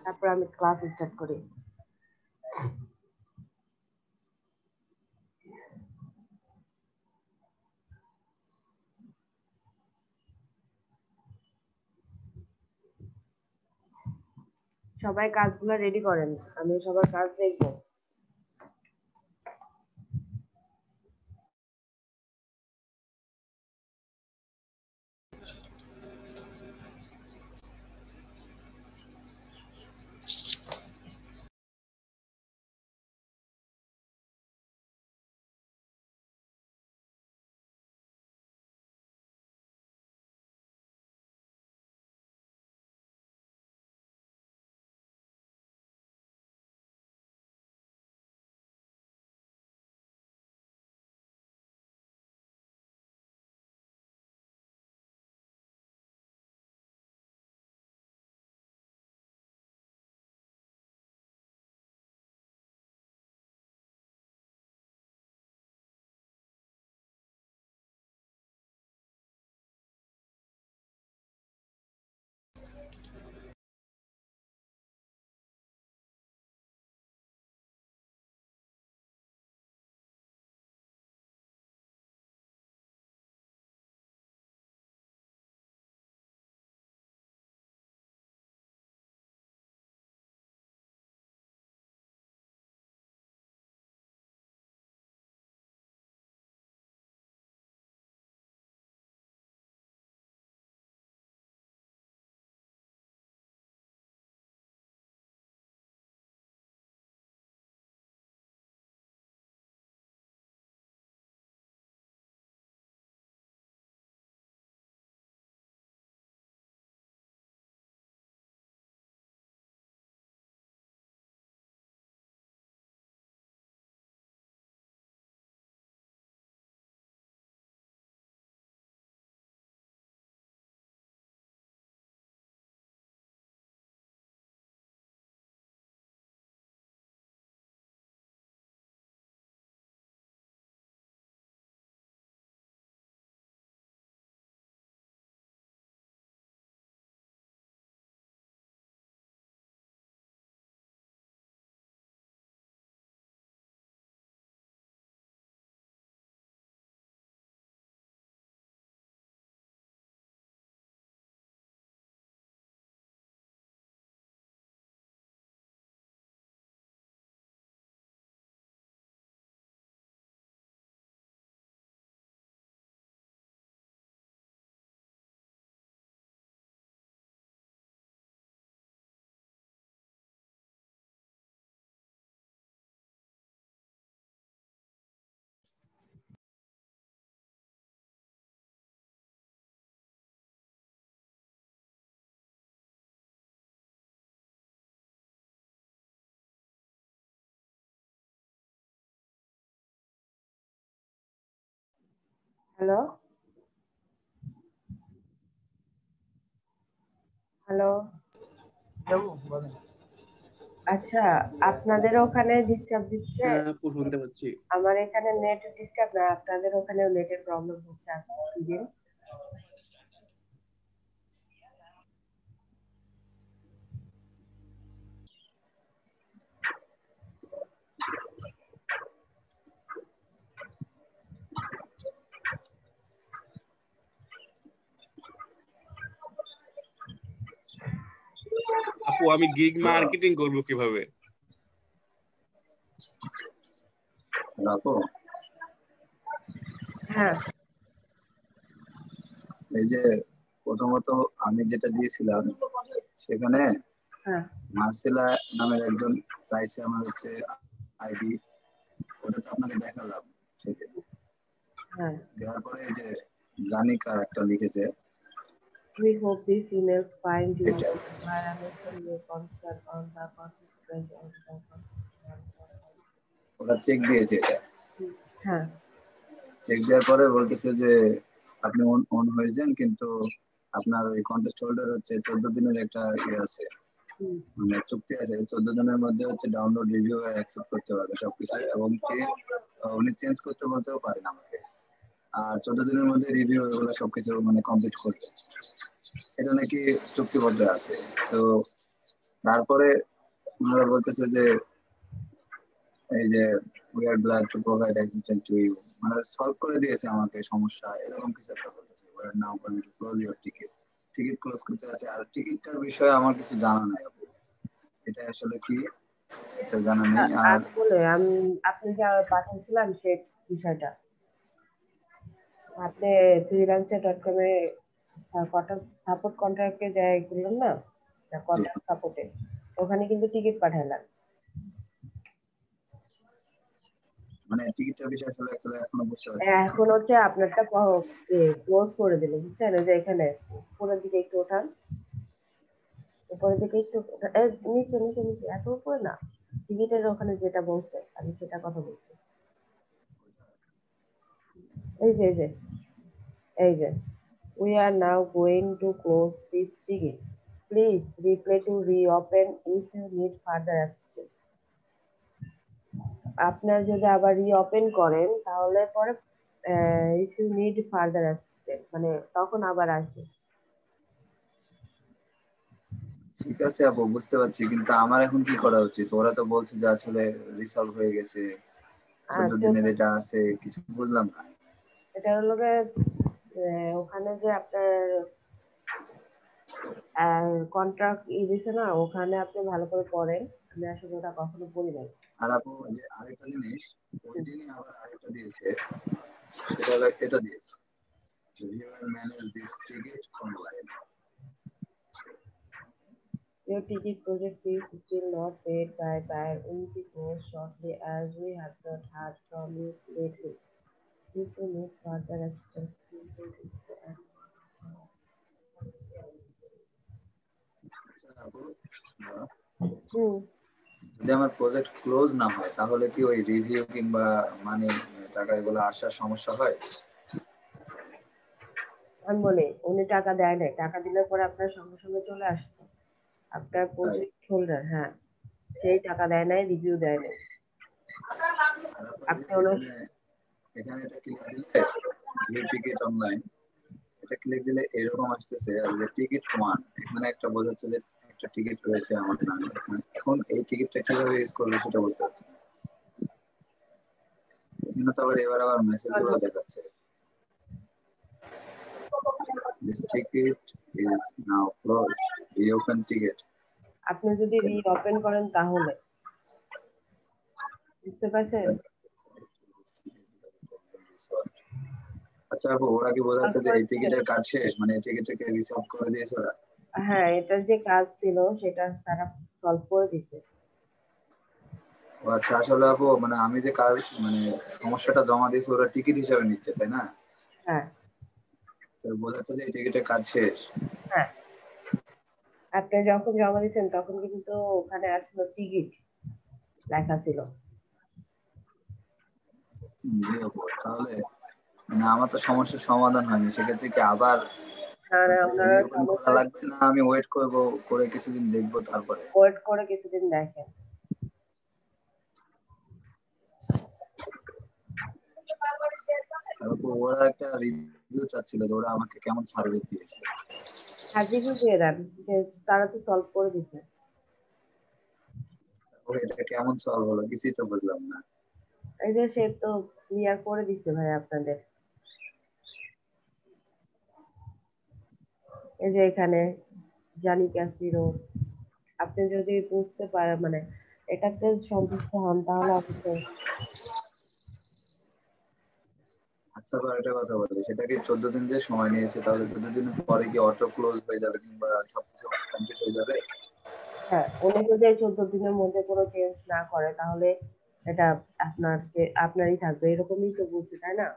তারপর আমি class start করি। সবাই কাজগুলো রেডি করেন, আমি সবার কাজ দেখবো। Hello hello. আচ্ছা, আপনাদের ওখানে ডিস্টার্ব দিচ্ছে? হ্যাঁ আপু শুনতে পাচ্ছি। আমার এখানে নেট ডিস্টার্ব না, আপনাদের ওখানেও নেটের প্রবলেম হচ্ছে আজকে দিন। আপু আমি গিগ মার্কেটিং করব কিভাবে? আপু হ্যাঁ এই যে প্রথমত আমি যেটা দিয়েছিলাম সেখানে হ্যাঁ মার্সেলা নামের একজন চাইছে আমার হচ্ছে আইডি, ওটা তো আপনাকে দেখালাম। সেদিন হ্যাঁ। দেওয়ার পরে এই যে জানিকা একটা লিখেছে We hope these emails find your এটা, environmental your concern on the consequence of the ওরা চেক দিয়েছে এটা। হ্যাঁ চেক দেওয়ার পরে বলতেছে যে আপনি অন হয়েছেন, কিন্তু আপনার ওই কন্টেস্ট হোল্ডার হচ্ছে 14 দিনের একটা ইয়ে আছে, মানে চুক্তি আছে। 14 দিনের মধ্যে হচ্ছে ডাউনলোড রিভিউ অ্যাকসেপ্ট করতে পারবে সবকিছু, এবং কি উনি চেঞ্জ করতে বলতেও পারেন আমাকে। আর 14 দিনের মধ্যে রিভিউ এগুলো সবকিছু মানে কমপ্লিট করবে, এটা নাকি চুক্তিবদ্ধ আছে। তো তারপরে ওনারা বলতেছে যে এই যে we are glad to provide assistant to you, মানে সলভ করে দিয়েছে আমাকে সমস্যা, এরকম কিছু একটা বলতেছে। We are now going to close your ticket, ticket close করতে আছে। আর টিকিটটার বিষয়ে আমার কিছু জানা নাই আপু, এটা আসলে কি এটা জানা নেই। আর আসলে আপনি যা পাঠিয়েছিলাম সে বিষয়টা আপনি freelancer.com এ সাপোর্ট কন্ট্রাক্টে যাই করলেন না, জি, কন্ট্রাক্ট সাপোর্টে, ওখানে কিন্তু টিকিট পাঠাইলাম। মানে টিকিটটার বিষয় আসলে আসলে এখনো বুঝতে পারছি না। এখন হচ্ছে আপনারটা ক্লোজ করে দিল, বুঝছেন? ওই যে এখানে উপরের দিকে একটু ওঠান, উপরের দিকে একটু নিচে নিচে নিচে, এত উপরে না, টিকিটের ওখানে যেটা বলছে আমি সেটা কথা বলছি। এই যে এই যে এই যে we are now going to close this ticket. Please reply to reopen if you need further assistance. আপনার যদি আবার রিওপেন করেন তাহলে পরে if you need further assistance মানে তখন আবার আসবে। ঠিক আছে আপু, বুঝতে পারছি, কিন্তু আমার এখন কি করা উচিত? ওরা তো বলছে যে আসলে রিসলভ হয়ে গেছে, 14 দিনের এটা আছে, কিছু বুঝলাম না। এটা হলো ওখানে যে আপনার কন্ট্রাক্ট দিছে না, ওখানে আপনি ভালো করে পড়েন। আমি আসলে ওটা কখনো পড়ি নাই। আর আপু যে আরেকটা জিনিস, ওই দিনই আবার আরেকটা দিয়েছে, সেটা হলো এটা দিয়েছে, you will manage this ticket online. Your ticket project is still not paid by buyer will be closed shortly as we have not heard from you lately. If you need further assistance, please do so and আচ্ছা আপু, হুম, যদি আমার project close না হয় তাহলে কি ওই review কিংবা মানে টাকা এগুলো আসার সমস্যা হয়? আমি বলি উনি টাকা দেয় নাই, টাকা দিলে পরে আপনার সঙ্গে সঙ্গে চলে আসতো আপনার তাই? Project holder. হ্যাঁ, সেই টাকা দেয় নাই, রিভিউ দেয় নাই। আর আপু এই যে আপনি হলো এখানে এখানে এটা ক্লিক দিলে ভিউ টিকিট অনলাইন, এটা ক্লিক দিলে এরকম আসতেছে, আর যে টিকিট ওয়ান, এখানে একটা বোঝাচ্ছে যে একটা টিকিট রয়েছে আমার নামে। এখন এই টিকিটটা কিভাবে ইউজ করবে সেটা বুঝতে পারছি না। এখানে তো আবার এবার আবার মেসেজ গুলো দেখাচ্ছে, this ticket is now closed, reopen ticket. আপনি যদি রিওপেন করেন তাহলে, বুঝতে পারছেন? আচ্ছা আপু, ওরা কি বোঝাচ্ছে যে এই টিকিটের কাজ শেষ, মানে এই টিকিটটাকে রিসলভ করে দিয়েছে ওরা? হ্যাঁ, এটার যে কাজ ছিল সেটা তারা সলভ করে দিছে। ও আচ্ছা, আসলে আপু মানে আমি যে কাজ মানে সমস্যাটা জমা দিয়েছি ওরা টিকিট হিসাবে নিচ্ছে, তাই না? হ্যাঁ তো বোঝাচ্ছে যে এই টিকিটের কাজ শেষ। হ্যাঁ, আপনি যখন জমা দিচ্ছেন তখন কিন্তু ওখানে আসলো টিকিট লেখা ছিল। জি আপু, তাহলে মানে আমার তো সমস্যার সমাধান হয়নি, সেক্ষেত্রে কি আবার আর হচ্ছে আপনার রিওপেন করা সমস্যা, লাগবে, না আমি ওয়েট করবো, করে কিছুদিন দেখবো তারপরে? ওয়েট করে কিছুদিন দেখেন। আর আপু ওরা একটা রিভিউ চাচ্ছিল যে ওরা আমাকে কেমন সার্ভিস দিয়েছে। আর রিভিউ দিয়ে দেন যে তারা তো সলভ করে দিছে। ও এটা কেমন সলভ হলো কিছুই তো বুঝলাম না। এই যে সে তো ক্লিয়ার করে দিচ্ছে ভাই আপনাদের। এই যে এখানে জানি ক্যাসিরো, আপনি যদি বুঝতে পারেন মানে এটাতে সন্তুষ্ট হন তাহলে অবশ্যই। আচ্ছা আবার একটা কথা বলি, সেটা কি 14 দিন যে সময় নিয়েছে, তাহলে 14 দিন পরে কি অটো ক্লোজ হয়ে যাবে কিংবা সবকিছু কমপ্লিট হয়ে যাবে? হ্যাঁ, উনি যদি এই 14 দিনের মধ্যে কোনো চেঞ্জ না করে তাহলে এটা আপনারই থাকবে, এরকমই তো বলছি তাই না?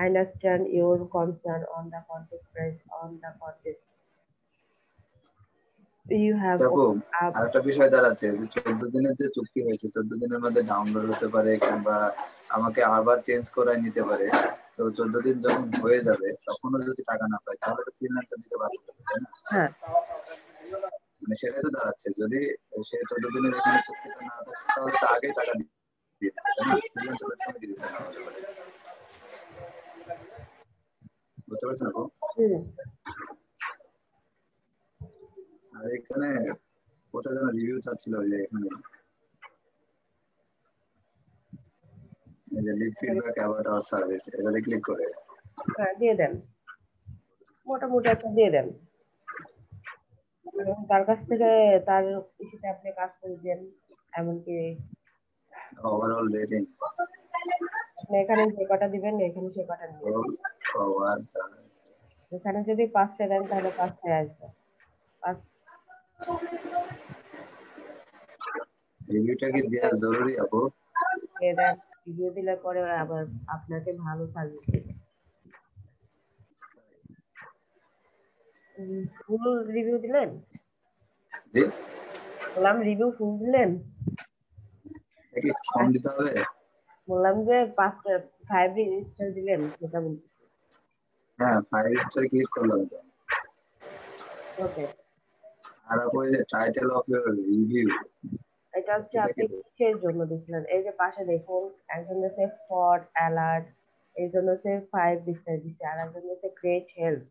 I understand your concern on the contest price on the contest. You have আচ্ছা আপু, up. আর একটা বিষয় দাঁড়াচ্ছে যে 14 দিনের যে চুক্তি হয়েছে, 14 দিনের মধ্যে ডাউনলোড হতে পারে কিংবা আমাকে আবার চেঞ্জ করায় নিতে পারে। তো 14 দিন যখন হয়ে যাবে তখনও যদি টাকা না পাই তাহলে তো ফ্রিল্যান্সার দিতে বাধ্য হবে, তাই না? হ্যাঁ, মানে সেটাই তো দাঁড়াচ্ছে, যদি সে 14 দিনের এখানে চুক্তিটা না থাকে তাহলে তো আগেই টাকা দিয়ে দিতে, তাই না? ফ্রিল্যান্সার টাকা দিয়ে দিতে না হতে পারে। বুঝতে পারছেন আপু? হুম, আর এখানে কোথায় যেন রিভিউ চাচ্ছিল যে এখানে এই যে leave feedback about our service এটাতে ক্লিক করে হ্যাঁ দিয়ে দেন, মোটামুটি একটা দিয়ে দেন। এবং তার কাছ থেকে তার ইসিতে আপনি কাজ করে দেন, এমনকি ওভারঅল রেটিং আপনি এখানে যে কটা দিবেন এখানে সে কটা নিবেন। ওভার এখানে যদি 5টা দেন তাহলে 5টায় আসবে। 5 রিভিউটা কি দেওয়া জরুরি আপু? দিয়ে দেন, রিভিউ দিলে পরে আবার আপনাকে ভালো সার্ভিস দিবে। ফুল রিভিউ দিলেন? জি বললাম রিভিউ ফুল দিলেন? কি কম দিতে হবে? বললাম যে 5টা 5 স্টার দিলেন সেটা বলছি। হ্যাঁ 5 স্টার ক্লিক করলাম তো। ওকে, আর আপু এই যে টাইটেল অফ ইউর রিভিউ এটা হচ্ছে এটা আপনি কি কিসের জন্য দিছিলেন? এই যে পাশে দেখুন, একজন হচ্ছে ফর অ্যালার্ট, এই জন্য হচ্ছে 5 স্টার দিচ্ছে, আর একজন হচ্ছে গ্রেট হেল্প।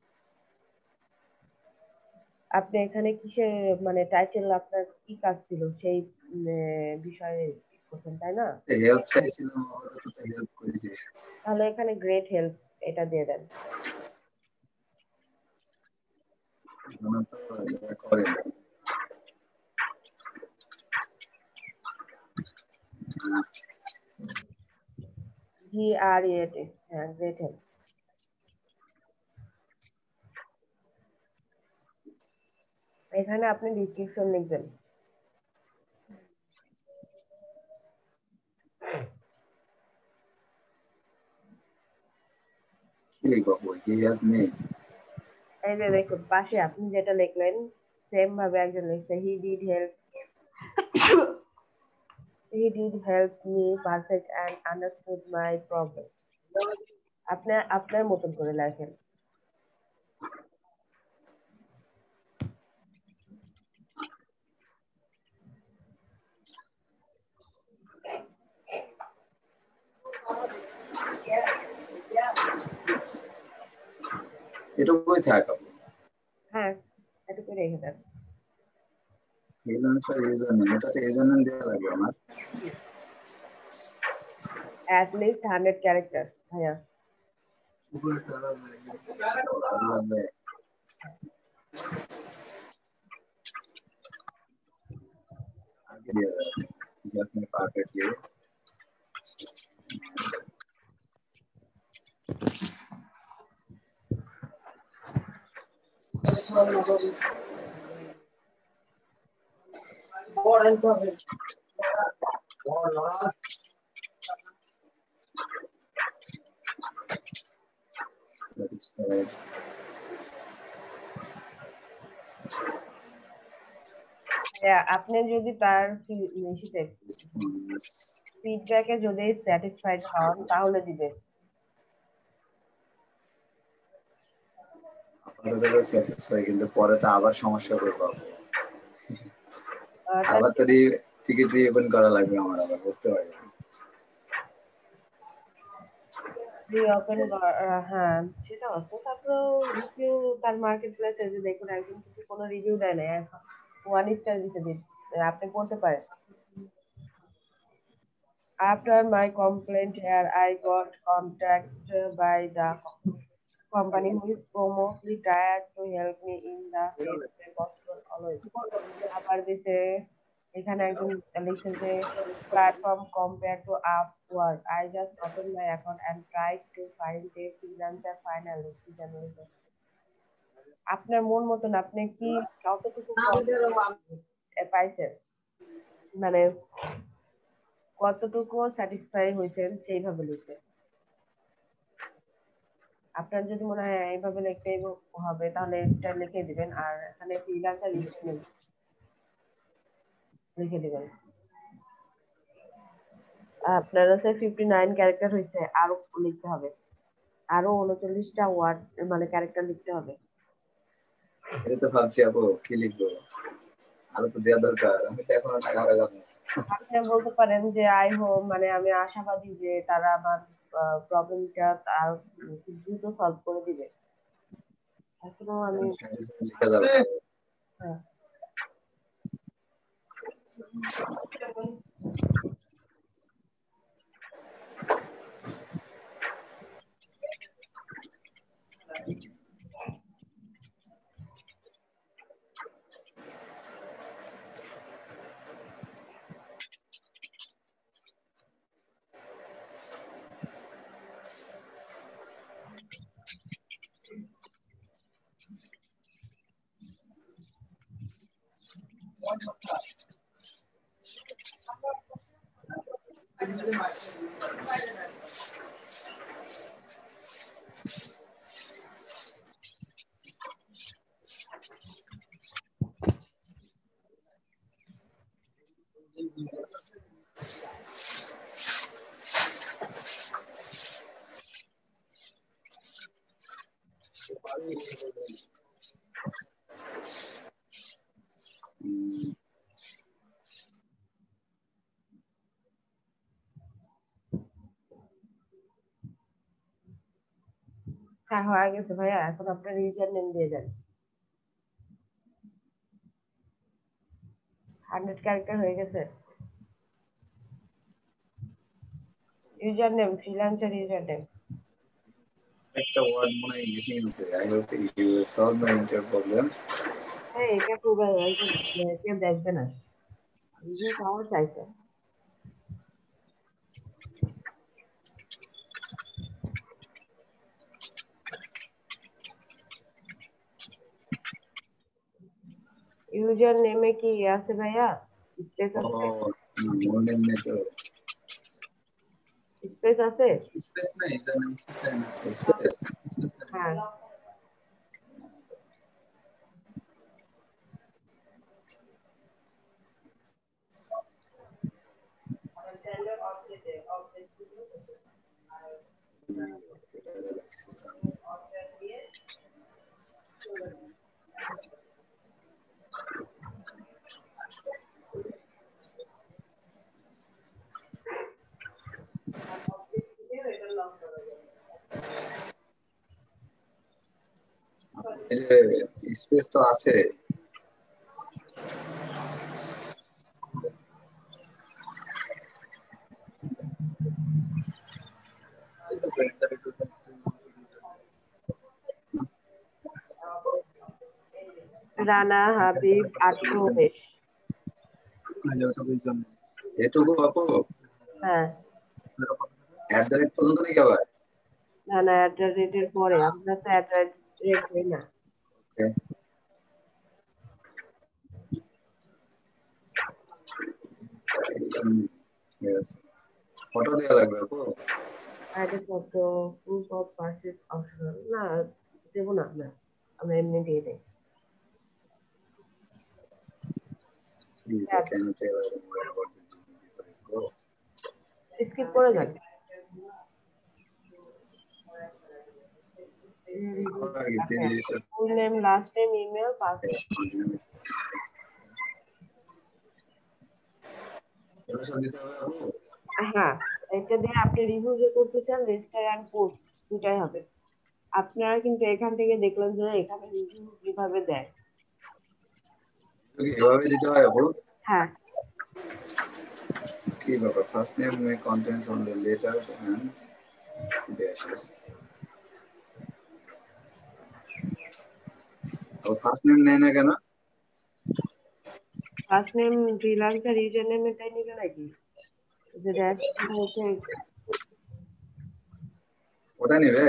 আপনি এখানে কিসের মানে টাইটেল আপনার কি কাজ ছিল সেই বিষয়ে করছেন তাই না? হেল্প চাইছিলাম আপাতত তো হেল্প করেছি তাহলে এখানে গ্রেট হেল্প এটা দিয়ে দেন। এখন তো এটা করে না। GREAT, হ্যাঁ গ্রেট হেল্প। এখানে আপনি ডিসক্রিপশন লিখবেন। কি লিখবো আপু? হি হেল্প মি এই যে দেখুন পাশে আপনি যেটা লিখলেন সেম ভাবে একজন লিখছে he did help me perfect and understood my problem. আপনি আপনার মতন করে লেখেন। এটুকুই থাক আপু। হ্যাঁ এটুকু রেখে দেন। ফ্রিল্যান্সার ইউজার নেম এটাতে ইউজার নেম দেওয়া লাগবে আমার। at least 100 ক্যারেক্টার ভাইয়া। ভালো লাগবে। আগে দিয়ে দেবে আপনি পারফেক্টলি satisfied হ্যাঁ আপনি যদি তার response ফিডব্যাকে যদি স্যাটিসফাইড হন তাহলে দিবেন। আপাতত স্যাটিসফাই কিন্তু পরে তো আবার সমস্যা করবো আপু। তার আবার তো টিকিট রিওপেন করা লাগবে আমার আবার বুঝতে পারি রিওপেন, হ্যাঁ সেটা আছে। তারপরেও রিভিউ তার মার্কেট প্লেসে যে দেখুন একজন কিন্তু কোনো রিভিউ দেয় না, 1 স্টার দিতে দিন, আপনি বলতে পারেন after my complaint here I got contacted by the company who is promotely tried to help me in the best way possible always. আবার দিছে এখানে একজন লিখছে যে platform compare to Upwork I just opened my account and tried to find a freelancer finally কি জানো এটা? আপনার মন মতন আপনি কি কতটুকু পাইছেন, মানে কতটুকু স্যাটিসফাই হয়েছেন সেইভাবে লিখে। আপনার যদি মনে হয় এইভাবে লিখতে হবে তাহলে এটা লিখে দিবেন, আর এখানে ফ্রিল্যান্সার লিখে দিবেন। আপনার হচ্ছে 59 ক্যারেক্টার হয়েছে, আরো লিখতে হবে, আরো 39টা ওয়ার্ড মানে ক্যারেক্টার লিখতে হবে। এটা তো ভাবছি আপু কি লিখবো আরো তো দেওয়া দরকার আমি তো এখনো টাকা পেলাম না আপনি বলতে পারেন যে আই হোপ মানে আমি আশাবাদী যে তারা আমার প্রবলেমটা আর খুব দ্রুত সলভ করে দিবে। এখনো আমি স্যাটিসফাই লেখা যাবে হ্যাঁ হ্যাঁ হয়ে গেছে ভাইয়া, এখন আপনার ইউজার নেম দিয়ে দেন। 100 ক্যারেক্টার হয়ে গেছে। User name, freelancer user name. একটা ওয়ার্ড মনে হয় মিসিং আছে। I hope you solve my inter problem. হ্যাঁ, এটা তো ভাই কেউ দেখবে না, রিভিউ পাওয়া চাইছে। ইউজার নেমে কি আছে ভাইয়া? স্পেস ও আছে? মোর নেম নেই তো। স্পেস আছে? স্পেস নাই, এটা নাম স্পেস। হ্যাঁ। স্পেস তো আছে। রানা, হাবিব, আট্রমেশ। এটুকু আপু হ্যাঁ। @ পর্যন্ত নাকি আবার? না না, @এর পরে, আমরা তো @রেট হই না। ফটো দেওয়া লাগবে আপু? এটা কত? প্রুফ অফ পারচেজ অপশনাল না, দেবো না আমরা, আমরা এমনি দিয়ে দেই। Please, I cannot tell more about the before I go. Skip করে যান। Full name, last name, email, password. হ্যাঁ, এটা দিয়ে আপনি রিভিউ যে করতেছেন, রেজিস্টার এন্ড পোস্ট দুটাই হবে। আপনারা কিন্তু এখান থেকে দেখলেন যে এখানে রিভিউ কিভাবে দেয়। এভাবে দিতে হয় আপু? হ্যাঁ। কি ব্যাপার? First name contains only letters and dashes. তো ফার্স্ট নেম নেয় না কেন? First name freelancer user name এটাই নিবে নাকি? যে ড্যাশ হচ্ছে। ওটা নেবে?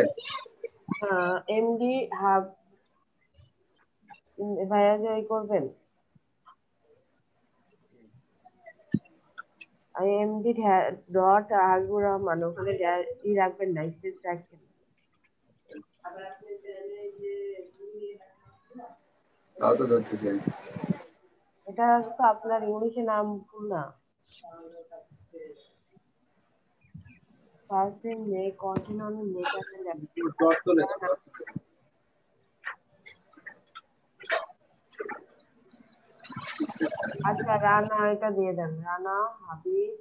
এমডি হাব ভাইয়া জয় করবেন। এমডি ডট হাবিবুর রহমান, ওখানে ই রাখবেন না, স্পেস রাখবেন। তাও তো ধরতেছে। এটা তো আপনার ইংলিশে নাম ভুল না। First name may continue on letter and dot তো লেখা। আচ্ছা, রানা এটা দিয়ে দেন, রানা হাবিব।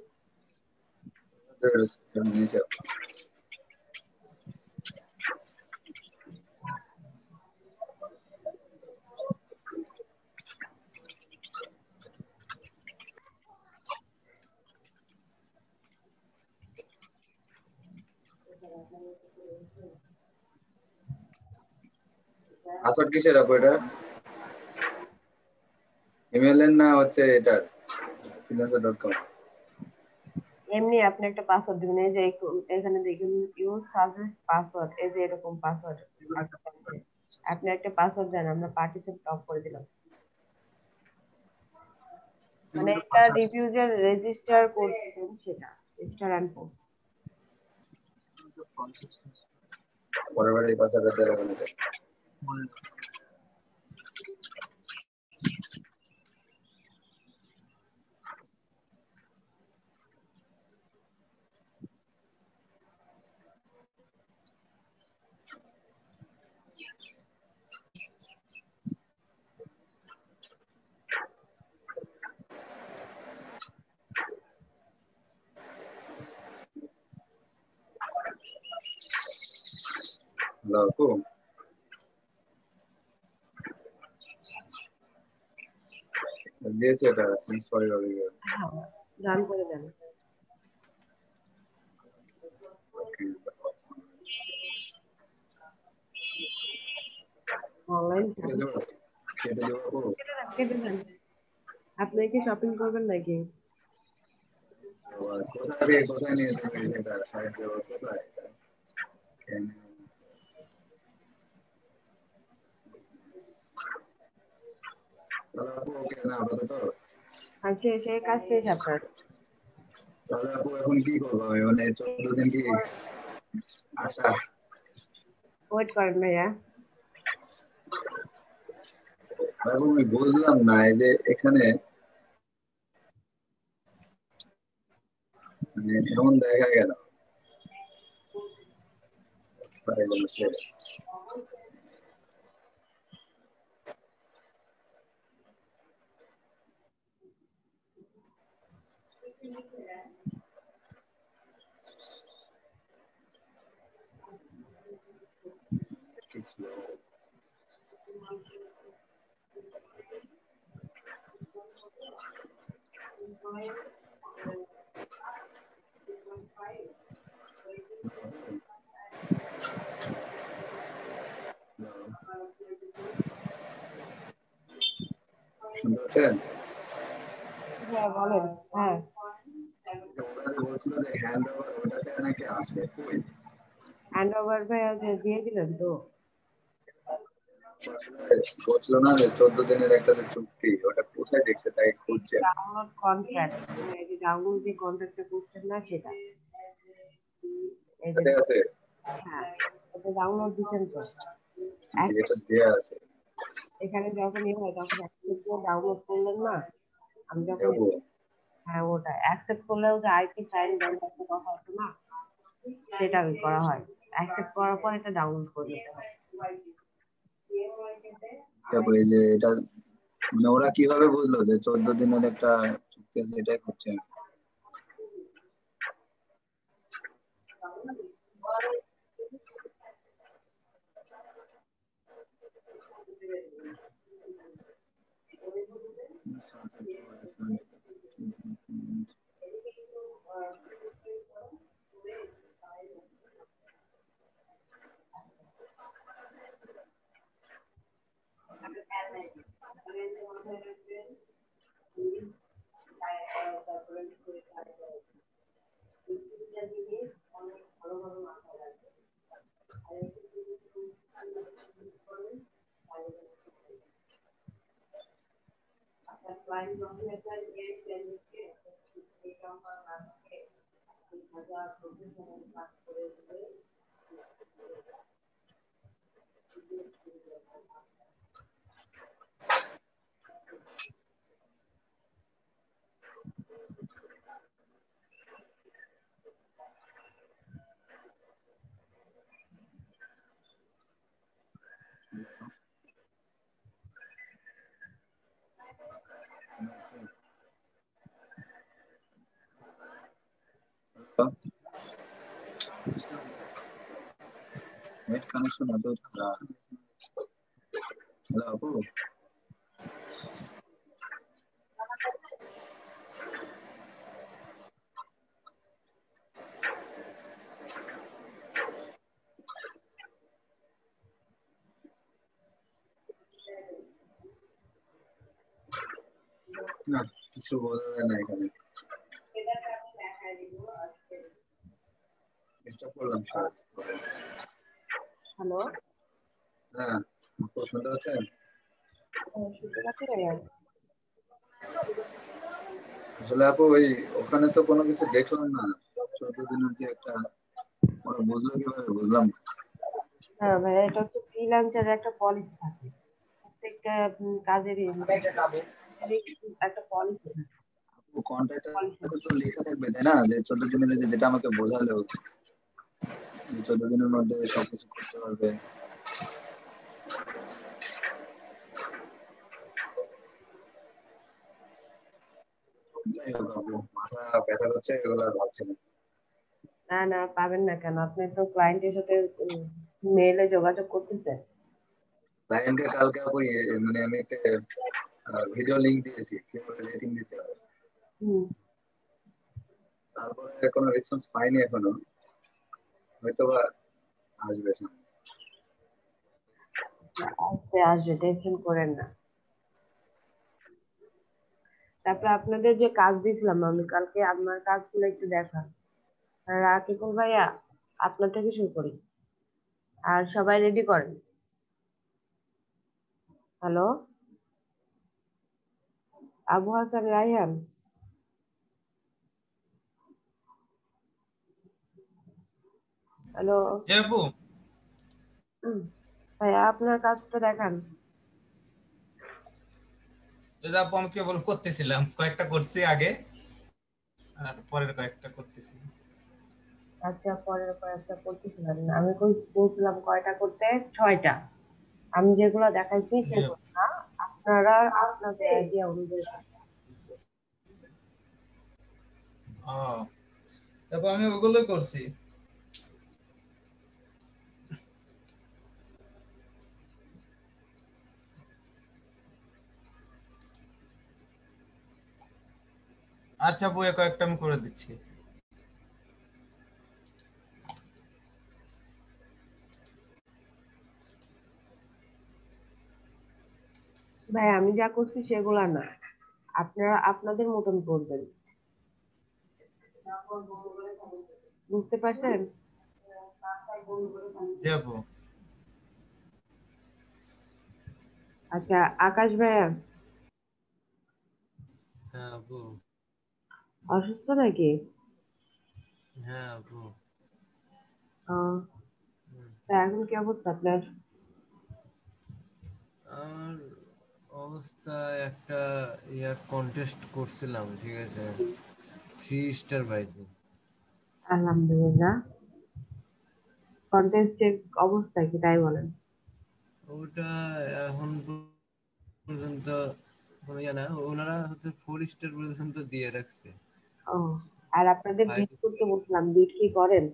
পাসওয়ার্ড কিসের আপু এটা? ইমেল এর না হচ্ছে এটা freelancer.com? এমনি আপনি একটা পাসওয়ার্ড দিবেন, এই যে এখানে দেখুন ইউজ সাজেস্ট পাসওয়ার্ড, এই যে এরকম পাসওয়ার্ড আছে, আপনি একটা পাসওয়ার্ড দেন, আমরা পার্টিসিপেট অফ করে দিলাম। মানে একটা রিভিউ যে রেজিস্টার করছেন সেটা রেজিস্টার এন্ড পোস্ট। পরের বার এই পাসওয়ার্ডটা দেওয়া হবে না। হ্যালো আপু, দিয়েছে এটা থ্যাঙ্কস ফর ইওর রিভিউ। হ্যাঁ, রান করে দেন। অনলাইন কেটে দেবো আপু? কেটে দেন। আপনি কি শপিং করবেন নাকি? কোথায় নিয়েছেন এটা? সাইড কোথায় এটা? তাহলে আপু ওকে না আপাতত। আর সে কাজ শেষ আপনার? তাহলে আপু এখন কি করবো আমি, মানে 14 দিন কি আশা? ওয়েট করেন ভাইয়া। আপু আমি বুঝলাম না, এই যে এখানে মানে এমন দেখা গেল কিছু শুনতে পাচ্ছেন? হ্যাঁ বলেন। হ্যাঁ, ওরা যে বলছিল যে হ্যান্ড ওভার ওটাতে নাকি আসে কই? হ্যান্ড ওভার ভাইয়া যে দিয়ে দিলেন তো? বলছিল না যে 14 দিনের একটা যে চুক্তি, ওটা কোথায় দেখছে তাই খুঁজছে। ডাউনলোড কন্ট্রাক্ট, মানে এই যে ডাউনলোড যে কন্ট্রাক্টটা করছেন না সেটা, এই যে কোথায় আছে? হ্যাঁ, এটা ডাউনলোড দিচ্ছেন তো? যে এটা দেয়া আছে এখানে যখন ইয়ে হয় তখন অ্যাকসেপ্ট দিয়ে ডাউনলোড করলেন না, আমি যখন যাবো। হ্যাঁ ওটা অ্যাকসেপ্ট করলেও যে আইপি সাইন দেন একটা কথা হতো না, সেটা করা হয়। অ্যাকসেপ্ট করার পর এটা ডাউনলোড করে নিতে হয়। যাবো এই যে এটা, মানে ওরা কিভাবে বুঝলো যে 14 দিনের একটা চুক্তি আছে, এটাই খুঁজছে। নেট কানেকশন এত খারাপ। হ্যালো আপু, না, কিছু বোঝা যায় না এখানে। ডিস্টার্ব করলাম স্যার। হ্যালো, হ্যাঁ, আপু শুনতে পাচ্ছেন? শুনতে পাচ্ছি ভাইয়া? আসলে আপু ওই ওখানে তো কোনো কিছু দেখলাম না। 14 দিনের যে একটা ওরা বুঝলো কিভাবে বুঝলাম না। হ্যাঁ ভাইয়া, এটা হচ্ছে ফ্রিল্যান্সারের একটা পলিসি থাকে। প্রত্যেকটা কাজেরই একটা পলিসি থাকে। কন্ট্রাক্টে পলিসি তো লেখা থাকবে তাই না, যে 14 দিনের যে যেটা আমাকে বোঝালো যে 14 দিনের মধ্যে সবকিছু করতে পারবে। যাই হোক আপু, মাথা ব্যথা করছে, এগুলো আর ভাবছি না। না না, পাবেন না কেন? আপনি তো ক্লায়েন্টের সাথে মেইলে যোগাযোগ করতেছেন। ক্লায়েন্টকে কালকে আপু মানে আমি একটা ভিডিও লিংক দিয়েছি কিভাবে রেটিং দিতে হবে। হুম। তারপরে কোনো রেসপন্স পাইনি এখনো, হয়তো বা আসবে সামনে। আসবে আসবে, টেনশন করেন না। তারপরে আপনাদের যে কাজ দিয়েছিলাম আমি কালকে, আপনার কাজগুলো একটু দেখান। রাকিবুল ভাইয়া, আপনার থেকে শুরু করি। আর সবাই রেডি করেন। হ্যালো, আবু হাসান রায়হান। হ্যালো। এ আপু, ভাইয়া, আপনার কাজটা দেখান। এই যে আপু আমি কেবল করতেছিলাম, কয়েকটা করছি আগে আর পরের কয়েকটা করতেছি। আচ্ছা, পরের কয়েকটা করতেছিলাম না, আমি বলছিলাম কয়টা করতে? 6টা। আমি যেগুলো দেখাইছি জি সেগুলো আপু। না, আপনারা আপনাদের আইডিয়া অনুযায়ী। ও, তারপর আমি ওগুলোই করছি। আচ্ছা আপু, এ কয়েকটা আমি করে দিচ্ছি। ভাই, আমি যা করছি সেগুলা না, আপনারা আপনাদের মতন করবেন। বুঝতে পারছেন? জি আপু। আচ্ছা, আকাশ ভাইয়া হ্যাঁ আপু। অসুস্থ নাকি? হ্যাঁ আপু। আহ, তা এখন কি অবস্থা আপনার? আমার অবস্থা, একটা কন্টেস্ট করছিলাম, ঠিক আছে, 3 স্টার পাইছি। আলহামদুলিল্লাহ। কন্টেস্টের অবস্থা কি তাই বলেন? ওটা এখন পর্যন্ত কোনো ইয়ে না, ওনারা হচ্ছে 4 স্টার পর্যন্ত দিয়ে রাখছে। ও, আর আপনাদের ফাইভ বিট করতে বলছিলাম, বিট কি করেন?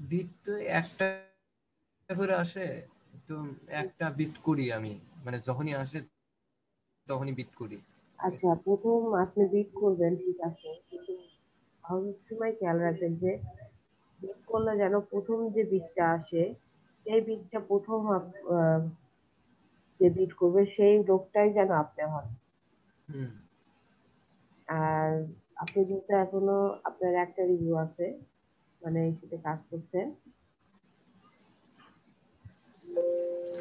বিট তো একটা করে আসে, তো একটা বিট করি আমি, মানে যখনই আসে তখনই বিট করি, ঠিক আচ্ছা, আছে। প্রথম আপনি বিট করবেন, ঠিক আছে, কিন্তু সবসময় খেয়াল রাখবেন যে বিট করলে যেন প্রথম যে বিটটা আসে সেই বিটটা প্রথম যে বিট করবে সেই লোকটাই যেন আপনি হন। হুম। আর আপনি যেহেতু এখনো আপনার একটা রিভিউ আছে, মানে এই সাথে কাজ করছেন,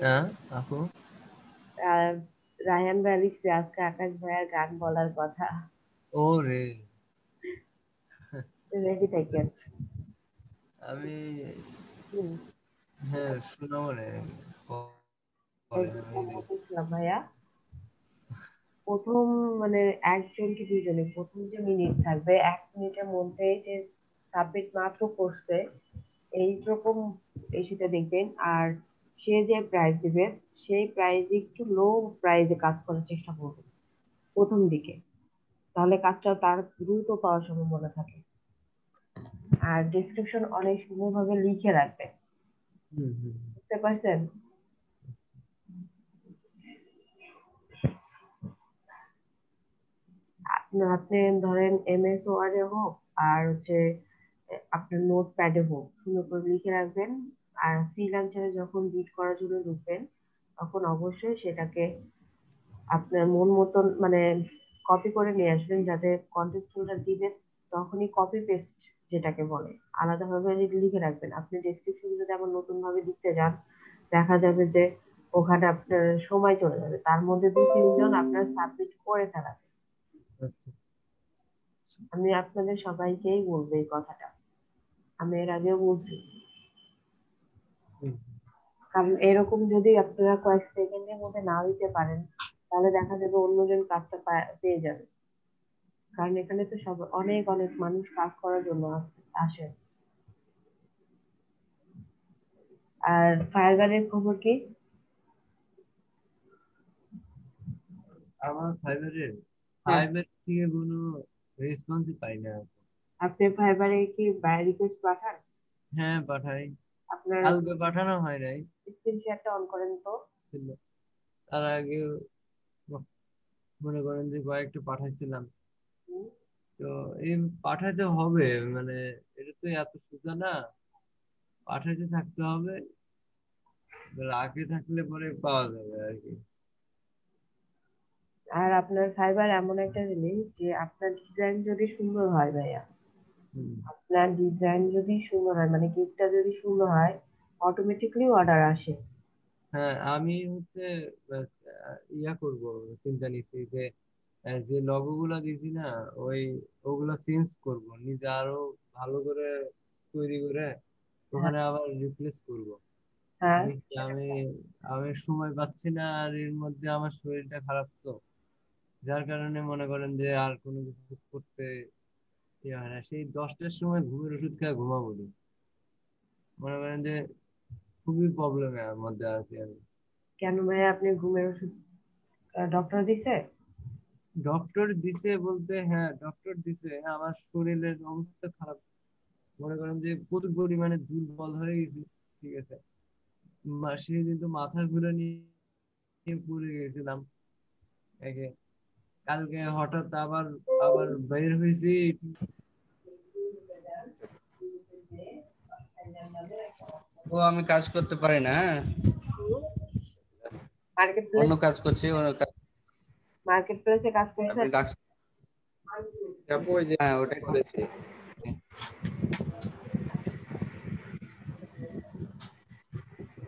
হ্যাঁ আপু। আর রায়হান ভাই লিখছে আজকে আকাশ ভাইয়ার গান বলার কথা। ও রে, রেডি থাকেন। আমি, হুম। হ্যাঁ শোনাবো রে এই পরে যে এই যে। বলছিলাম ভাইয়া, প্রথম মানে একজন কি দুইজনে প্রথম যে মিনিট থাকবে 1 মিনিটের মধ্যে যে সাবমিট মাত্র করছে এইরকম এসেতে দেখবেন। আর সে যে প্রাইস দিবে সেই প্রাইস একটু লো প্রাইসে কাজ করার চেষ্টা করবে প্রথম দিকে, তাহলে কাজটা তার দ্রুত পাওয়ার সম্ভাবনা থাকে। আর ডিসক্রিপশন অনেক সুন্দরভাবে লিখে রাখবে। হুম হুম। বুঝতে পারছেন? আপনি ধরেন এমএস ওয়ার্ডে হোক আর হচ্ছে আপনার নোট প্যাডে হোক, সুন্দর করে লিখে রাখবেন। আর ফ্রিল্যান্সারে যখন বিড করার জন্য ঢুকবেন তখন অবশ্যই সেটাকে আপনার মন মতন মানে কপি করে নিয়ে আসবেন, যাতে কন্টেস্ট হোল্ডার দিবেন তখনই কপি পেস্ট যেটাকে বলে আলাদাভাবে লিখে রাখবেন। আপনি ডেসক্রিপশন যদি আবার নতুন ভাবে লিখতে যান, দেখা যাবে যে ওখানে আপনার সময় চলে যাবে, তার মধ্যে 2-3 জন আপনার সাবমিট করে ফেলাবে। আচ্ছা। আমি আপনাদের সবাইকেই বলবো এই কথাটা, আমি এর আগেও বলছি। হুম। কারণ এরকম যদি আপনারা কয়েক সেকেন্ডের মধ্যে না দিতে পারেন, তাহলে দেখা যাবে অন্যজন কাজটা পেয়ে যাবে। কারণ এখানে তো সব অনেক অনেক মানুষ কাজ করার জন্য আসে। আর ফায়ারবারের খবর কি? আমার ফাইবার থেকে কোনো রেসপন্সই পাই না। আপনি ফাইবারে কি বাই রিকোয়েস্ট পাঠান? হ্যাঁ পাঠাই, আপনার কালকে পাঠানো হয় নাই, স্ক্রিন শেয়ারটা অন করেন তো। ছিল তার আগে মনে করেন যে কয়েকটা পাঠাইছিলাম। হুম। তো এই পাঠাইতে হবে, মানে এটা তো এত সোজা না, পাঠাইতে থাকতে হবে, আগে থাকলে পরে পাওয়া যাবে আর কি। আর আপনার ফাইবার এমন একটা জিনিস যে আপনার ডিজাইন যদি সুন্দর হয় ভাইয়া, হুম। আপনার ডিজাইন যদি সুন্দর হয় মানে গিফটটা যদি সুন্দর হয়, অটোমেটিকলি অর্ডার আসে। হ্যাঁ আমি হচ্ছে ইয়া করব, চিন্তা নিছি যে যে লগো গুলা দিছি না, ওই ওগুলা চেঞ্জ করব, নিজে আরো ভালো করে তৈরি করে হ্যাঁ। ওখানে আবার রিপ্লেস করব। হ্যাঁ। দেখি আমি আমি সময় পাচ্ছি না, আর এর মধ্যে আমার শরীরটা খারাপ, তো যার কারণে মনে করেন যে আর কোনো কিছু করতে ইয়ে হয় না। সেই 10টার সময় ঘুমের ওষুধ খেয়ে ঘুমাবো নি। মনে করেন যে খুবই প্রবলেমের মধ্যে আছি আমি। কেন ভাইয়া, আপনি ঘুমের ওষুধ ডক্টর দিছে? ডক্টর দিছে বলতে, হ্যাঁ ডক্টর দিছে, হ্যাঁ, আমার শরীরের অবস্থা খারাপ। মনে করেন যে প্রচুর পরিমাণে দুর্বল হয়ে গেছি, ঠিক আছে। সেদিন তো মাথা ঘুরে নিয়ে পড়ে গেছিলাম একে। কালকে হঠাৎ আবার আবার বের হয়েছি। ও আমি কাজ করতে পারি না, হ্যাঁ মার্কেট অন্য প্লেস, কাজ করছি, অন্য কাজ। মার্কেট প্লেসে কাজ করছেন? আপনি কাজ, হ্যাঁ ওটাই করেছি।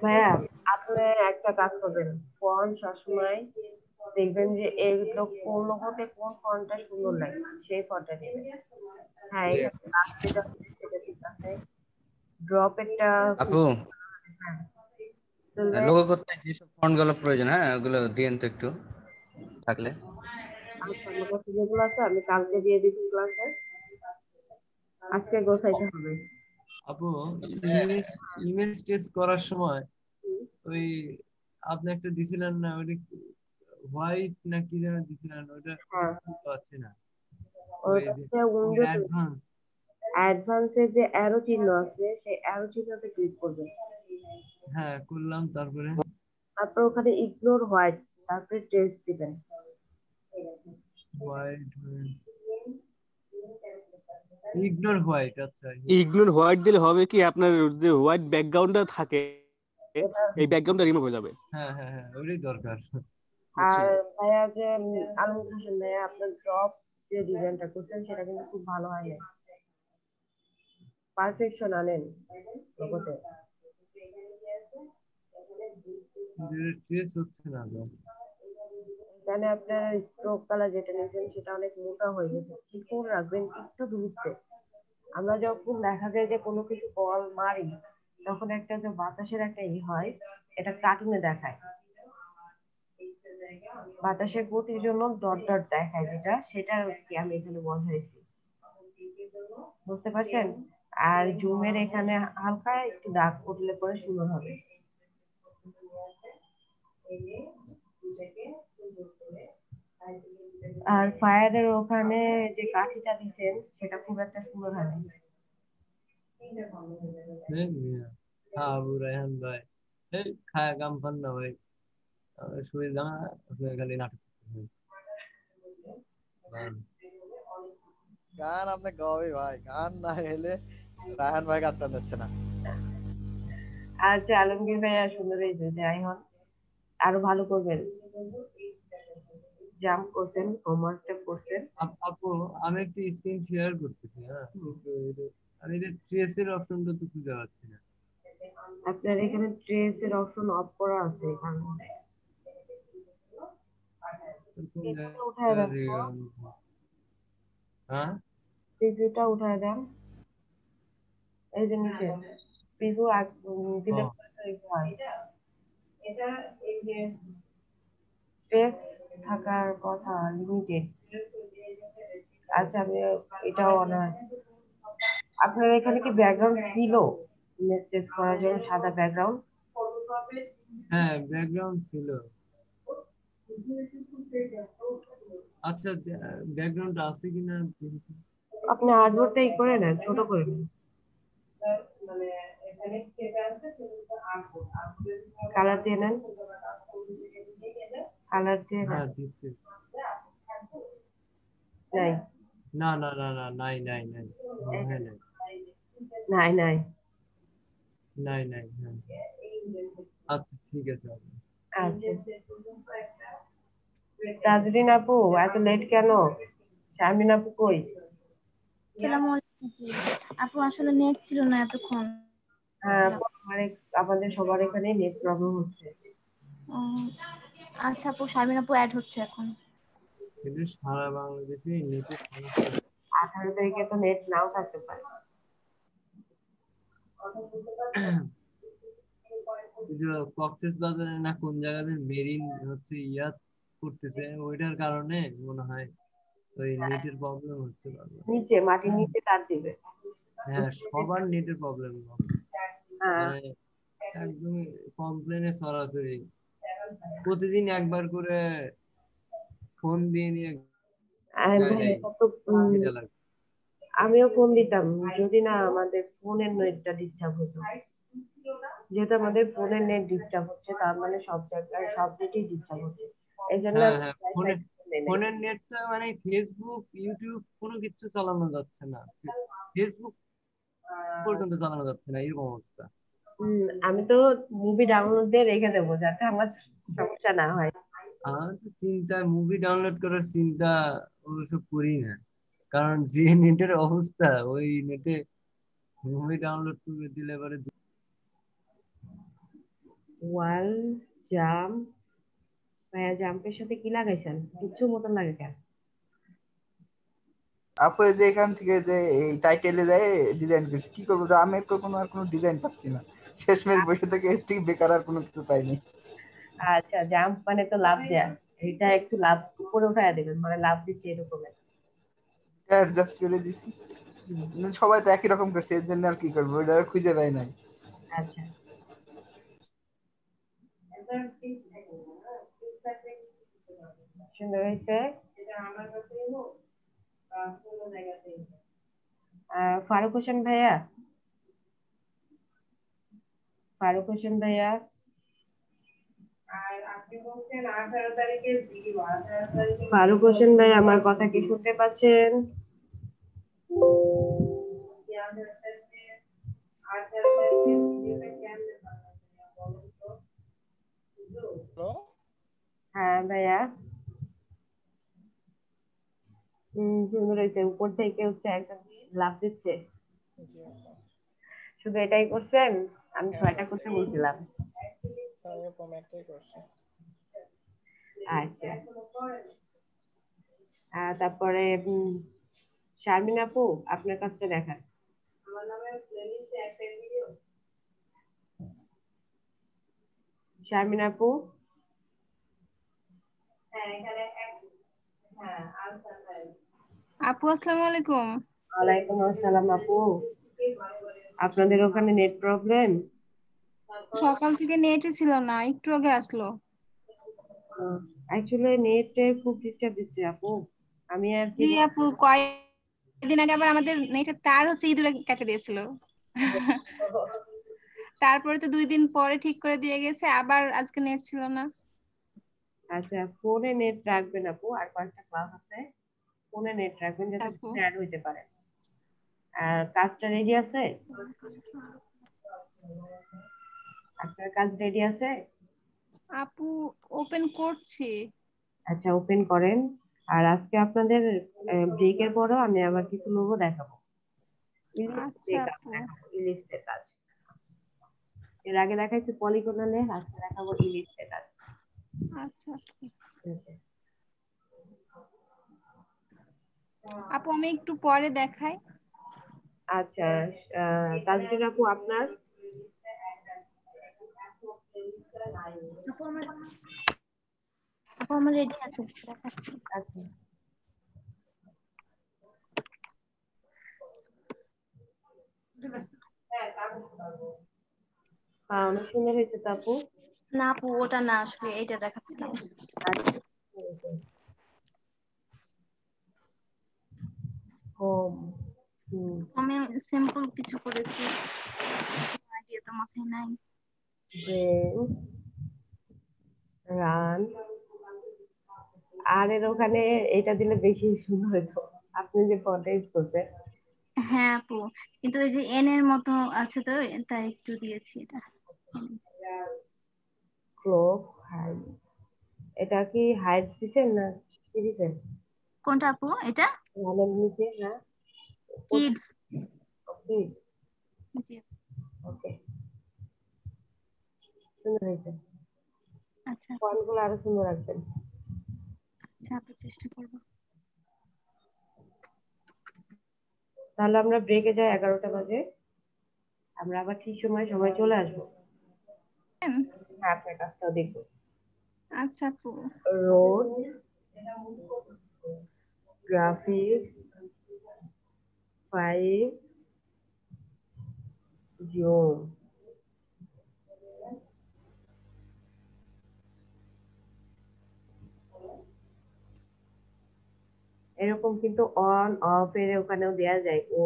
ভাইয়া আপনি একটা কাজ করবেন, ফন্ট সবসময় দেখবেন যে এগুলো কোন লোগোতে কোন ফন্টটা সুন্দর লাগে সেই ফন্টটা নেবেন। হ্যাঁ, এখানে লাস্ট যেটা হচ্ছে সেটা ঠিক আছে, ড্রপ একটা আপু হ্যাঁ চলবে। লোগো করতে যেসব ফন্ট গুলো প্রয়োজন, হ্যাঁ ওগুলো দিয়েন তো একটু থাকলে। আচ্ছা, আমার কাছে যেগুলো আছে আমি কালকে দিয়ে দিচ্ছি ক্লাসে, আজকে গোছাইতে হবে। আপু ইমেজ ইমেজ টেস্ট করার সময় হুম। ওই আপনি একটা দিছিলেন না, ওইটা হোয়াইট না কি যেন দিছিলেন, ওইটা হ্যাঁ, পাচ্ছি না। ওই ওটা যে হচ্ছে উইন্ডোতে অ্যাডভান্স। অ্যাডভান্সের যে অ্যারো চিহ্ন আছে সেই অ্যারো চিহ্নতে ক্লিক করবেন। হ্যাঁ করলাম, তারপরে তারপর ওখানে ইগনোর হোয়াইট, তারপরে টেস্ট দিবেন। হোয়াইট, ইগনোর হোয়াইট, আচ্ছা। ইগনোর হোয়াইট দিলে হবে কি, আপনার যে হোয়াইট ব্যাকগ্রাউন্ডটা থাকে এটা এই ব্যাকগ্রাউন্ডটা রিমুভ হয়ে যাবে, হ্যাঁ হ্যাঁ হ্যাঁ, ওইটাই দরকার। আর বুঝছেন? ভাইয়া যে আলমগীর হোসেন ভাইয়া আপনার ড্রপ যে ডিজাইনটা করছেন সেটা কিন্তু খুব ভালো হয়নি, পারফেকশন আনেন লোগোতে। ট্রেস হচ্ছে না তো। এখানে আপনার স্ট্রোক কালার যেটা নিয়েছেন সেটা অনেক মোটা হয়ে গেছে, ঠিক করে রাখবেন একটু দূরত্বে। আমরা যখন দেখা যায় যে কোনো কিছু বল মারি তখন একটা যে বাতাসের একটা হয়, এটা কার্টুনে দেখায়, বাতাসের গতির জন্য ডট ডট দেখায়, যেটা সেটা কি আমি এখানে বোঝাইছি, বুঝতে পারছেন? আর জুমের এখানে হালকা একটু দাগ উঠলে পরে সুন্দর হবে। আর ফায়ারের ওখানে যে কাঠিটা দিচ্ছেন সেটা খুব একটা সুন্দর হয়নি। হ্যাঁ আবু রায়হান ভাই, এই খায়া কাম পান না ভাই, আমার শরীর জানা, আপনি খালি নাটক করতেছেন। বান। গান আপনি গাওয়াই ভাই, গান না গেলে রায়হান ভাই গানটা দিচ্ছে না। আর যে আলমগীর ভাইয়া সুন্দর এই যে যাই হন, আরো ভালো করবেন। জাম্প করছেন, হোমওয়ার্কটা করছেন। আপু আমি একটু স্ক্রিন শেয়ার করতেছি, হ্যাঁ আমি এদের ট্রেসের অপশনটা তো খুঁজে পাচ্ছি না। আপনার এখানে ট্রেসের অপশন অফ করা আছে এখানে। কোন প্রিভিউটা উঠায় জায়গা দেন থেকে তো, হ্যাঁ প্রিভিউটা উঠায় দেন। এই যে নিচে প্রিভিউ দিলে ও, হয়। এটা এই যে ট্রেস থাকার কথা লিমিটেড। আচ্ছা আমি এটাও অনার। আপনার এখানে কি ব্যাকগ্রাউন্ড ছিল ইমেজ টেস্ট করার জন্য, সাদা ব্যাকগ্রাউন্ড? হ্যাঁ ব্যাকগ্রাউন্ড ছিল। আচ্ছা ব্যাকগ্রাউন্ড আছে কিনা দেখি। আপনি আর্টবোর্ডটা ই করে নেন, ছোট করে নেন, কালার দিয়ে নেন, কালার দিয়ে নেন। হ্যাঁ দিচ্ছি। নাই না না না না নাই নাই নাই হ্যাঁ নাই নাই নাই। নাই নাই হ্যাঁ। আচ্ছা ঠিক আছে আপু। আচ্ছা তাজরিন আপু, এত লেট কেন? শারমিন আপু কই? আসসালামু আলাইকুম আপু। আপু আসলে নেট ছিল না এতক্ষণ। হ্যাঁ আমাদের সবার এখানে নেট প্রবলেম হচ্ছে। ও, আচ্ছা আপু, শারমিন আপু অ্যাড হচ্ছে এখন। কিন্তু সারা বাংলাদেশে নেটের সমস্যা। 18 তারিখে তো নেট নাও থাকতে পারে। কক্সেস বাজারে না কোন জায়গাতে মেরিন হচ্ছে ইয়া করতেছে, ওইটার কারণে মনে হয় ওই নেটের প্রবলেম হচ্ছে বারবার। নিচে মাটির নিচে তার দিবে। হ্যাঁ সবার নেটের প্রবলেম, হ্যাঁ মানে একদম কমপ্লেনে সরাসরি প্রতিদিন একবার করে ফোন দিয়ে নিয়ে ভাই, গাইডাই এটা তো, এটা লাগে। আমিও ফোন দিতাম যদি না আমাদের ফোনের নেটটা ডিস্টার্ব হতো। যেহেতু আমাদের ফোনের নেট ডিস্টার্ব হচ্ছে, তার মানে সব জায়গায় সব নেটই ডিস্টার্ব হচ্ছে। এই জন্য হ্যাঁ আমি হ্যাঁ ওয়াইফাই নেই নাই। ফোনের নেটটা মানে ফেসবুক ইউটিউব কোনো কিছু চালানো যাচ্ছে না, ফেসবুক পর্যন্ত চালানো যাচ্ছে না, এরকম অবস্থা। আমি তো মুভি ডাউনলোড দিয়ে রেখে দেবো যাতে আমার সমস্যা না হয়। আমার তো চিন্তা, মুভি ডাউনলোড করার চিন্তা অবশ্য করি না, কারণ যে নেটের অবস্থা ওই নেটে মুভি ডাউনলোড করে দিলে পরে ওয়াল জাম্প, ভাইয়া জাম্পের সাথে কি লাগাইছেন? কিছু মতন লাগে কেন? আপু এই যে এখান থেকে যে এই টাইটেলে যায় ডিজাইন করছি, কি করবো, যে আমি তো কোনো আর কোনো ডিজাইন পাচ্ছি না, শেষমেশ বসে থেকে এর থেকে বেকার আর কোনো কিছু পাইনি। আচ্ছা জাম্প মানে তো লাভ দেয়া, এটা একটু লাভ উপরে উঠায় দেবেন, মানে লাভ দিচ্ছে এরকম। অ্যাডজাস্ট করে দিছি, সবাই তো একই রকম করছে, এর জন্য আর কি করবো, ওটা আর খুঁজে পাই নাই। আচ্ছা সুন্দর হয়েছে। ফারুক হোসেন ভাইয়া, ফারুক হোসেন ভাইয়া, ফারুক হোসেন ভাই আমার কথা কি শুনতে পাচ্ছেন? হ্যাঁ ভাইয়া, সুন্দর হয়েছে, উপর থেকে হচ্ছে একদম লাভ দিচ্ছে। শুধু এটাই করছেন? আমি ছয়টা করতে বলছিলাম। আচ্ছা তারপরে শারমিন আপু, আপনার কাছে দেখান। শারমিন আপু, আপু আসসালামু আলাইকুম। ওয়ালাইকুম আসসালাম আপু, আপনাদের ওখানে নেট প্রবলেম? সকাল থেকে নেটই ছিল না, একটু আগে আসলো। অ্যাকচুয়ালি নেটে খুব ডিস্টার্ব দিচ্ছে আপু। আমি আর কি জি আপু, কয়েকদিন আগে আবার আমাদের নেটের তার হচ্ছে ইঁদুরে কেটে দিয়েছিল। তারপরে তো 2 দিন পরে ঠিক করে দিয়ে গেছে, আবার আজকে নেট ছিল না। আচ্ছা ফোনে নেট রাখবেন আপু, আর কয়েকটা ক্লাস আছে, ফোনে নেট রাখবেন যাতে আপু ফোনে অ্যাড হইতে পারে। আর কাজটা রেডি আছে? আপনার কাজ রেডি আছে? আপু ওপেন করছি। আচ্ছা ওপেন করেন। আর আজকে আপনাদের ব্রেকের পরও আমি আবার কিছু লোগো দেখাবো। আচ্ছা আপু। ইলিপ্সের কাজ এর আগে দেখাইছি পলিগনালে, আজকে দেখাবো ইলিপ্সের কাজ। আচ্ছা আপু আমি একটু পরে দেখাই। আচ্ছা তাজরিন আপু আপনার আপু আমার রেডি আছে, দেখাচ্ছি। আচ্ছা অনেক সুন্দর হয়েছে তো আপু। না আপু ওটা না, আসলে এইটা দেখাচ্ছিলাম। আচ্ছা হোম আমি সিম্পল কিছু করেছি, আইডিয়া তো মাথায় নাই। ব্রেন রান আর এর ওখানে এটা দিলে বেশি সুন্দর হতো, আপনি যে ফন্ট ইউজ করছেন। হ্যাঁ আপু, কিন্তু ওই যে এন এর মতো আছে তো, তাই একটু দিয়েছি এটা। ক্লোক হাইড, এটা কি হাইড দিছেন না কি দিছেন? কোনটা আপু? এটা রানের নিচে না কিডস। কিডস জি ওকে সুন্দর হয়েছে। আচ্ছা ফন্টগুলো আরো সুন্দর রাখবেন। আচ্ছা আপু চেষ্টা করবো। তাহলে আমরা ব্রেকে যাই 11টা বাজে, আমরা আবার ঠিক সময় সবাই চলে আসবো। হ্যাঁ আপনার কাজটাও দেখবো। আচ্ছা আপু। রোড গ্রাফিক্স 5 জুম এরকম কিন্তু অন অফ এর ওখানেও দেয়া যায়। ও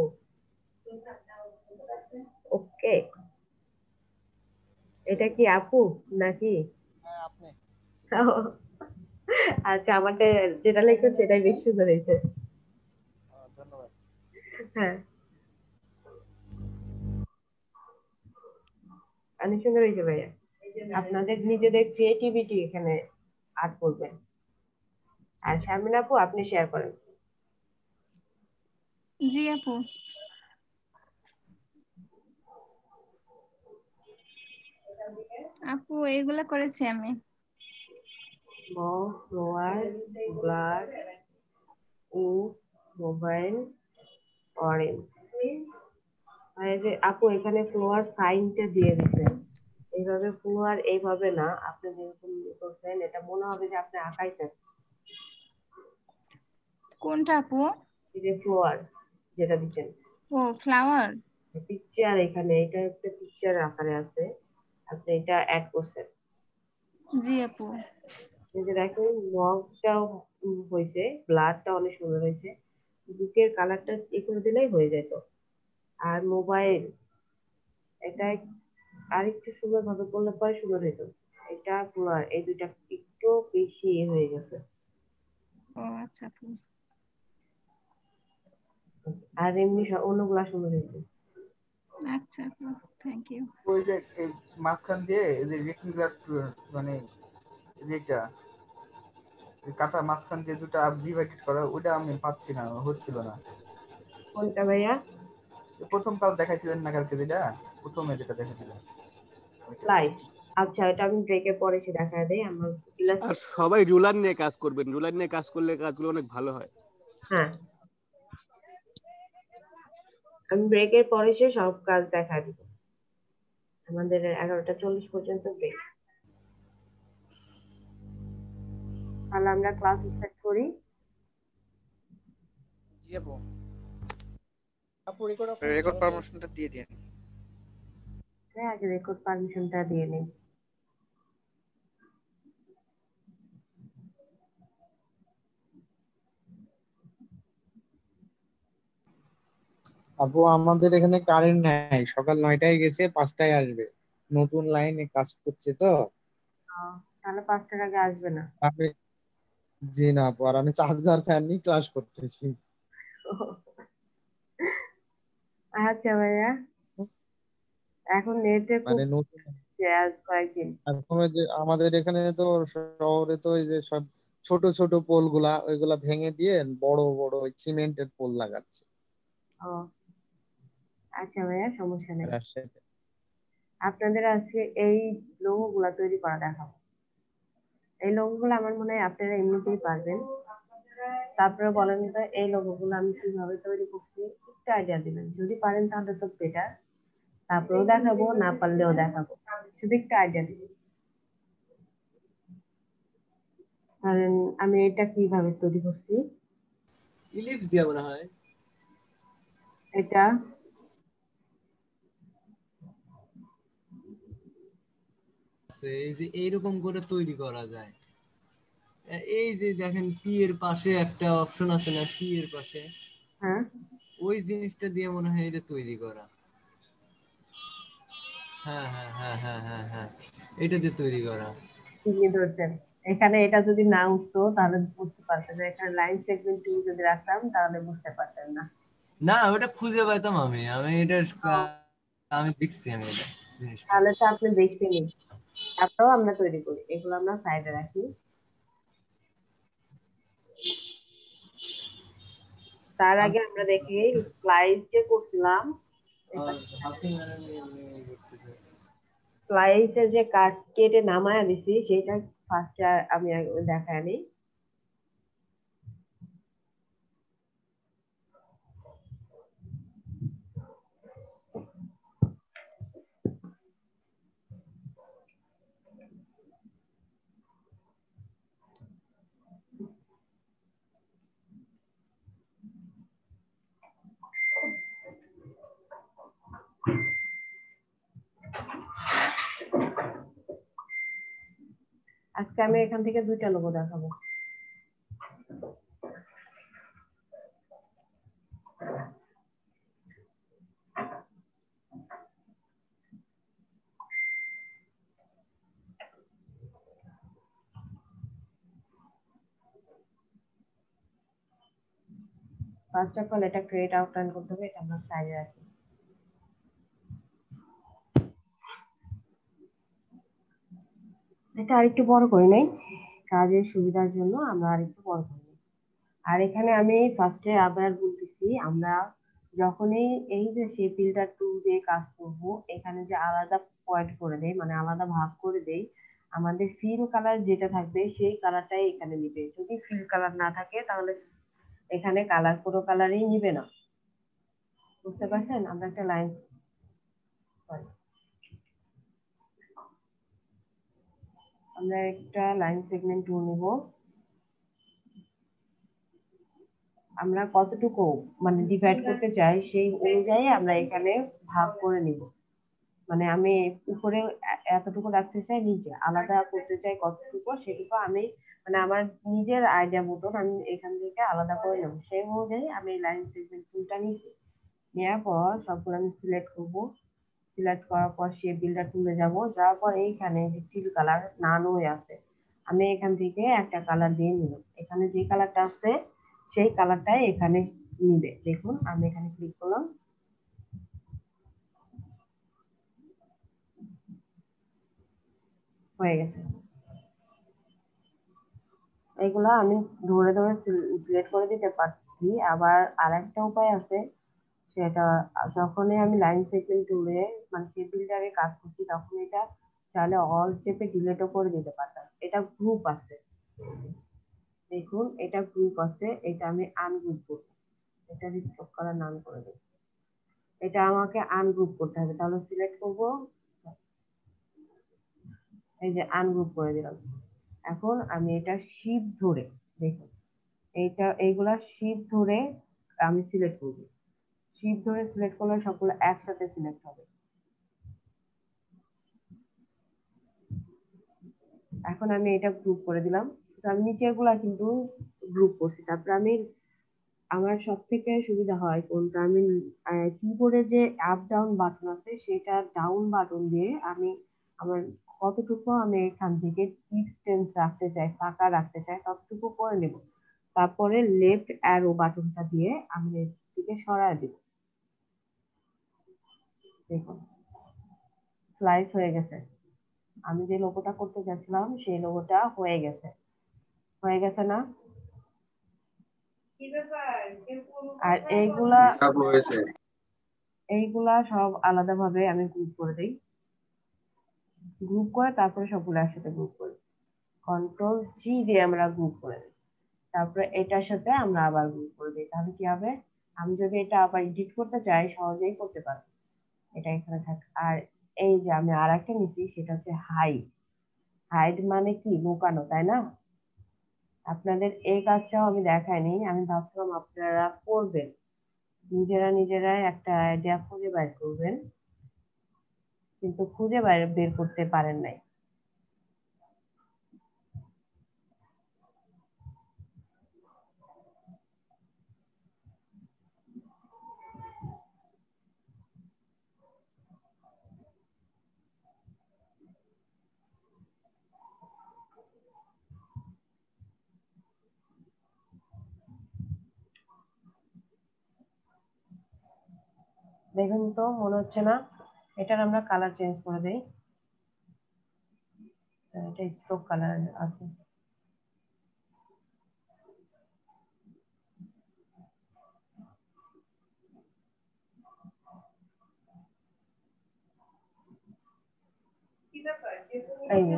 ওকে এটা কি আপু নাকি? আচ্ছা আমারটা যেটা লিখছেন সেটাই বেশি সুন্দর হয়েছে। হ্যাঁ অনেক সুন্দর হয়েছে ভাইয়া। আপনাদের নিজেদের ক্রিয়েটিভিটি এখানে আর্ট করবেন। আর শারমিন আপু আপনি শেয়ার করেন। জি আপু। আপু এইগুলা করেছি আমি। ফ্লোয়ার ব্লাড ও মোবাইল অরেঞ্জ। এই যে আপু এখানে ফ্লোয়ার সাইনটা দিয়ে দিচ্ছেন, এইভাবে ফ্লোয়ার এইভাবে না, আপনি যেরকম করছেন এটা মনে হবে যে আপনি আঁকাইছেন। কোনটা আপু? এই যে ফ্লোয়ার যেটা দিচ্ছেন, ও ফ্লাওয়ার। পিকচার এখানে এটা একটা পিকচার আকারে আছে, আপনি এটা অ্যাড করছেন। জি আপু। এই যে দেখেন মগটাও হয়েছে, ব্লাডটা অনেক সুন্দর হয়েছে, বুকের কালারটা ই করে দিলেই হয়ে যেত। আর মোবাইল এটা আরেকটু সুন্দর ভাবে করলে পরে সুন্দর হতো। এটা ফ্লোয়ার এই দুইটা একটু বেশি হয়ে গেছে। ও আচ্ছা আপু। আর এমনি অন্যগুলা সুন্দর হয়েছে। আচ্ছা আপু থ্যাংক ইউ। ওই যে এই মাঝখান দিয়ে এই যে রেক্টেঙ্গুলার মানে যেটা কাটা মাঝখান দিয়ে দুটো ডিভাইডেড করা, ওটা আমি পাচ্ছি না, হচ্ছিল না। কোনটা ভাইয়া? প্রথম কাজ দেখাইছিলেন না কালকে, যেটা প্রথমে যেটা দেখাইছিলেন লাইট। আচ্ছা এটা আমি ব্রেকের পরে সে দেখা দেই আমার আর সবাই রুলার নিয়ে কাজ করবেন, রুলার নিয়ে কাজ করলে কাজগুলো অনেক ভালো হয়। হ্যাঁ আমি ব্রেকের পরে সে সব কাজ দেখা দিব। আমাদের 11:40 পর্যন্ত ব্রেক, তাহলে আমরা ক্লাস স্টার্ট করি। জি আপু। আপু রেকর্ড পারমিশনটা দিয়ে দিন। হ্যাঁ আগে রেকর্ড পারমিশনটা দিয়ে নেই। আপু আমাদের এখানে কারেন্ট নাই, সকাল 9টায় গেছে, 5টায় আসবে। নতুন লাইনে কাজ করছে তো। তাহলে 5টার আগে আসবে না? আমি জি না আপু, আর আমি চার্জার ফ্যান নিয়ে ক্লাস করতেছি। আচ্ছা ভাইয়া এখন নেটে খুব মানে নতুন আজ কয়েকদিন। এখন ওই যে আমাদের এখানে তো শহরে তো এই যে সব ছোট ছোট পোল গুলা ওইগুলা ভেঙে দিয়ে বড় বড় ওই সিমেন্টের পোল লাগাচ্ছে ও আচ্ছা ভাইয়া, সমস্যা নেই। রাজশাহীতে। আপনাদের আজকে এই লোগোগুলা তৈরি করা দেখাবো। এই লোগোগুলো আমার মনে হয় আপনারা এমনিতেই পারবেন। তারপরে বলেন তো এই লোগোগুলো আমি কিভাবে তৈরি করছি, একটু আইডিয়া দিবেন। যদি পারেন তাহলে তো বেটার, তারপরেও দেখাবো, না পারলেও দেখাবো, শুধু একটু আইডিয়া দিবেন। ধরেন আমি এটা কিভাবে তৈরি করছি, ইলিপস দিয়া মনে হয়। এটা এই যে এইরকম করে তৈরি করা যায়। এই যে দেখেন টি এর পাশে একটা অপশন আছে না, টি এর পাশে, হ্যাঁ ওই জিনিসটা দিয়ে মনে হয় এটা তৈরি করা। হ্যাঁ হ্যাঁ হ্যাঁ হ্যাঁ হ্যাঁ হ্যাঁ, এটা দিয়ে তৈরি করা। ঠিকই ধরছেন। এখানে এটা যদি না উঠতো তাহলে বুঝতে পারতেন না, এখানে লাইন সেগমেন্ট 2 যদি রাখতাম তাহলে বুঝতে পারতেন না। না ওটা খুঁজে পাইতাম আমি আমি এটা আমি দেখছি আমি এটা জিনিসটা। তাহলে তো আপনি দেখছেনই। তারপরেও আমরা তৈরি করি, এগুলো আমরা সাইডে রাখি। তার আগে আমরা দেখি স্লাইড যে করছিলাম, স্লাইডে যে কাট কেটে নামায় দিছি সেটা ফার্স্টে আমি দেখাই নিই। আজকে আমি এখান থেকে দুইটা লোগো দেখাবো। ফার্স্ট অফ অল এটা ক্রিয়েট আউটলাইন করতে হবে, এটা আমরা সাইডে রাখি। এটা আরেকটু বড় করে নেই, কাজের সুবিধার জন্য আমরা আরেকটু বড় করে নিই। আর এখানে আমি ফার্স্টে আবার বলতেছি, আমরা যখনই এই যে সেই ফিল্টার টুল দিয়ে কাজ করব, এখানে যে আলাদা পয়েন্ট করে দেই, মানে আলাদা ভাগ করে দেই, আমাদের ফিল কালার যেটা থাকবে সেই কালারটাই এখানে নিবে। যদি ফিল কালার না থাকে তাহলে এখানে কালার কোনো কালারই নিবে না। বুঝতে পারছেন? আমরা একটা লাইন, আমরা একটা লাইন সেগমেন্ট টুল নিব। আমরা কতটুকু মানে ডিভাইড করতে চাই সেই অনুযায়ী আমরা এখানে ভাগ করে নিব। মানে আমি উপরে এতটুকু রাখতে চাই, নিচে আলাদা করতে চাই কতটুকু, সেটুকু আমি মানে আমার নিজের আইডিয়া মতন আমি এখান থেকে আলাদা করে নেব। সেই অনুযায়ী আমি লাইন সেগমেন্ট টুলটা নিচ্ছি। নেওয়ার পর সবগুলো আমি সিলেক্ট করব। সিলেক্ট করার পর সে বিল্ডার টুলে যাব, যাওয়ার পর এইখানে যে ফিল কালার নানো আছে, আমি এখান থেকে একটা কালার দিয়ে নিলাম। এখানে যে কালারটা আছে সেই কালারটাই এখানে নিবে। দেখুন আমি এখানে ক্লিক করলাম, হয়ে গেছে। এগুলা আমি ধরে ধরে সিলেক্ট করে দিতে পারছি। আবার আরেকটা উপায় আছে, সেটা যখনই আমি লাইন সেগমেন্ট টুলে মানে বিল্ডারে কাজ করছি তখন এটা চাইলে অল স্টেপে ডিলিটও করে দিতে পারতাম। এটা গ্রুপ আছে, দেখুন এটা গ্রুপ আছে, এটা আমি আনগ্রুপ করব। এটা রিস্টক করার নাম করে দেব। এটা আমাকে আনগ্রুপ করতে হবে, তাহলে সিলেক্ট করব, এই যে আনগ্রুপ করে দিলাম। এখন আমি এটা শিফট ধরে, দেখুন এইগুলা শিফট ধরে আমি সিলেক্ট করব। শিফট ধরে সিলেক্ট করলে সবগুলো একসাথে সিলেক্ট হবে। এখন আমি এটা গ্রুপ করে দিলাম। আমি নিচের গুলা কিন্তু গ্রুপ করছি। তারপর আমি আমার সব থেকে সুবিধা হয় কোনটা, আমি কিবোর্ডে যে আপ ডাউন বাটন আছে সেটা ডাউন বাটন দিয়ে আমি আমার কতটুকু আমি এখান থেকে ডিসটেন্স রাখতে চাই, ফাঁকা রাখতে চাই ততটুকু করে নেব। তারপরে লেফট অ্যারো বাটনটা দিয়ে আমি এদিকে সরায় দিব। দেখুন স্লাইড হয়ে গেছে। আমি যে লোগোটা করতে যাচ্ছিলাম সেই লোগোটা হয়ে গেছে। হয়ে গেছে না? আর এইগুলা আপু হয়েছে। এইগুলা সব আলাদাভাবে আমি গ্রুপ করে দিই, গ্রুপ করে তারপরে সবগুলো একসাথে গ্রুপ করি, কন্ট্রোল জি দিয়ে আমরা গ্রুপ করে দিই, তারপরে এটার সাথে আমরা আবার গ্রুপ করে দিই। তাহলে কি হবে, আমি যদি এটা আবার এডিট করতে চাই সহজেই করতে পারবো। এটা এখানে থাক। আর এই যে আমি আর একটা নিচ্ছি, সেটা হচ্ছে হাইড। হাইড মানে কি, লুকানো, তাই না? আপনাদের এই কাজটাও আমি দেখাইনি, আমি ভাবছিলাম আপনারা করবেন, নিজেরাই একটা আইডিয়া খুঁজে বের করবেন, কিন্তু খুঁজে বের করতে পারেন নাই। দেখুন তো, মনে হচ্ছে না? এটার আমরা কালার চেঞ্জ করে দেই, এটা স্ট্রোক কালার আছে। এই যে,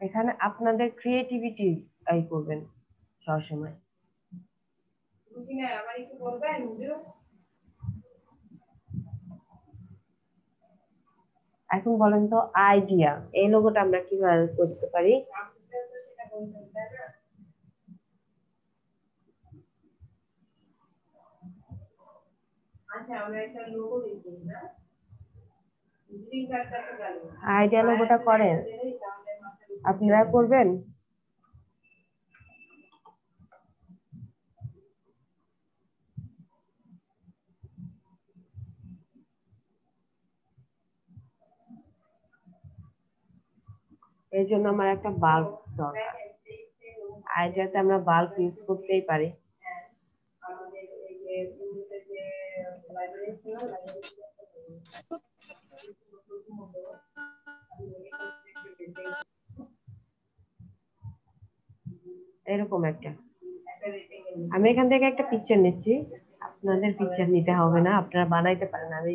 এখানে আপনাদের ক্রিয়েটিভিটি এই করবেন সবসময়। এখন বলেন তো, আইডিয়া এই লোগোটা আমরা কিভাবে করতে পারি? আইডিয়া লোগোটা করেন, আপনারা করবেন? এই জন্য আমার একটা বাল্ব দরকার। আইডিয়াতে আমরা বাল্ব ইউজ করতেই পারি। এরকম একটা, আমি এখান থেকে একটা পিকচার নিচ্ছি, আপনাদের পিকচার নিতে হবে না, আপনারা বানাইতে পারেন। আমি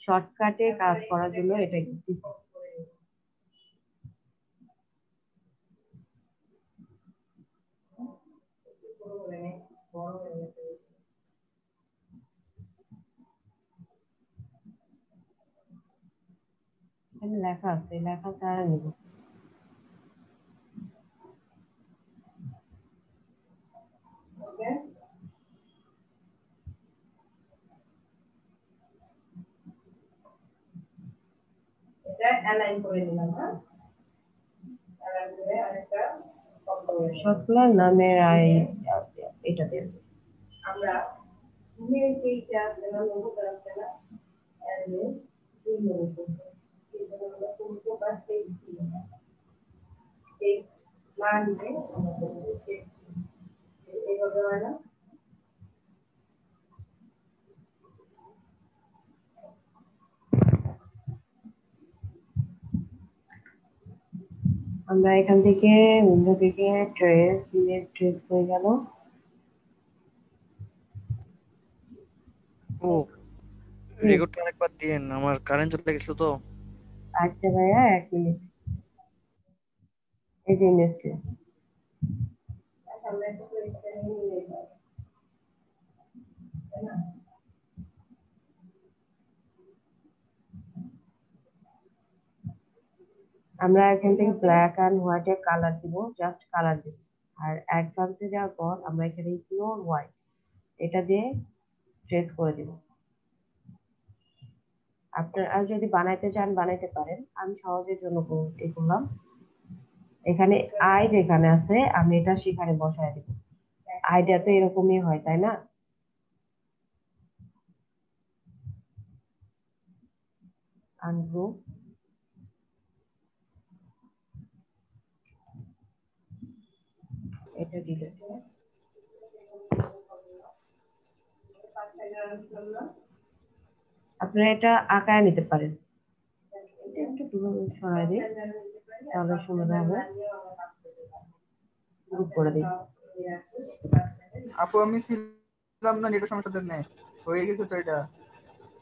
শর্টকাটে কাজ করার জন্য এটা দিচ্ছি। এখানে লেখা আছে, লেখা ছাড়া নিব। এটা অ্যালাইন করে দিলাম। হ্যাঁ, অ্যালাইন করে আরেকটা সবগুলোর নামের এটা দেব আমরা। এইটা লোগো করাতে না, এই লোগো আমরা কোন প্রকার এই মানে এইভাবে হয় না? আমরা এখান থেকে উইন্ডো থেকে ট্রেস হয়ে গেল। ও রেকর্ডটা আরেকবার দিন, আমার কারেন্ট চলে গেছিল তো। আচ্ছা ভাইয়া, 1 মিনিট। এই যে ইমেজ ট্রেস, আমরা এখান থেকে ব্ল্যাক এন্ড হোয়াইট এর কালার দিব, জাস্ট কালার দিব। আর অ্যাডভান্সে যাওয়ার পর আমরা এখানে পিওর হোয়াইট এটা দিয়ে ট্রেস করে দিব। আপনারা যদি বানাইতে চান বানাইতে পারেন, আমি সহজের জন্য করলাম। এখানে আই যেখানে আছে আমি এটা সেখানে বসায় দিব। আইডিয়া তো এরকমই হয়, তাই না? আনগ্রুপ, এটা ডিলিট। আপনারা এটা আঁকায় নিতে পারেন। এটা একটু দূরে সরাই দিই। তাহলে সুবিধা হবে। গ্রুপ করে দিই। আপু আমি ছিলাম না নেটের সমস্যার জন্য, হয়ে গেছে তো এটা?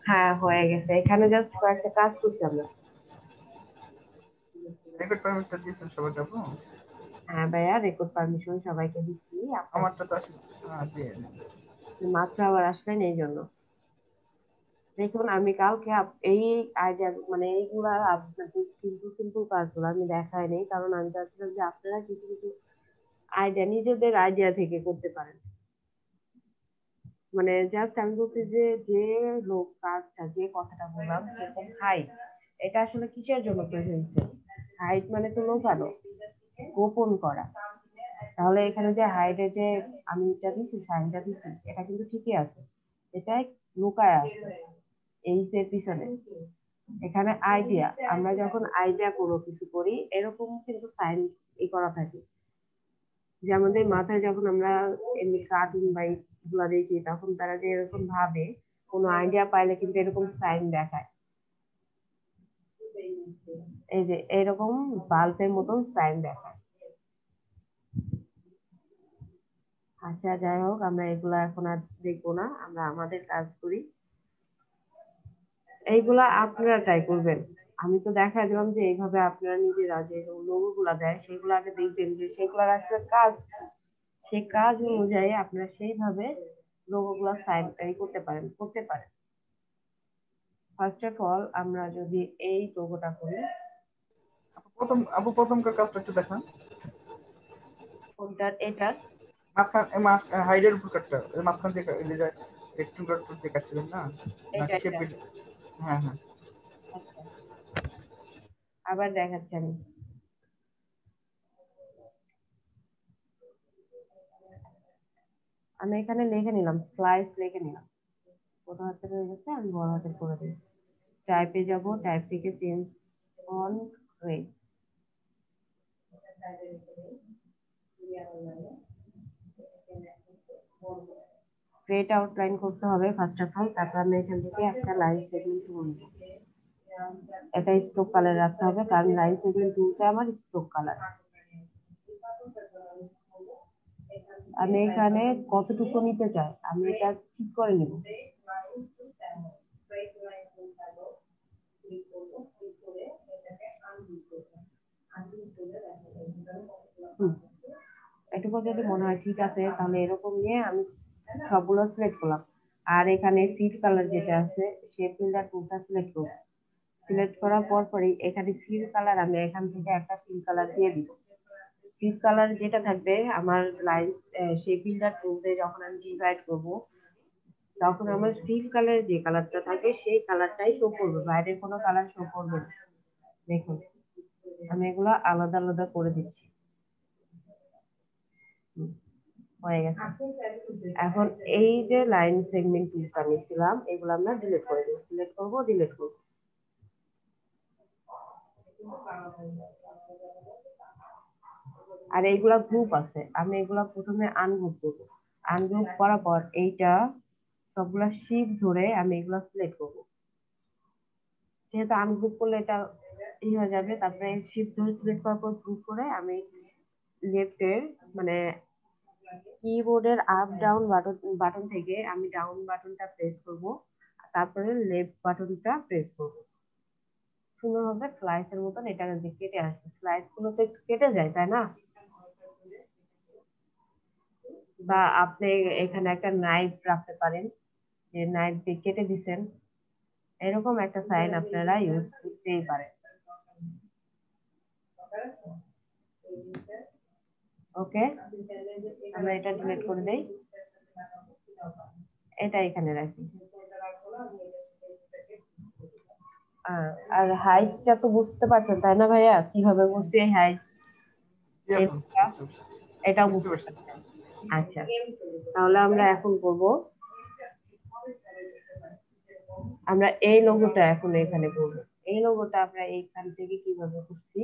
হ্যাঁ হয়ে গেছে, এখানে জাস্ট কয়েকটা কাজ করছি আমরা। রেকর্ড পারমিটটা দিয়েছেন সবাইকে আপু? হ্যাঁ ভাইয়া, রেকর্ড পারমিশন সবাইকে দিচ্ছি। আমারটা তো আসলে দিয়ে মাত্র আবার আসলেন এই জন্য। দেখুন আমি কালকে এই আইডিয়া মানে এইগুলা আপনাদের সিম্পল সিম্পল কাজগুলো আমি দেখাই নেই, কারণ আমি চাচ্ছিলাম যে আপনারা কিছু কিছু আইডিয়া নিজেদের আইডিয়া থেকে করতে পারেন। মানে জাস্ট আমি বলছি যে যে লোক কাজটা যে কথাটা বললাম সেরকম হাইট, এটা আসলে কিসের জন্য প্রেজেন্ট? হাইট মানে তো লোকানো, গোপন করা। তাহলে এখানে যে হাইটে যে আমি এটা দিচ্ছি সাইনটা দিচ্ছি, এটা কিন্তু ঠিকই আছে, এটাই লুকায় আছে এই যে পিছনে। এখানে আইডিয়া, আমরা যখন আইডিয়া কোনো কিছু করি এরকম কিন্তু সাইন করা থাকে। যে আমাদের মাথায় যখন আমরা এমনি কার্টুন বা এগুলা দেখি, তখন তারা যে এরকম ভাবে কোনো আইডিয়া পাইলে কিন্তু এরকম সাইন দেখায়, এই যে এরকম বাল্বের মতন সাইন দেখায়। আচ্ছা যাই হোক, আমরা এগুলা এখন আর দেখবো না, আমরা আমাদের কাজ করি। এইগুলা আপনারা ট্রাই করবেন। আমি তো দেখা দিলাম যে এইভাবে আপনারা নিজেরা যে লোগো গুলা দেয় সেগুলো আগে দেখবেন যে সেগুলার আসলে কাজ, সেই কাজ অনুযায়ী আপনারা সেইভাবে লোগো গুলা সাইন করতে পারেন। ফার্স্ট অফ অল আমরা যদি এই লোগোটা করি, প্রথমকার কাজটা একটু দেখান। কোনটার? এটার মাঝখান হাইডের উপর কাটটা মাঝখান থেকে রেক্টেঙ্গুলার টুল দিয়ে কাটছিলেন না? নাকি শেপ? হ্যাঁ হ্যাঁ। আবার দেখাচ্ছি আমি। আমি এখানে লিখে নিলাম, স্লাইস লিখে নিলাম, ছোট হাতের হয়ে গেছে, আমি বড় হাতের করে দিই। টাইপে যাব, টাইপ থেকে change on grey. Great outline করতে হবে ফার্স্ট অফ অল, তারপর আমি এখান থেকে একটা লাইন সেগমেন্ট তুলব। এটা স্ট্রোক কালার রাখতে হবে, কারণ লাইন সেগমেন্ট টুলটা আমার স্ট্রোক কালার। আমি এখানে কতটুকু নিতে চাই আমি এটা ঠিক করে নিব। এটুকু যদি মনে হয় ঠিক আছে, তাহলে এরকম নিয়ে আমি সবগুলো সিলেক্ট করলাম। আর এখানে ফিল কালার যেটা আছে সেই ফিল্টার টুলটা সিলেক্ট করব। সিলেক্ট করার পরই এখানে ফিল কালার আমি এখান থেকে একটা ফিল কালার দিয়ে দিব। ফিল কালার যেটা থাকবে আমার লাইন, সেই ফিল্টার টুলতে যখন আমি ডিভাইড করব তখন আমার ফিল কালার যে কালারটা থাকে সেই কালারটাই শো করবে, বাইরের কোনো কালার শো করবে না। দেখুন আমি এগুলো আলাদা আলাদা করে দিচ্ছি। হয়ে গেছে। এখন এই যে লাইন সেগমেন্ট টুলটা নিয়েছিলাম এগুলো আমরা ডিলিট করে দেব। সিলেক্ট করব, ডিলিট করব। আর এইগুলা গ্রুপ আছে, আমি এগুলা প্রথমে আনগ্রুপ করব। আনগ্রুপ করার পর এইটা সবগুলা শিফট ধরে আমি এগুলা সিলেক্ট করব। যেহেতু আনগ্রুপ করলে এটা হয়ে যাবে, তারপরে শিফট ধরে সিলেক্ট করার পর গ্রুপ করে আমি লেফটের মানে কিবোর্ডের আপ ডাউন বাটন থেকে আমি ডাউন বাটনটা প্রেস করব, তারপরে লেফট বাটনটা প্রেস করব। সুন্দরভাবে স্লাইসের মতন এটা কেটে আসবে। স্লাইস গুলো তো কেটে যায় তাই না? বা আপনি এখানে একটা নাইফ রাখতে পারেন, যে নাইফ দিয়ে কেটে দিচ্ছেন, এরকম একটা সাইন আপনারা ইউজ করতেই পারেন। ওকে, আমরা এটা ডিলিট করে দেই, এটা এখানে রাখি। আর হাইটটা তো বুঝতে পারছেন তাই না ভাইয়া, কিভাবে বুঝছি হাইট? এটা বুঝতে পারছেন? আচ্ছা, তাহলে আমরা এখন করব, আমরা এই লোগোটা এখন এখানে করব। এই লোগোটা আমরা এইখান থেকে কিভাবে করছি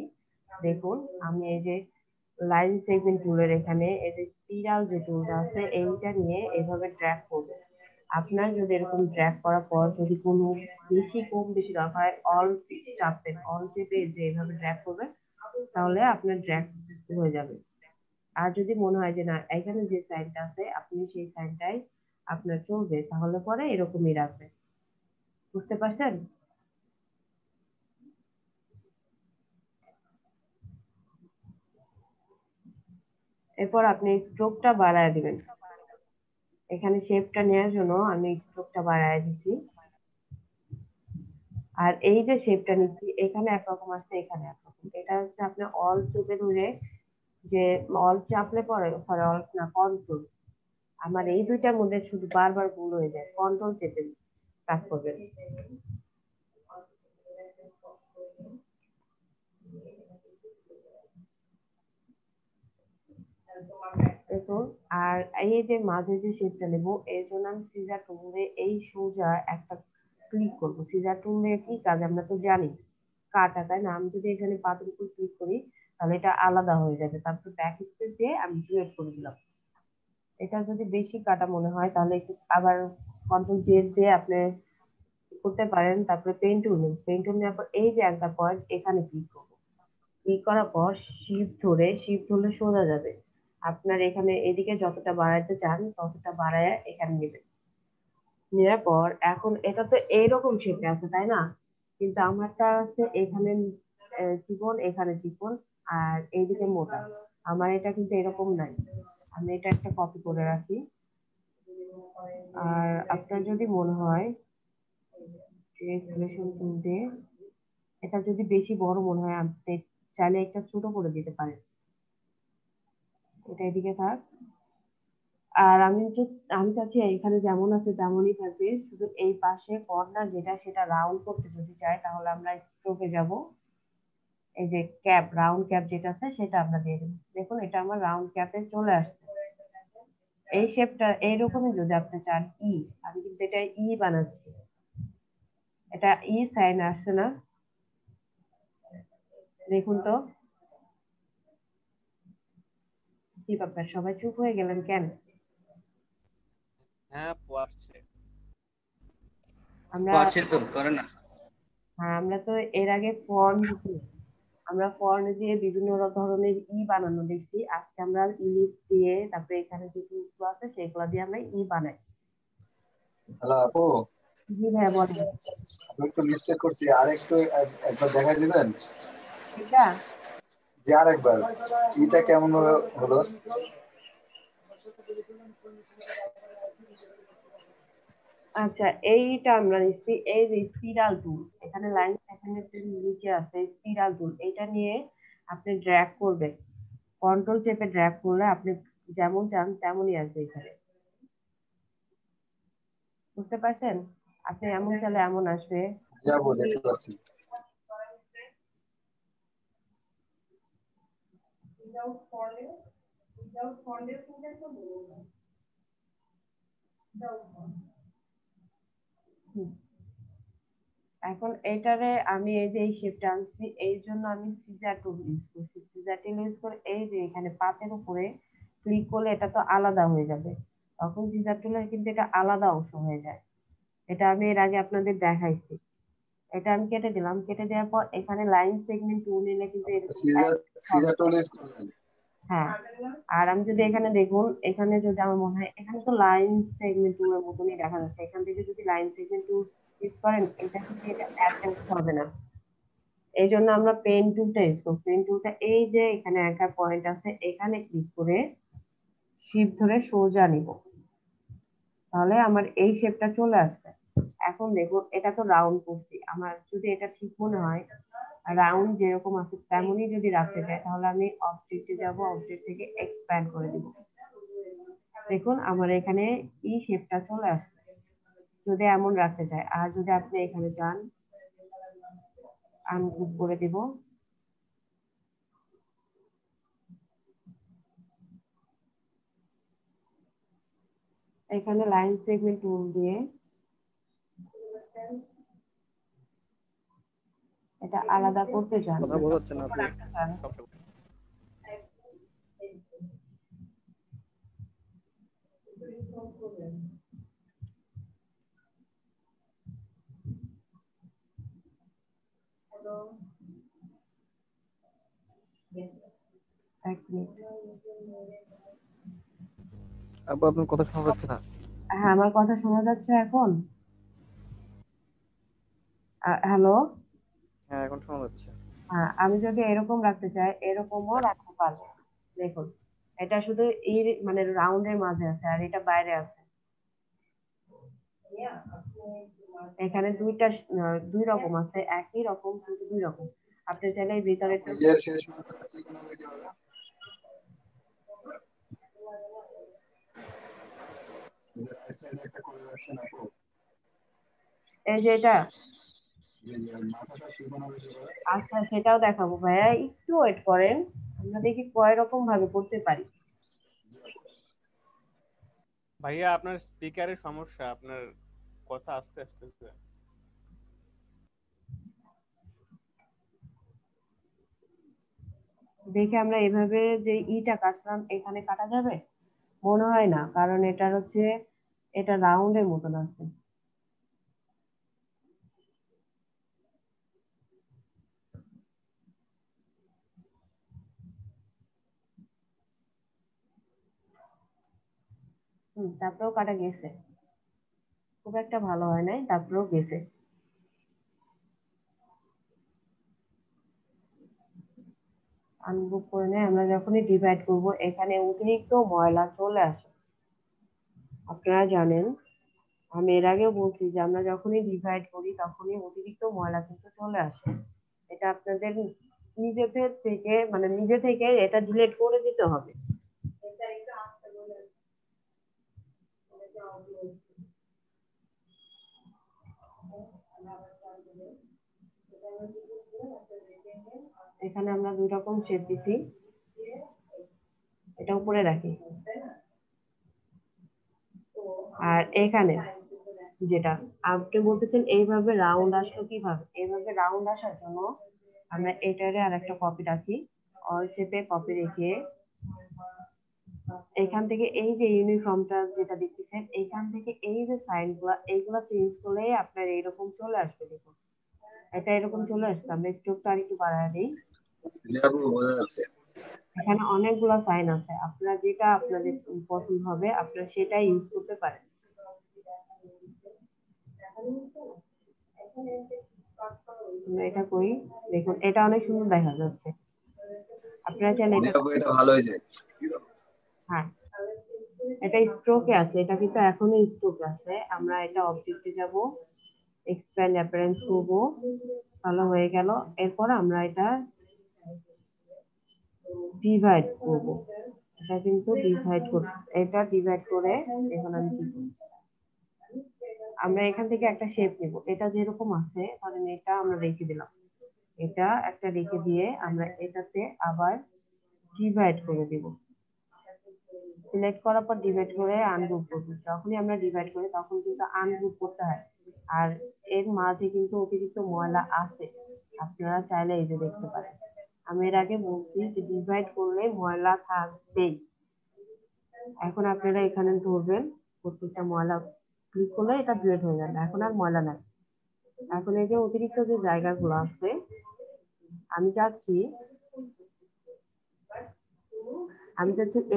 দেখুন। আমি এই যে লাইন সেগমেন্ট টুলের এখানে এই যে স্পিরাল যে টুলটা আছে এইটা নিয়ে এইভাবে ড্র্যাগ করব। আপনার যদি এরকম ড্র্যাগ করার পর যদি কোনো বেশি কম বেশি দরকার হয়, অল চাপবেন, অল চেপে যে এইভাবে ড্র্যাগ করবেন, তাহলে আপনার ড্র্যাগ হয়ে যাবে। আর যদি মনে হয় যে না এখানে যে সাইনটা আছে আপনি সেই সাইনটাই আপনার চলবে, তাহলে পরে এরকমই রাখবেন। বুঝতে পারছেন? এরপর আপনি স্ট্রোকটা বাড়ায় দিবেন। এখানে শেপটা নেওয়ার জন্য আমি স্ট্রোকটা বাড়ায় দিচ্ছি। আর এই যে শেপটা নিচ্ছি এখানে একরকম আসছে, এখানে একরকম। এটা হচ্ছে আপনি অল চেপে ধরে, যে অল চাপলে পরে সরি অল না কন্ট্রোল, আমার এই দুইটার মধ্যে শুধু বারবার ভুল হয়ে যায়। কন্ট্রোল চেপে কাজ করবেন। দেখুন, আর এই যে মাঝে যে শেপটা নেব এর জন্য আমি সিজার টুল দিয়ে এই সোজা একটা ক্লিক করবো। সিজার টুল দিয়ে কি কাজ আমরা তো জানি, কাটা, তাই না? আমি যদি এখানে পাতের উপর ক্লিক করি তাহলে এটা আলাদা হয়ে যাবে। তারপর ব্যাক স্পেস দিয়ে আমি ডুয়েট করে দিলাম। এটা যদি বেশি কাটা মনে হয় তাহলে একটু আবার কন্ট্রোল জেড দিয়ে আপনি করতে পারেন। তারপরে পেইন্ট টুল নেব, পেইন্ট টুল নেওয়ার পর এই যে অ্যাঙ্কার পয়েন্ট এখানে ক্লিক করবো। ক্লিক করার পর শিফট ধরলে সোজা যাবে। আপনার এখানে এদিকে যতটা বাড়াইতে চান ততটা বাড়ায় এখানে নেবেন। নেওয়ার পর এখন এটা তো এইরকম শেপে আছে, তাই না? কিন্তু আমারটা আছে এখানে চিকন, এখানে চিকন, আর এইদিকে মোটা। আমার এটা কিন্তু এরকম নাই। আমি এটা একটা কপি করে রাখি। আর আপনার যদি মনে হয় সিলেকশন টুল দিয়ে এটা যদি বেশি বড় মনে হয় আপনি চাইলে একটা ছোট করে দিতে পারেন। এটা এদিকে থাক। আর আমি চাচ্ছি এখানে যেমন আছে তেমনই থাকবে, শুধু এই পাশে কর্নার যেটা সেটা রাউন্ড করতে যদি চাই তাহলে আমরা স্ট্রোকে যাব। এই যে ক্যাপ, রাউন্ড ক্যাপ যেটা আছে সেটা আমরা দিয়ে দেবো। দেখুন এটা আমার রাউন্ড ক্যাপে চলে আসছে। এই শেপটা এইরকমই যদি আপনি চান আমি কিন্তু এটা বানাচ্ছি। এটা সাইন আসছে না? দেখুন তো কি ব্যাপার, সবাই চুপ হয়ে গেলেন কেন? হ্যাঁ আসছে। আমরা আছে তো করে না। হ্যাঁ, আমরা তো এর আগে ফর্ম আমরা ফর্ম দিয়ে বিভিন্ন ধরনের বানানো দেখছি। আজকে আমরা ইলিশ দিয়ে, তারপরে এখানে যে টুলগুলো আছে সেগুলো দিয়ে আমরা বানাই। হ্যালো আপু, জি ভাইয়া বলেন। আমি একটু মিস্টেক করছি, আর একটু একবার দেখা দিবেন এটা যে আরেকবার এটা কেমন হলো? আচ্ছা, এইটা আমরা নিচ্ছি এই যে স্পিরাল টুল, এখানে লাইন সেগমেন্টের নিচে আছে স্পিরাল টুল। এটা নিয়ে আপনি ড্র্যাগ করবেন, কন্ট্রোল চেপে ড্র্যাগ করলে আপনি যেমন চান তেমনই আসবে এখানে। বুঝতে পারছেন? আপনি এমন চাইলে এমন আসবে। যাবো, দেখতে পাচ্ছি। এখন এটারে আমি এই যে এই শেপটা আনছি এই জন্য আমি সিজার টুল ইউজ করছি। সিজার টুল ইউজ করে এই যে এখানে পাতের উপরে ক্লিক করলে এটা তো আলাদা হয়ে যাবে, তখন সিজার টুলের কিন্তু এটা আলাদা অংশ হয়ে যায়। এটা আমি এর আগে আপনাদের দেখাইছি। এটা আমি কেটে দিলাম, কেটে দেওয়ার পর এখানে লাইন সেগমেন্ট টুল নিলে কিন্তু এরকম সিজার সিজার টুল ইউজ করলেন? হ্যাঁ। আর আমি যদি এখানে দেখুন, এখানে যদি আমার মনে হয় এখানে তো লাইন সেগমেন্ট টুলের মতনই দেখা যাচ্ছে। এখান থেকে যদি লাইন সেগমেন্ট টুল ইউজ করেন এটা কিন্তু এটা অ্যাডজাস্ট হবে না। এই জন্য আমরা পেন টুলটা ইউজ করি। পেন টুলটা এই যে এখানে একটা পয়েন্ট আছে এখানে ক্লিক করে শিফট ধরে সোজা নিব, তাহলে আমার এই শেপটা চলে আসছে। এখন দেখুন এটা তো রাউন্ড করছি, আমার যদি এটা ঠিক মনে হয় রাউন্ড যেরকম আছে তেমনই যদি রাখতে চাই তাহলে আমি অবজেক্টে যাব, অবজেক্ট থেকে এক্সপ্যান্ড করে দিব। দেখুন আমার এখানে শেপটা চলে আসছে যদি এমন রাখতে চাই। আর যদি আপনি এখানে যান আনগ্রুপ করে দিব, এখানে লাইন সেগমেন্ট টুল দিয়ে এটা আলাদা করতে চান, কথা বোঝা যাচ্ছে না আপু। রাখতে চান, এক মিনিট। আপু আপনার কথা শোনা যাচ্ছে না। হ্যাঁ, আমার কথা শোনা যাচ্ছে এখন? হ্যালো। হ্যাঁ এখন শোনা যাচ্ছে। হ্যাঁ, আমি যদি এরকম রাখতে চাই এরকমও রাখতে পারবো। দেখুন, এটা শুধু মানে রাউন্ডের মাঝে আছে আর এটা বাইরে আছে। এখানে দুই রকম আছে, একই রকম কিন্তু দুই রকম। আপনি চাইলে এই ভিতরে এর শেষ মাথাটা trigonometry হবে। এই যে right side এ একটা করে রাখছেন আপু, এই যে এটা, যে মাথাটা trigonometry হবে। আচ্ছা সেটাও দেখাবো ভাইয়া, একটু ওয়েট করেন, আমরা দেখি কয় রকম ভাবে করতে পারি। ভাইয়া আপনার স্পিকারের সমস্যা, আপনার কথা আস্তে আসতেছে। দেখে আমরা এভাবে যে ইটা কাটলাম এখানে কাটা যাবে? মনে হয় না, কারণ এটা হচ্ছে এটা রাউন্ডের মতন আছে। তারপরেও কাটা গেছে, খুব একটা ভালো হয় নাই, তারপরেও গেছে। আনবুক করে নেই, আমরা যখনই ডিভাইড করব এখানে অতিরিক্ত ময়লা চলে আসে। আপনারা জানেন, আমি এর আগেও বলছি যে আমরা যখনই ডিভাইড করি তখনই অতিরিক্ত ময়লা কিন্তু চলে আসে। এটা আপনাদের নিজেদের থেকে মানে নিজে থেকে এটা ডিলিট করে দিতে হবে। এখানে আমরা দুই রকম শেপ দিছি, এটা উপরে রাখি। আর এখানে যেটা আপনি বলতেছেন এইভাবে রাউন্ড আসলো কিভাবে, এইভাবে রাউন্ড আসার জন্য আমরা এটারে আর একটা কপি রাখি, অল শেপে কপি রেখে এখান থেকে এই যে ইউনিফর্মটা যেটা দেখতেছেন এখান থেকে এই যে সাইন গুলা এইগুলা চেঞ্জ করলে আপনার এইরকম চলে আসবে। দেখুন এটা এরকম চলে আসছে। আমরা স্ট্রোকটা আর একটু বাড়ায় দিই। জি আপু বোঝা যাচ্ছে। এখানে অনেকগুলো সাইন আছে, আপনার যেটা আপনাদের পছন্দ হবে আপনারা সেটাই ইউজ করতে পারেন। আমরা এটা করি, দেখুন এটা অনেক সুন্দর দেখা যাচ্ছে। আপনারা চাইলে জি এটা, আপু এটা ভালো হয়েছে। হ্যাঁ এটা স্ট্রোকে আছে, এটা কিন্তু এখনো স্ট্রোক আছে। আমরা এটা অবজেক্টে যাব, এক্সপ্যান্ড অ্যাপিয়ারেন্স করব, ভালো হয়ে গেল। এরপর আমরা এটা ডিভাইড করব, এটা কিন্তু ডিভাইড করব, এটা ডিভাইড করে এখন আমি কি করব, আমরা এখান থেকে একটা শেপ নেব। এটা যেরকম আছে ধরেন এটা আমরা রেখে দিলাম, এটা একটা রেখে দিয়ে আমরা এটাতে আবার ডিভাইড করে দিব। সিলেক্ট করার পর ডিভাইড করে আনগ্রুপ করব। যখনই আমরা ডিভাইড করি তখন কিন্তু আনগ্রুপ করতে হয়। আর এর মাঝে কিন্তু অতিরিক্ত ময়লা আছে, আপনারা চাইলে এই যে দেখতে পারেন। আমি এর আগে বলছি যে ডিভাইড করলে ময়লা থাকবেই। এখন আপনারা এখানে ধরবেন, প্রত্যেকটা ময়লা ক্লিক করলে এটা ডিলিট হয়ে যাবে, এখন আর ময়লা নাই। এখন এই যে অতিরিক্ত যে জায়গাগুলো আছে আমি চাচ্ছি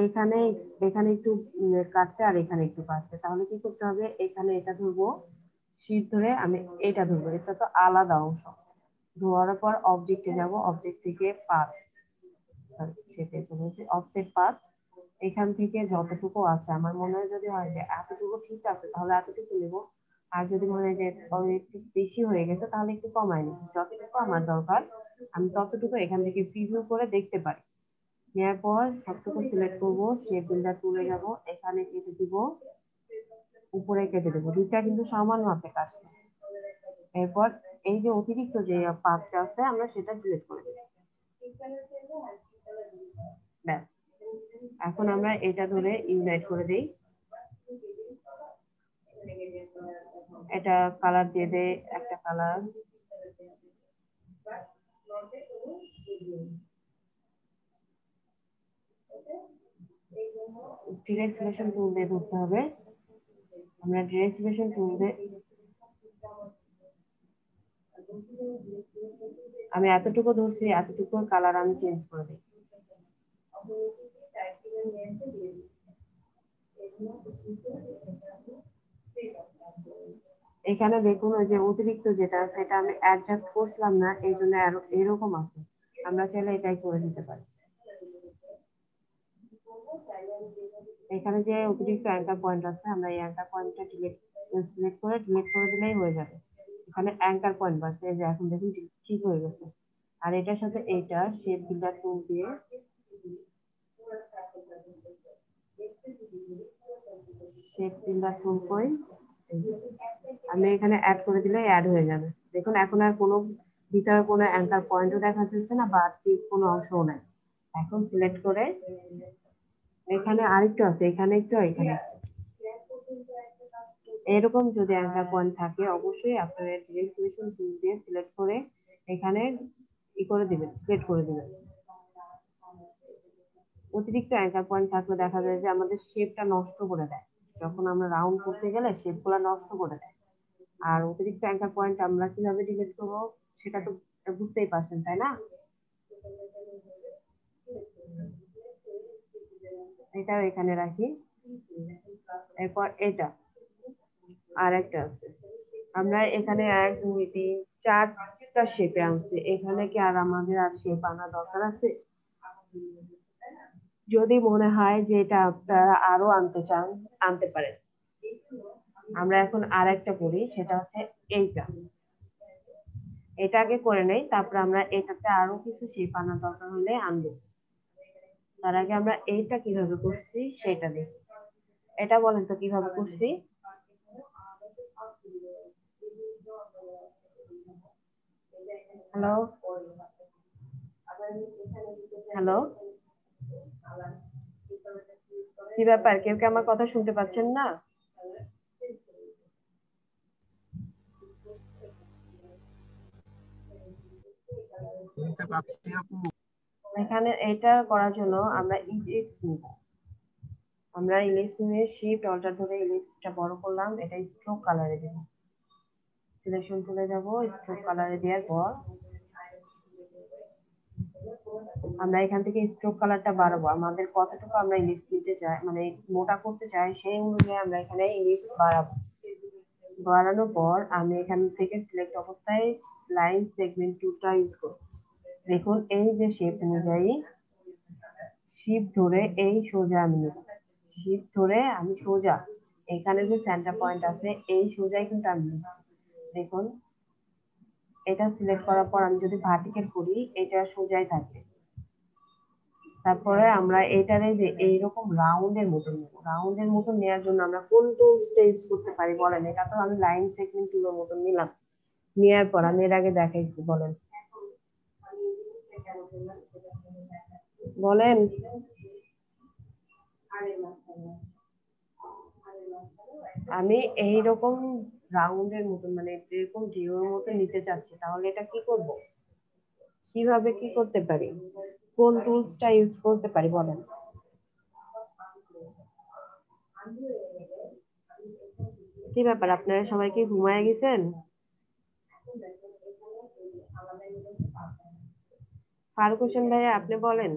এখানে এখানে একটু কাটতে আর এখানে একটু কাটতে। তাহলে কি করতে হবে, এখানে এটা ধরবো, শীট ধরে আমি এটা ধরবো, এটা তো আলাদা অংশ। ধরার পর অবজেক্টে যাব, অবজেক্ট থেকে পাথ, সেটাই বলেছি অফসেট পাথ। এখান থেকে যতটুকু আছে আমার মনে হয় যদি হয় যে এতটুকু ঠিক আছে তাহলে এতটুকু নেব। আর যদি মনে হয় যে একটু বেশি হয়ে গেছে তাহলে একটু কমাই নিব। যতটুকু আমার দরকার আমি ততটুকু এখান থেকে প্রিভিউ করে দেখতে পারি। নেওয়ার পর সবটুকু সিলেক্ট করবো, শেপ বিল্ডার তুলে যাব, এখানে কেটে দিব, উপরে কেটে দেবো, দুইটা কিন্তু সমান মাপে কাটছে। এরপর এই যে অতিরিক্ত যে পার্টটা আছে আমরা সেটা ডিলিট করে দেব। ব্যাস, এখন আমরা এটা ধরে ইউনাইট করে দেই। এটা কালার দিয়ে দেই, একটা কালার, ডিরেক্ট সিলেকশন টুল দিয়ে ধরতে হবে। আমরা ডিরেক্ট সিলেকশন টুল দিয়ে আমি এতটুকু ধরছি, এতটুকু কালার আমি চেঞ্জ করে দিই। এখানে দেখুন ওই যে অতিরিক্ত যেটা সেটা আমি অ্যাডজাস্ট করছিলাম না, এই জন্য এরকম আছে। আমরা চাইলে এটাই করে দিতে পারি। এখানে যে অতিরিক্ত অ্যাঙ্কার পয়েন্ট আছে, আমরা এই অ্যাঙ্কার পয়েন্টটা সিলেক্ট করে ডিলিট করে দিলেই হয়ে যাবে। এখানে অ্যাঙ্কার পয়েন্ট বাসে যে এখন দেখুন ঠিক হয়ে গেছে। আর এটার সাথে এইটা শেপ বিল্ডার টুল দিয়ে শেপ বিল্ডার টুল করে আমি এখানে অ্যাড করে দিলে অ্যাড হয়ে যাবে। দেখুন এখন আর কোনো ভিতরে কোনো অ্যাঙ্কার পয়েন্টও দেখা যাচ্ছে না বা কোনো অংশও নাই। এখন সিলেক্ট করে এখানে আরেকটু আছে, এখানে একটু এখানে এরকম যদি অ্যাঙ্কার পয়েন্ট থাকে অবশ্যই আপনার ডিরেক্ট সিলেকশন টুল দিয়ে সিলেক্ট করে এখানে করে দিবেন, সিলেক্ট করে দিবেন। অতিরিক্ত অ্যাঙ্কার পয়েন্ট থাকলে দেখা যায় যে আমাদের শেপটা নষ্ট করে দেয়, যখন আমরা রাউন্ড করতে গেলে শেপগুলো নষ্ট করে দেয়। আর অতিরিক্ত অ্যাঙ্কার পয়েন্ট আমরা কিভাবে ডিলিট করবো সেটা তো বুঝতেই পারছেন, তাই না? এটাও এখানে রাখি। এরপর এটা আর একটা আছে, আমরা এখানে 1 2 3 4টা শেপে আনছি। এখানে কি আর আমাদের আর শেপ আনা দরকার আছে? যদি মনে হয় যে এটা আপনারা আরো আনতে চান আনতে পারেন। আমরা এখন আর একটা করি, সেটা হচ্ছে এইটা। এটা আগে করে নেই, তারপর আমরা এটাতে আরো কিছু শেপ আনা দরকার হলে আনবো। তার আগে আমরা এইটা কিভাবে করছি সেটা দেখি। এটা বলেন তো কিভাবে করছি? হ্যালো হ্যালো, কি ব্যাপার, কেউ কি আমার কথা শুনতে পাচ্ছেন না? শুনতে পাচ্ছি আপু। এখানে এটা করার জন্য আমরা ইলিপস নিব। আমরা ইলিপস নিয়ে শিফট অল্টার ধরে ইলিপসটা বড় করলাম, এটা স্ট্রোক কালারে দেব। সিলেকশন টুলে যাব, স্ট্রোক কালারে দেওয়ার পর আমরা এখান থেকে স্ট্রোক কালারটা বাড়াবো। আমাদের কতটুকু আমরা ইলিপস নিতে চাই, মানে মোটা করতে চাই, সেই অনুযায়ী আমরা এখানে ইলিপস বাড়াবো। বাড়ানোর পর আমি এখান থেকে সিলেক্ট অবস্থায় লাইন সেগমেন্ট টুলটা ইউজ করব। দেখুন এই যে শেপ অনুযায়ী শিফট ধরে এই সোজা আমি নেব, শিফট ধরে আমি সোজা এখানে যে সেন্টার পয়েন্ট আছে এই সোজাই কিন্তু আমি নেব। দেখুন এটা সিলেক্ট করার পর আমি যদি ভার্টিক্যাল করি এটা সোজাই থাকবে। তারপরে আমরা এটারে যে এইরকম রাউন্ডের মতো নেব। রাউন্ডের মতো নেওয়ার জন্য আমরা কোন টুলসটা ইউজ করতে পারি বলেন? এটা তো আমি লাইন সেগমেন্ট টুলের মতো নিলাম। নেওয়ার পর আমি এর আগে দেখাইছি, বলেন বলেন। আমি এইরকম রাউন্ডের মতন মানে এরকম জিওর মতো নিতে চাচ্ছি, তাহলে এটা কি করব? কিভাবে কি করতে পারি? কোন টুলসটা ইউজ করতে পারি বলেন? কি ব্যাপার, আপনারা সবাই কি ঘুমায় গেছেন? ফারুক হোসেন ভাইয়া আপনি বলেন।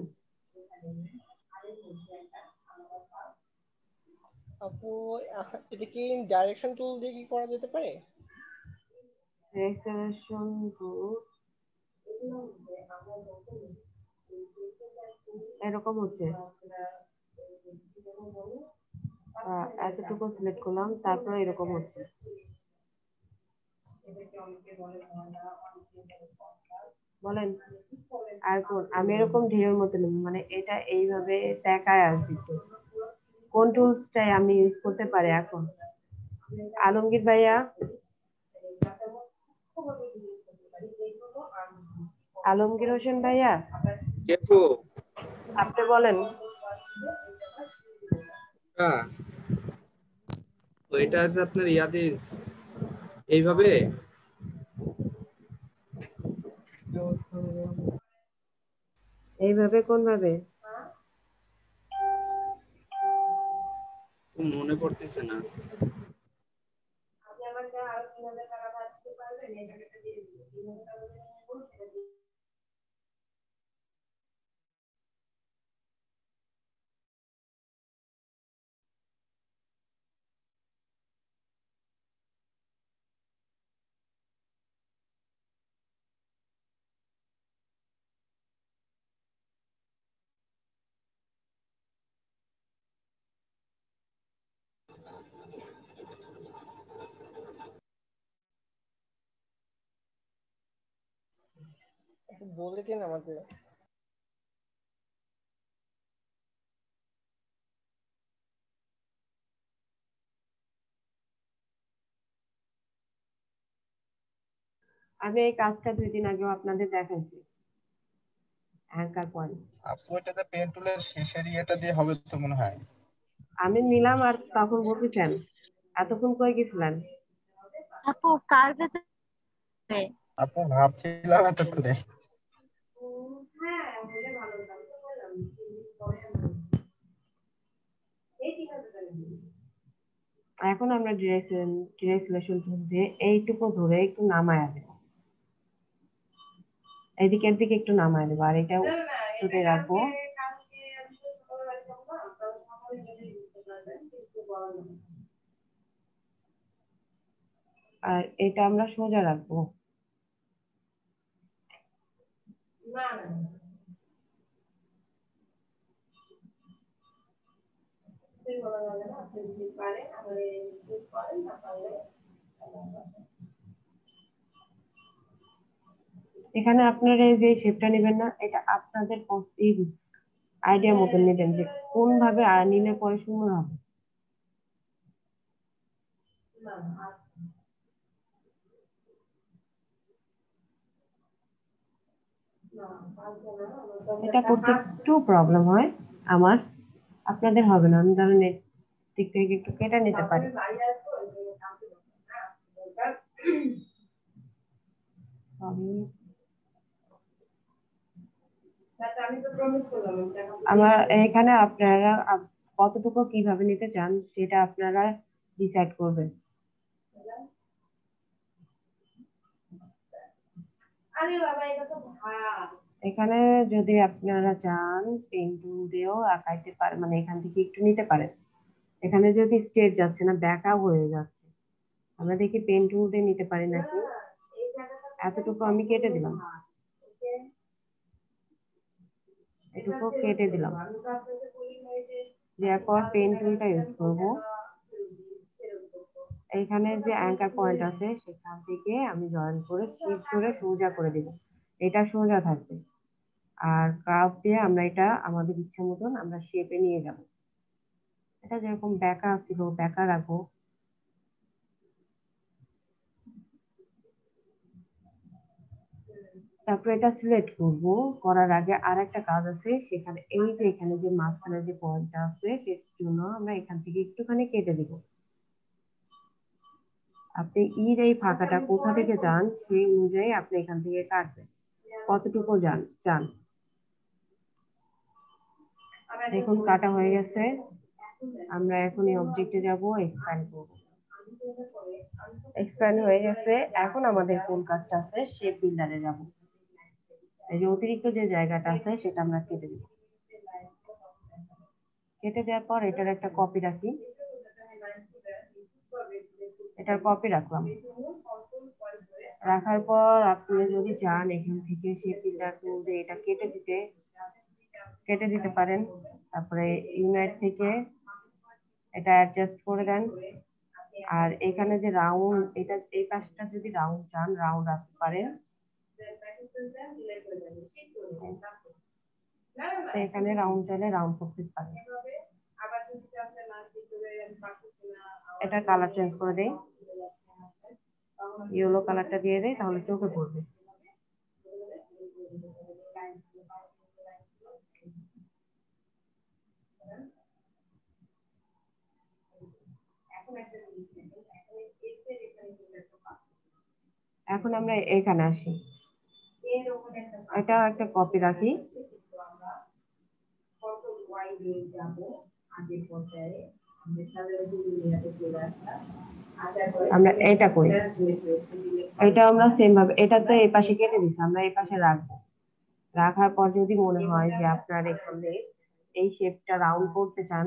আপু এটা কি ডাইরেকশন টুল দিয়ে কি করা যেতে পারে? ডাইরেকশন টুল এরকম হচ্ছে, এতটুকু সিলেক্ট করলাম, তারপরে এরকম হচ্ছে। বলেন আর কোন? আমি এরকম ঢেউর মতো নেব, মানে এটা এইভাবে দেখায় আসবে। কোন টুলসটাই আমি ইউজ করতে পারি এখন? আলমগীর ভাইয়া, আলমগীর হোসেন ভাইয়া আপনি বলেন। ওইটা আছে আপনার ইয়াতে এইভাবে এইভাবে কোন ভাবে? মনে পড়তেছে না। একটু বলে দিন আমাকে। আমি এই কাজটা 2 দিন আগেও আপনাদের দেখাইছি, অ্যাঙ্কার পয়েন্ট। আপু এটাতে পেন টুলের শেষের ইয়েটা দিয়ে হবে তো মনে হয়। আমি নিলাম আর তখন বলতেছেন এতক্ষণ কই গেছিলেন? আপু কার্ভে আপু ভাবছিলাম এতক্ষণে। এখন আমরা ডিরেকশন দিয়ে এইটুকু ধরে একটু নামায় দেব, এদিকের দিকে একটু নামায় দেবো, আর এটা তুলে রাখবো। আর এটা আমরা সোজা রাখবো। এখানে আপনারা এই যে শেপটা নেবেন না, এটা আপনাদের আইডিয়া মতন নেবেন যে কোন ভাবে নিলে পরে সুন্দর হবে। এটা করতে একটু প্রবলেম হয় আমার, আপনাদের হবে না। আমি ধরেন দিক থেকে একটু কেটে নিতে পারি। আমার এখানে আপনারা কতটুকু কিভাবে নিতে চান সেটা আপনারা ডিসাইড করবেন। এখানে যদি আপনারা চান পেন টুল দিয়েও আঁকাইতে পারেন, মানে এখান থেকে একটু নিতে পারেন। এখানে যদি স্ট্রেট যাচ্ছে না, ব্যাকা হয়ে যাচ্ছে, আমরা দেখি পেন টুল দিয়ে নিতে পারি নাকি। এতটুকু আমি কেটে দিলাম, এটুকু কেটে দিলাম, দেওয়ার পর পেন টুলটা ইউজ করবো। এইখানে যে অ্যাঙ্কার পয়েন্ট আছে সেখান থেকে আমি জয়েন করে শিফট করে সোজা করে দিব, এটা সোজা থাকবে। আর কার্ভ দিয়ে আমরা এটা আমাদের ইচ্ছা মতন আমরা শেপে নিয়ে যাব। এটা যেরকম ব্যাকা ছিল ব্যাকা রাখবো। তারপর এটা সিলেক্ট করব, করার আগে আর একটা কাজ আছে সেখানে, এই যে এখানে যে মাঝখানে যে পয়েন্টটা আছে সেটার জন্য আমরা এখান থেকে একটুখানি কেটে দিব। আপনি এই ফাঁকাটা কোথা থেকে চান সেই অনুযায়ী আপনি এখান থেকে কাটবেন, কতটুকু চান। দেখুন কাটা হয়ে গেছে। আমরা এখন এই অবজেক্টে যাব, এক্সপ্যান্ড করব। এক্সপ্যান্ড হয়ে গেছে। এখন আমাদের কোন কাজটা আছে, শেপ বিল্ডারে যাব। এই যে অতিরিক্ত যে জায়গাটা আছে সেটা আমরা কেটে দেব। কেটে দেওয়ার পর এটার একটা কপি রাখি, এটার কপি রাখলাম। রাখার পর আপনি যদি চান এখান থেকে শেপ বিল্ডার টুল দিয়ে এটা কেটে দিতে পারেন। তারপরে ইউনাইট থেকে এটা অ্যাডজাস্ট করে দেন। আর এখানে যে রাউন্ড, এটা এই পাশটা যদি রাউন্ড চান রাউন্ড রাখতে পারেন। এখানে রাউন্ড চাইলে রাউন্ড করতে পারেন। এটা কালার চেঞ্জ করে দেই, ইয়েলো কালারটা দিয়ে দেই, তাহলে চোখে পড়বে। এখন আমরা এখানে আসি, এটা একটা কপি রাখি। আমরা এটা করি, এটা আমরা সেম ভাবে এটা তো এই পাশে কেটে দিচ্ছি, আমরা এই পাশে রাখবো। রাখার পর যদি মনে হয় যে আপনার এখানে এই শেপটা রাউন্ড করতে চান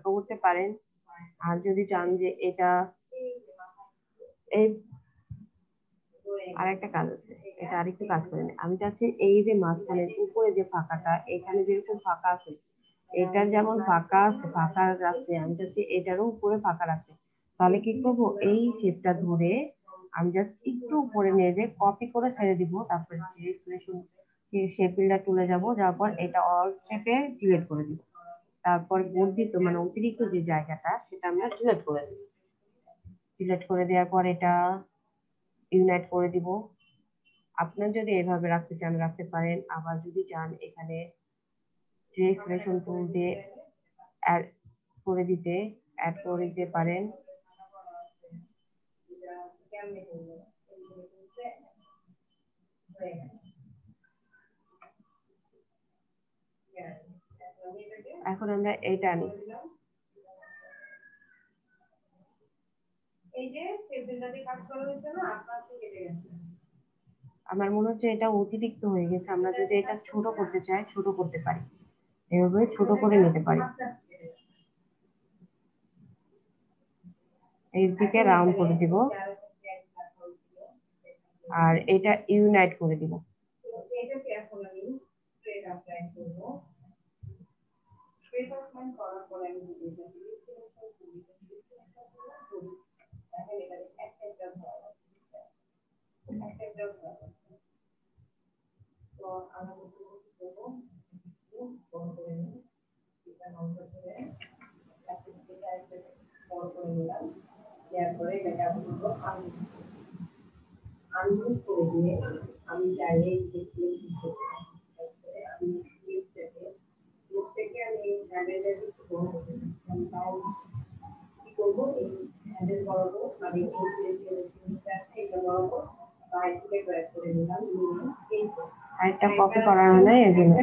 করতে পারেন। আর যদি চান যে এটা এই আরেকটা কাজ আছে, এটা আরেকটু কাজ করে নিই। আমি চাচ্ছি এই যে মাঝখানের উপরে যে ফাঁকাটা, এখানে যেরকম ফাঁকা আছে, এটার যেমন ফাঁকা আছে, আমি চাচ্ছি এটারও উপরে ফাঁকা রাখতে। তাহলে কি করবো, এই শেপটা ধরে আমি জাস্ট একটু উপরে নিয়ে যে কপি করে ছেড়ে দিব, তারপরে শেপ বিল্ডার টুলে যাব, যাওয়ার পর এটা অল শেপে সিলেক্ট করে দিব। তারপর বর্ধিত মানে অতিরিক্ত যে জায়গাটা সেটা আমরা সিলেক্ট করে দিব। সিলেক্ট করে দেওয়ার পর এটা ইউনাইট করে দিব। আপনার যদি এভাবে রাখতে চান রাখতে পারেন, আবার যদি চান এখানে সিলেকশন টুল দিয়ে অ্যাড করে দিতে পারেন। এখন আমরা এইটা আনি, আমার মনে হচ্ছে এটা অতিরিক্ত হয়ে গেছে। আমরা যদি এটা ছোট করতে চাই ছোট করতে পারি, এভাবে ছোট করে নিতে পারি। এই দিকে রাউন্ড করে দিব আর এটা ইউনাইট করে দিব। আমি চাইলে একটা কপি করার নাই,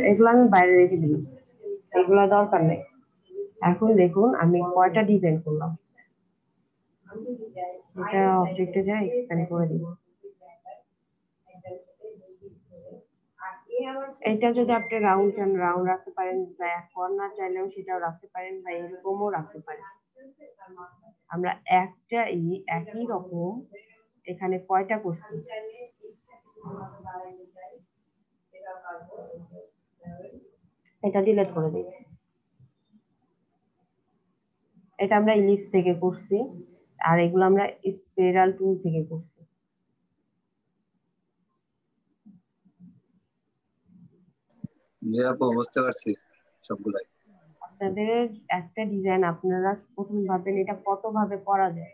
এগুলো আমি বাইরে রেখে দিই, এগুলো দরকার নেই। এখন দেখুন আমি কয়টা ডিজাইন করলাম। এটা অবজেক্টে যাই এক্সপ্যান্ড করে দিব। এটা যদি আপনি রাউন্ড চান রাউন্ড রাখতে পারেন, বা কর্নার চাইলেও সেটাও রাখতে পারেন, বা এরকমও রাখতে পারেন। আমরা একই রকম এখানে কয়টা করছি, এটা ডিলিট করে দিই। এটা আমরা ইলিপস থেকে করছি, আর এগুলো আমরা স্পাইরাল টুল থেকে করছি। জি আপু, বুঝতে পারছি সবগুলাই। আপনাদের একটা ডিজাইন আপনারা প্রথম ভাবেন এটা কত ভাবে করা যায়।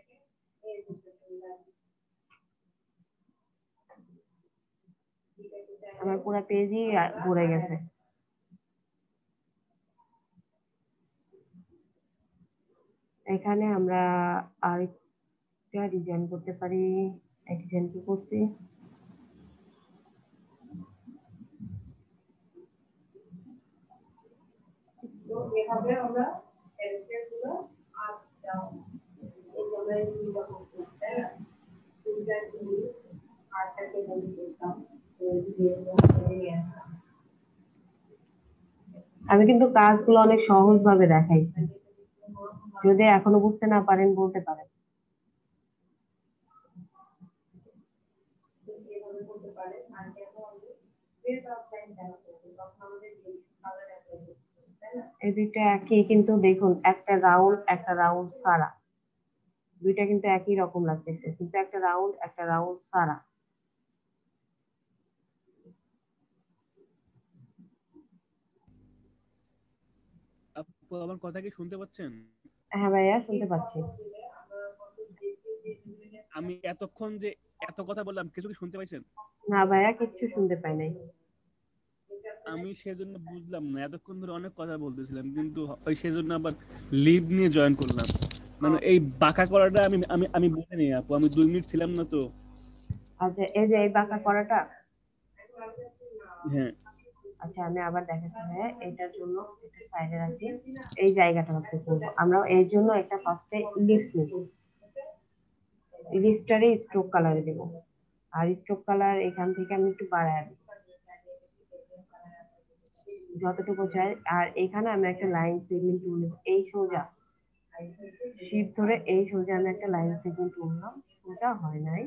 আমার পুরো পেজই ভরে গেছে। এখানে আমরা আরেকটা ডিজাইন করতে পারি। এই ডিজাইন কি করছি, তো এভাবে আমরা এলসেগুলো আপ ডাউন এইভাবে নিয়ে করতে তাই না। ডিজাইন গুলো আটটাকে বলি করতাম। আমি কিন্তু কাজগুলো অনেক সহজ ভাবে দেখাইছি, যদি এখনো বুঝতে না পারেন বলতে পারেন। এই দুইটা একই, কিন্তু দেখুন একটা রাউন্ড সারা, দুইটা কিন্তু একই রকম লাগতেছে, কিন্তু একটা রাউন্ড সারা। আপু আমার কথা কি শুনতে পাচ্ছেন? হ্যাঁ ভাইয়া শুনতে পাচ্ছি। আমি এতক্ষণ যে এত কথা বললাম কিছু কি শুনতে পাইছেন? না ভাইয়া কিচ্ছু শুনতে পাই নাই। আমি সেজন্য বুঝলাম না, এতক্ষণ ধরে অনেক কথা বলতেছিলাম কিন্তু ওই সেজন্য আবার লিভ নিয়ে জয়েন করলাম। মানে এই বাঁকা করাটা আমি আমি আমি বলে নেই আপু, আমি 2 মিনিট ছিলাম না তো। আচ্ছা এই যে এই বাঁকা করাটা, হ্যাঁ আচ্ছা আমি আবার দেখাচ্ছি ভাইয়া। এটার জন্য একটা সাইডে রাখি, এই জায়গাটা রাখতে করবো আমরা। এর জন্য একটা ফার্স্টে ইলিপস নেব, ইলিপসটারে স্ট্রোক কালারে দেব, আর স্ট্রোক কালার এখান থেকে আমি একটু বাড়ায় দেব যতটুকু চাই। আর এখানে আমি একটা লাইন সেগমেন্ট টুল নেব, এই সোজা শিপ ধরে এই সোজা আমি একটা লাইন সেগমেন্ট তুললাম, সোজা হয় নাই।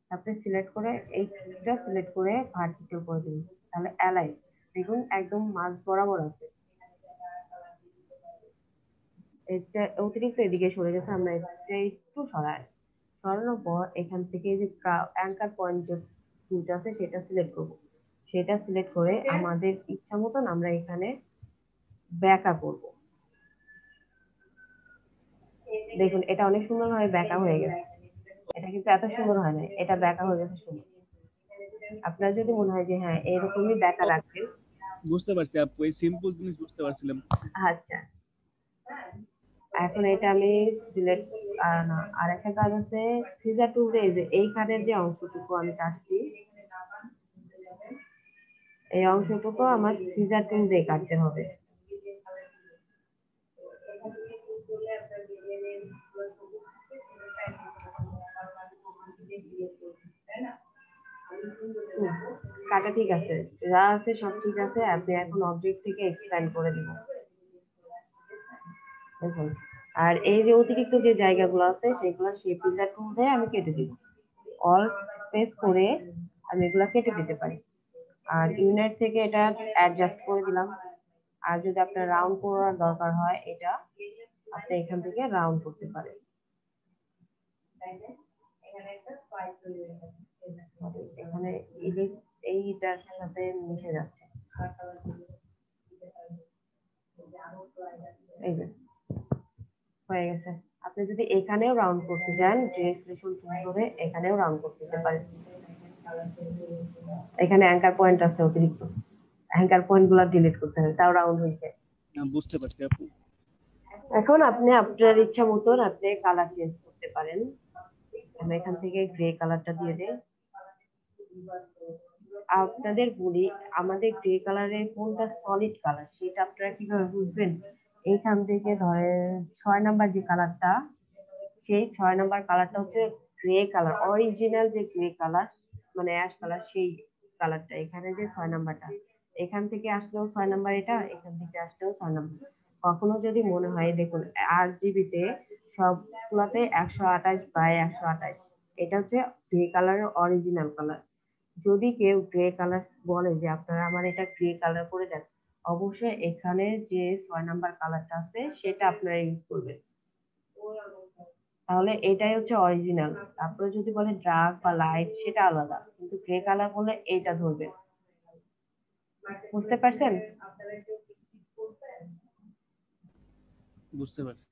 তারপরে সিলেক্ট করে এইটা সিলেক্ট করে ভার্টিক্যাল করে দিন, তাহলে অ্যালাইন দেখুন একদম মাঝ বরাবর আছে। এটা অতিরিক্ত এদিকে সরে গেছে, আমরা এটা একটু সরানোর পর এখান থেকে যে অ্যাঙ্কার পয়েন্ট যে টুলটা আছে সেটা সিলেক্ট করবো, সেটা সিলেক্ট করে আমাদের ইচ্ছা মতন আমরা এখানে ব্যাকা করব। দেখুন এটা অনেক সুন্দরভাবে ব্যাকা হয়ে গেছে। এটা কিন্তু এত সুন্দর হয় না, এটা ব্যাকা হয়ে গেছে সুন্দর। আপনার যদি মনে হয় যে হ্যাঁ এরকমই ব্যাকা রাখবেন, বুঝতে পারছি আপু, এই সিম্পল জিনিস বুঝতে পারছিলাম। আচ্ছা এখন এটা আমি সিলেক্ট না, আর একটা কাজ আছে সিজার টুল দিয়ে যে এই কার্ডের যে অংশটুকু আমি কাটছি, এই অংশটুকু আমার সিজার টুল দিয়ে কাটতে হবে। কাটা ঠিক আছে, যা আছে সব ঠিক আছে। আপনি এখন অবজেক্ট থেকে এক্সপ্যান্ড করে দিব দেখুন। আর এই যে অতিরিক্ত যে জায়গাগুলো আছে সেগুলো সেই পিলার টুল দিয়ে আমি কেটে দিব। অল প্রেস করে আমি এগুলা কেটে দিতে পারি। আর ইউনাইট থেকে এটা অ্যাডজাস্ট করে দিলাম। আর যদি আপনার রাউন্ড করার দরকার হয় এটা আপনি এখান থেকে রাউন্ড করতে পারেন। এখানে এইটার সাথে মিশে যাচ্ছে। এই যে হয়ে গেছে। আপনি যদি এখানেও রাউন্ড করতে চান ডিরেক্ট্রেশন টুল ধরে এখানেও রাউন্ড করতে পারেন। এখানে অ্যাঙ্কার পয়েন্ট আছে অতিরিক্ত, অ্যাঙ্কার পয়েন্ট গুলো ডিলিট করতে হবে, তাও রাউন্ড হয়েছে। বুঝতে পারছি আপু। এখন আপনি আপনার ইচ্ছা মতন আপনি কালার চেঞ্জ করতে পারেন। আমি এখান থেকে গ্রে কালারটা দিয়ে দেই। আপনাদের বলি আমাদের গ্রে কালারের কোনটা সলিড কালার সেটা আপনারা কিভাবে বুঝবেন? এইখান থেকে ধরেন 6 নাম্বার যে কালারটা, সেই 6 নাম্বার কালারটা হচ্ছে গ্রে কালার, অরিজিনাল যে গ্রে কালার মানে অ্যাশ কালার, সেই কালারটা এখানে যে 6 নাম্বারটা, এখান থেকে আসলেও 6 নাম্বার, এটা এখান থেকে আসলেও 6 নাম্বার। কখনো যদি মনে হয় দেখুন RGB তে সবগুলোতে 128/128, এটা হচ্ছে গ্রে কালারের অরিজিনাল কালার। যদি কেউ গ্রে কালার বলে যে আপনারা আমার এটা গ্রে কালার করে দেন, অবশ্যই এখানে যে 6 নাম্বার কালারটা আছে সেটা আপনারা ইউজ করবেন, তাহলে এটাই হচ্ছে অরিজিনাল। তারপরে যদি বলে ডার্ক বা লাইট সেটা আলাদা, কিন্তু গ্রে কালার বলে এইটা ধরবে। বুঝতে পারছেন? বুঝতে পারছি।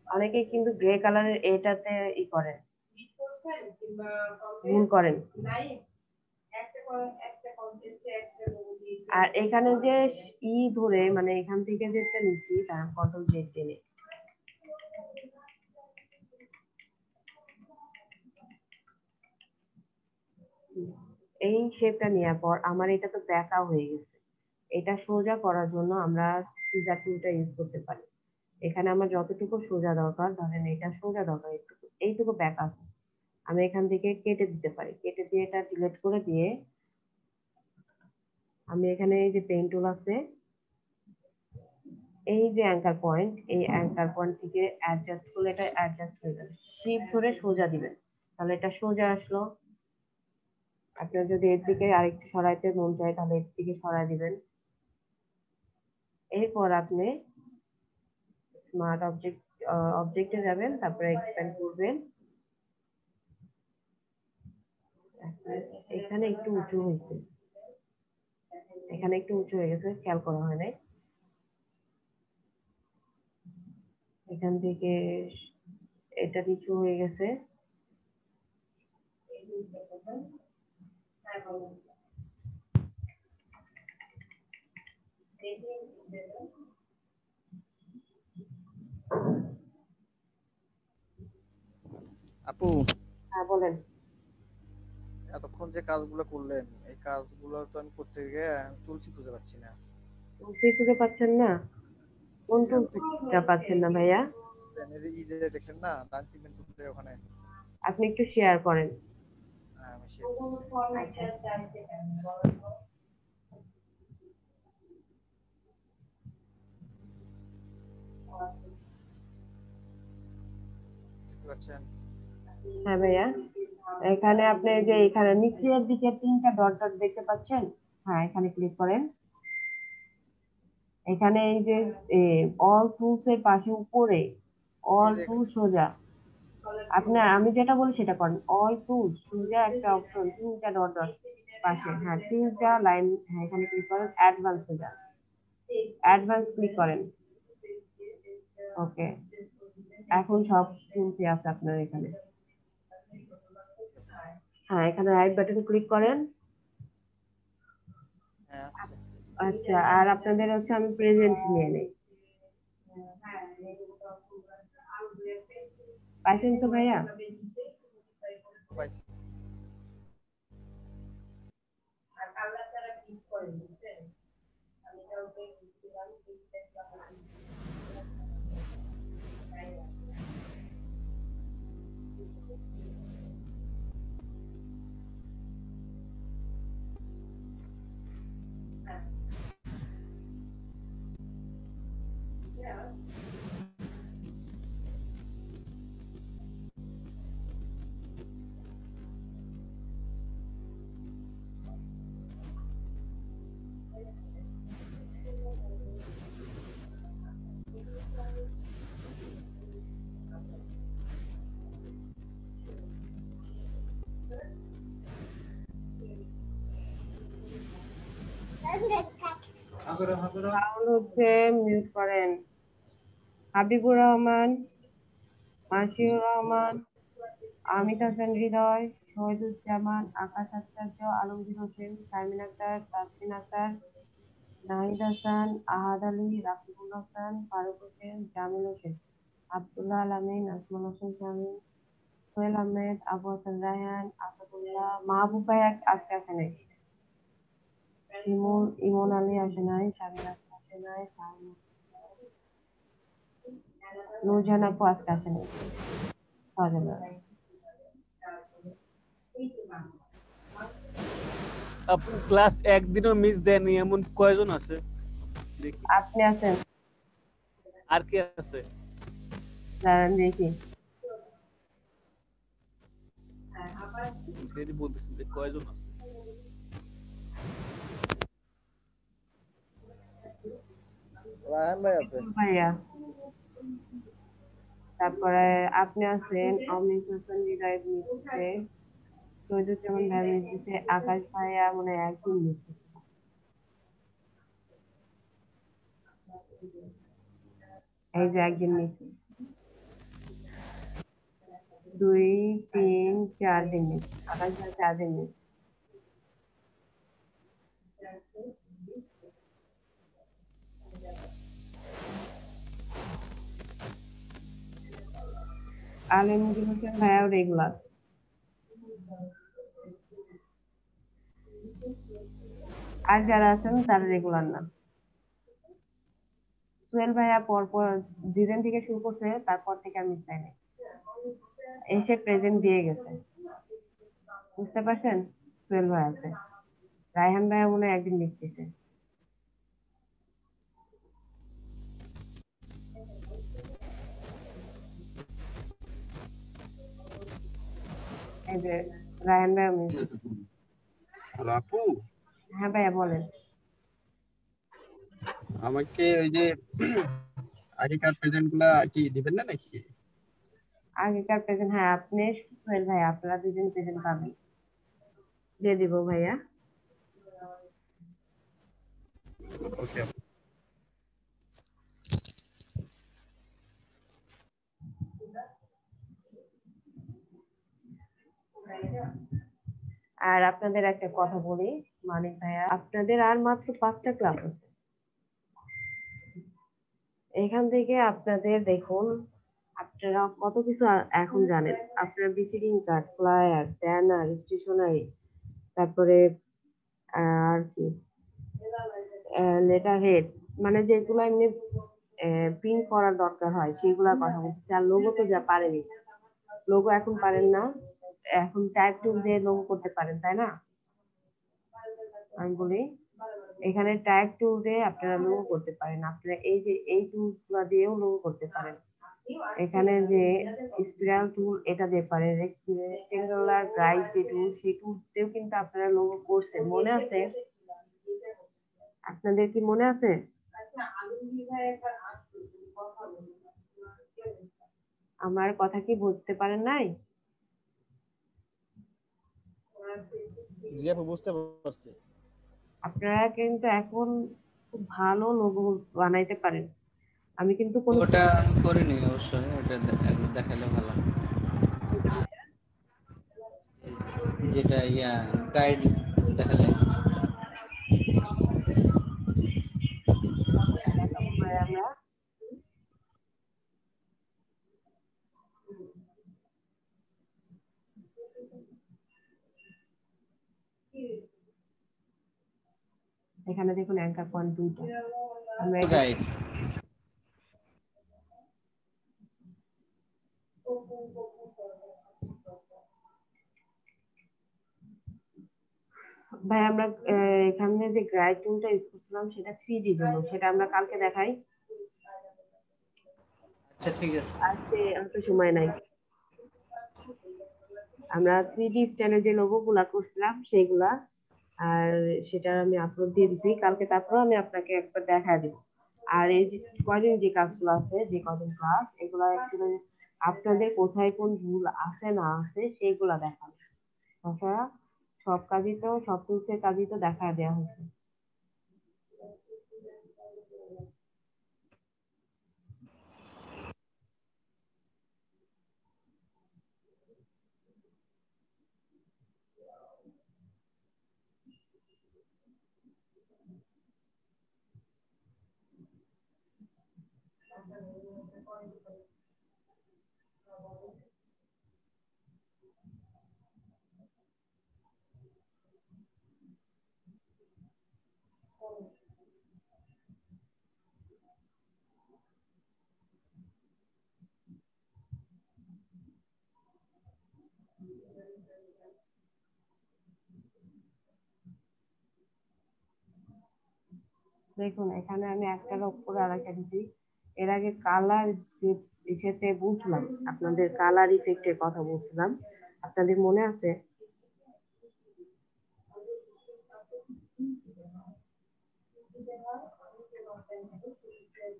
অনেকেই কিন্তু গ্রে কালারের এটাতে করেন, ভুল করেন। আর এখানে যে ধরে মানে এখান থেকে যেটা নিচ্ছি তার কন্ট্রোল জেড টেনে এই শেপটা নেওয়ার পর আমার এটা তো ব্যাকা হয়ে গেছে। এটা সোজা করার জন্য আমরা সিজার টুলটা ইউজ করতে পারি। এখানে আমার যতটুকু সোজা দরকার, ধরেন এটা সোজা দরকার, এইটুকু ব্যাক আছে, আমি এখান থেকে কেটে দিতে পারি। কেটে দিয়ে এটা ডিলিট করে দিয়ে আমি এখানে এই যে পেন টুল আছে, এই যে অ্যাঙ্কার পয়েন্ট, এই অ্যাঙ্কার পয়েন্ট থেকে অ্যাডজাস্ট করলে এটা অ্যাডজাস্ট হয়ে যাবে। শিফট ধরে সোজা দিবেন, তাহলে এটা সোজা আসলো। আপনার যদি এর দিকে আরেকটু সরাইতে মন চায় তাহলে এর দিকে সরাই দিবেন। এরপর আপনি স্মার্ট অবজেক্টে যাবেন, তারপরে এক্সপ্যান্ড করবেন। এখানে একটু উঁচু হয়েছে, এখানে একটু উঁচু হয়ে গেছে, খেয়াল করা হয় নাই। এখান থেকে এটা নিচু হয়ে গেছে। আপু, হ্যাঁ বলেন। এতক্ষণ যে কাজগুলো করলেন এই কাজগুলো তো আমি করতে গিয়ে টুলসই খুঁজে পাচ্ছি না। টুলসই খুঁজে পাচ্ছেন না? কোন টুলসটা পাচ্ছেন না ভাইয়া? এই যে দেখেন না ডান সিগমেন্ট টুলের ওখানে। আপনি একটু শেয়ার করেন। হ্যাঁ আমি শেয়ার করছি। দেখতে পাচ্ছেন? হ্যাঁ ভাইয়া, এখানে আপনি যে এখানে নিচের দিকে 3টা ডট ডট দেখতে পাচ্ছেন, হ্যাঁ এখানে ক্লিক করেন। এখানে এই যে অল টুলস এর পাশে উপরে অল টুল সোজা আমি যেটা বলি সেটা করেন, অল টুলস, সোজা একটা অপশন, তিনটা ডট ডট পাশে, হ্যাঁ তিনটা লাইন, হ্যাঁ এখানে ক্লিক করেন, অ্যাডভান্সে যান, অ্যাডভান্স ক্লিক করেন। ওকে, এখন সব টুলসই আছে আপনার এখানে। হ্যাঁ এখানে রাইট বাটনে ক্লিক করেন। হ্যাঁ আছে। আচ্ছা, আর আপনাদের হচ্ছে আমি প্রেজেন্ট নিয়ে নেই, পাইছেন তো ভাইয়া? পাইছি। সাউন্ড হচ্ছে মিউট করেন। হাবিবুর রহমান, মাসিউর রহমান, আমিত হাসান হৃদয়, শহীদুজ্জামান, আকাশ আচার্য, আলমগীর হোসেন, শারমিন আক্তার, তাসমিন আক্তার, নাহিদ হাসান, আহাদ আলী, রাকিবুল হাসান, ফারুক হোসেন, জামিল হোসেন, আব্দুল্লাহ আলমিন, নাজমুল হোসেন শামীম, সোহেল আহমেদ, আবু হাসান রায়হান, আসাদুল্লাহ, মাহবুব ভাই আজকে আসে নাই, ইমন আলী আসে নাই, শামিল আসে নাই, নূরজাহান আপু আজকে আসে নাই, আপনি ক্লাস একদিনও মিস দেননি এমন কয়জন আছে দেখি? আপনি আছেন? আর কি আছে? দাঁড়ান দেখি। সেটি বলতেছি যে কয়জন আছে। রায়হান ভাই আছে। ভাইয়া, তারপরে আপনি আছেন, অমিত হাসান হৃদয় মিশছে, শহীদুজ্জামান ভাই মিশছে, আকাশ ভাইয়া মনে হয় একদিন মিশছে, এই যে একদিন মিশছে, 2 3 4 দিন মিশছে, আকাশ ভাই 4 দিন মিশছে। আলমগীর হোসেন ভাইয়াও রেগুলার। আর যারা আছেন তারা রেগুলার না। সোহেল ভাইয়া পরপর যেদিন থেকে শুরু করছে তারপর থেকে আমি চাইনি, এসে প্রেজেন্ট দিয়ে গেছে, বুঝতে পারছেন? সোহেল ভাই আছে, রায়হান ভাইয়া মনে হয় একদিন লিখতেছে। এই যে রায়হান ভাইয়া মিশছে। হ্যালো আপু, হ্যাঁ ভাইয়া বলেন। আমাকে ওই যে আগেকার প্রেজেন্ট গুলা কি দিবেন না নাকি? আগেকার প্রেজেন্ট, হ্যাঁ আপনি সোহেল ভাইয়া আপনারা দুজন প্রেজেন্ট পাবেন, দিয়ে দিব ভাইয়া। ওকে। আর আপনাদের একটা কথা বলি মানিক ভাইয়া, আপনাদের আর মাত্র 5টা ক্লাস আছে। এখান থেকে আপনাদের দেখুন, আপনারা কত কিছু এখন জানেন। আপনার visiting card, flyer, banner, stationery, তারপরে আর কি লেটার হেড, মানে যেগুলো এমনি প্রিন্ট করার দরকার হয় সেগুলোর কথা বলছি। আর লোগো তো যা পারেনি, লোগো এখন পারেন না, এখন ট্যাগ টুল দিয়ে লোগো করতে পারেন তাই না? আমি বলি এখানে ট্যাগ টুল দিয়ে আপনারা লোগো করতে পারেন, আপনারা এই যে এই টুলস গুলো দিয়েও লোগো করতে পারেন। এখানে যে স্পিরাল টুল এটা দিয়ে পারেন, রেক্টেঙ্গুলার গাইড যে টুল সেই টুল দিয়েও কিন্তু আপনারা লোগো করছেন, মনে আছে? আপনাদের কি মনে আছে? আমার কথা কি বুঝতে পারেন নাই? জি আপু বুঝতে পারছি। আপনারা কিন্তু এখন খুব ভালো লোগো বানাইতে পারেন। আমি কিন্তু কোনো ওটা আমি করিনি অবশ্যই, ওটা একবার দেখালে ভালো। যেটা গাইড দেখালে আমরা এখানে দেখুন অ্যাঙ্কার পয়েন্ট 2টা। আমরা এটা গাইড ভাই আমরা এখানে যে গ্রাইড টুলটা ইউজ করছিলাম সেটা 3D জন্য, সেটা আমরা কালকে দেখাই। আচ্ছা ঠিক আছে। আজকে এত সময় নাই। আমরা 3D স্টাইলে যে লোগো গুলা করছিলাম সেইগুলা, আর সেটা আমি আপলোড দিয়ে দিছি কালকে, তারপর আমি আপনাকে একবার দেখায় দিব। আর এই যে কয়দিন যে কাজগুলো আছে, যে কদিন ক্লাস, এগুলো অ্যাকচুয়ালি আপনাদের কোথায় কোন ভুল আছে না আছে সেইগুলা দেখানো। তাছাড়া সব কাজই তো, সব টুলসের কাজই তো দেখা দেওয়া হয়েছে। দেখুন এখানে আমি একটার উপরে আরেকটা দিচ্ছি। এর আগে কালার যে ইসেতে বুঝলাম, আপনাদের কালার ইফেক্টের কথা বলছিলাম, আপনাদের মনে আছে?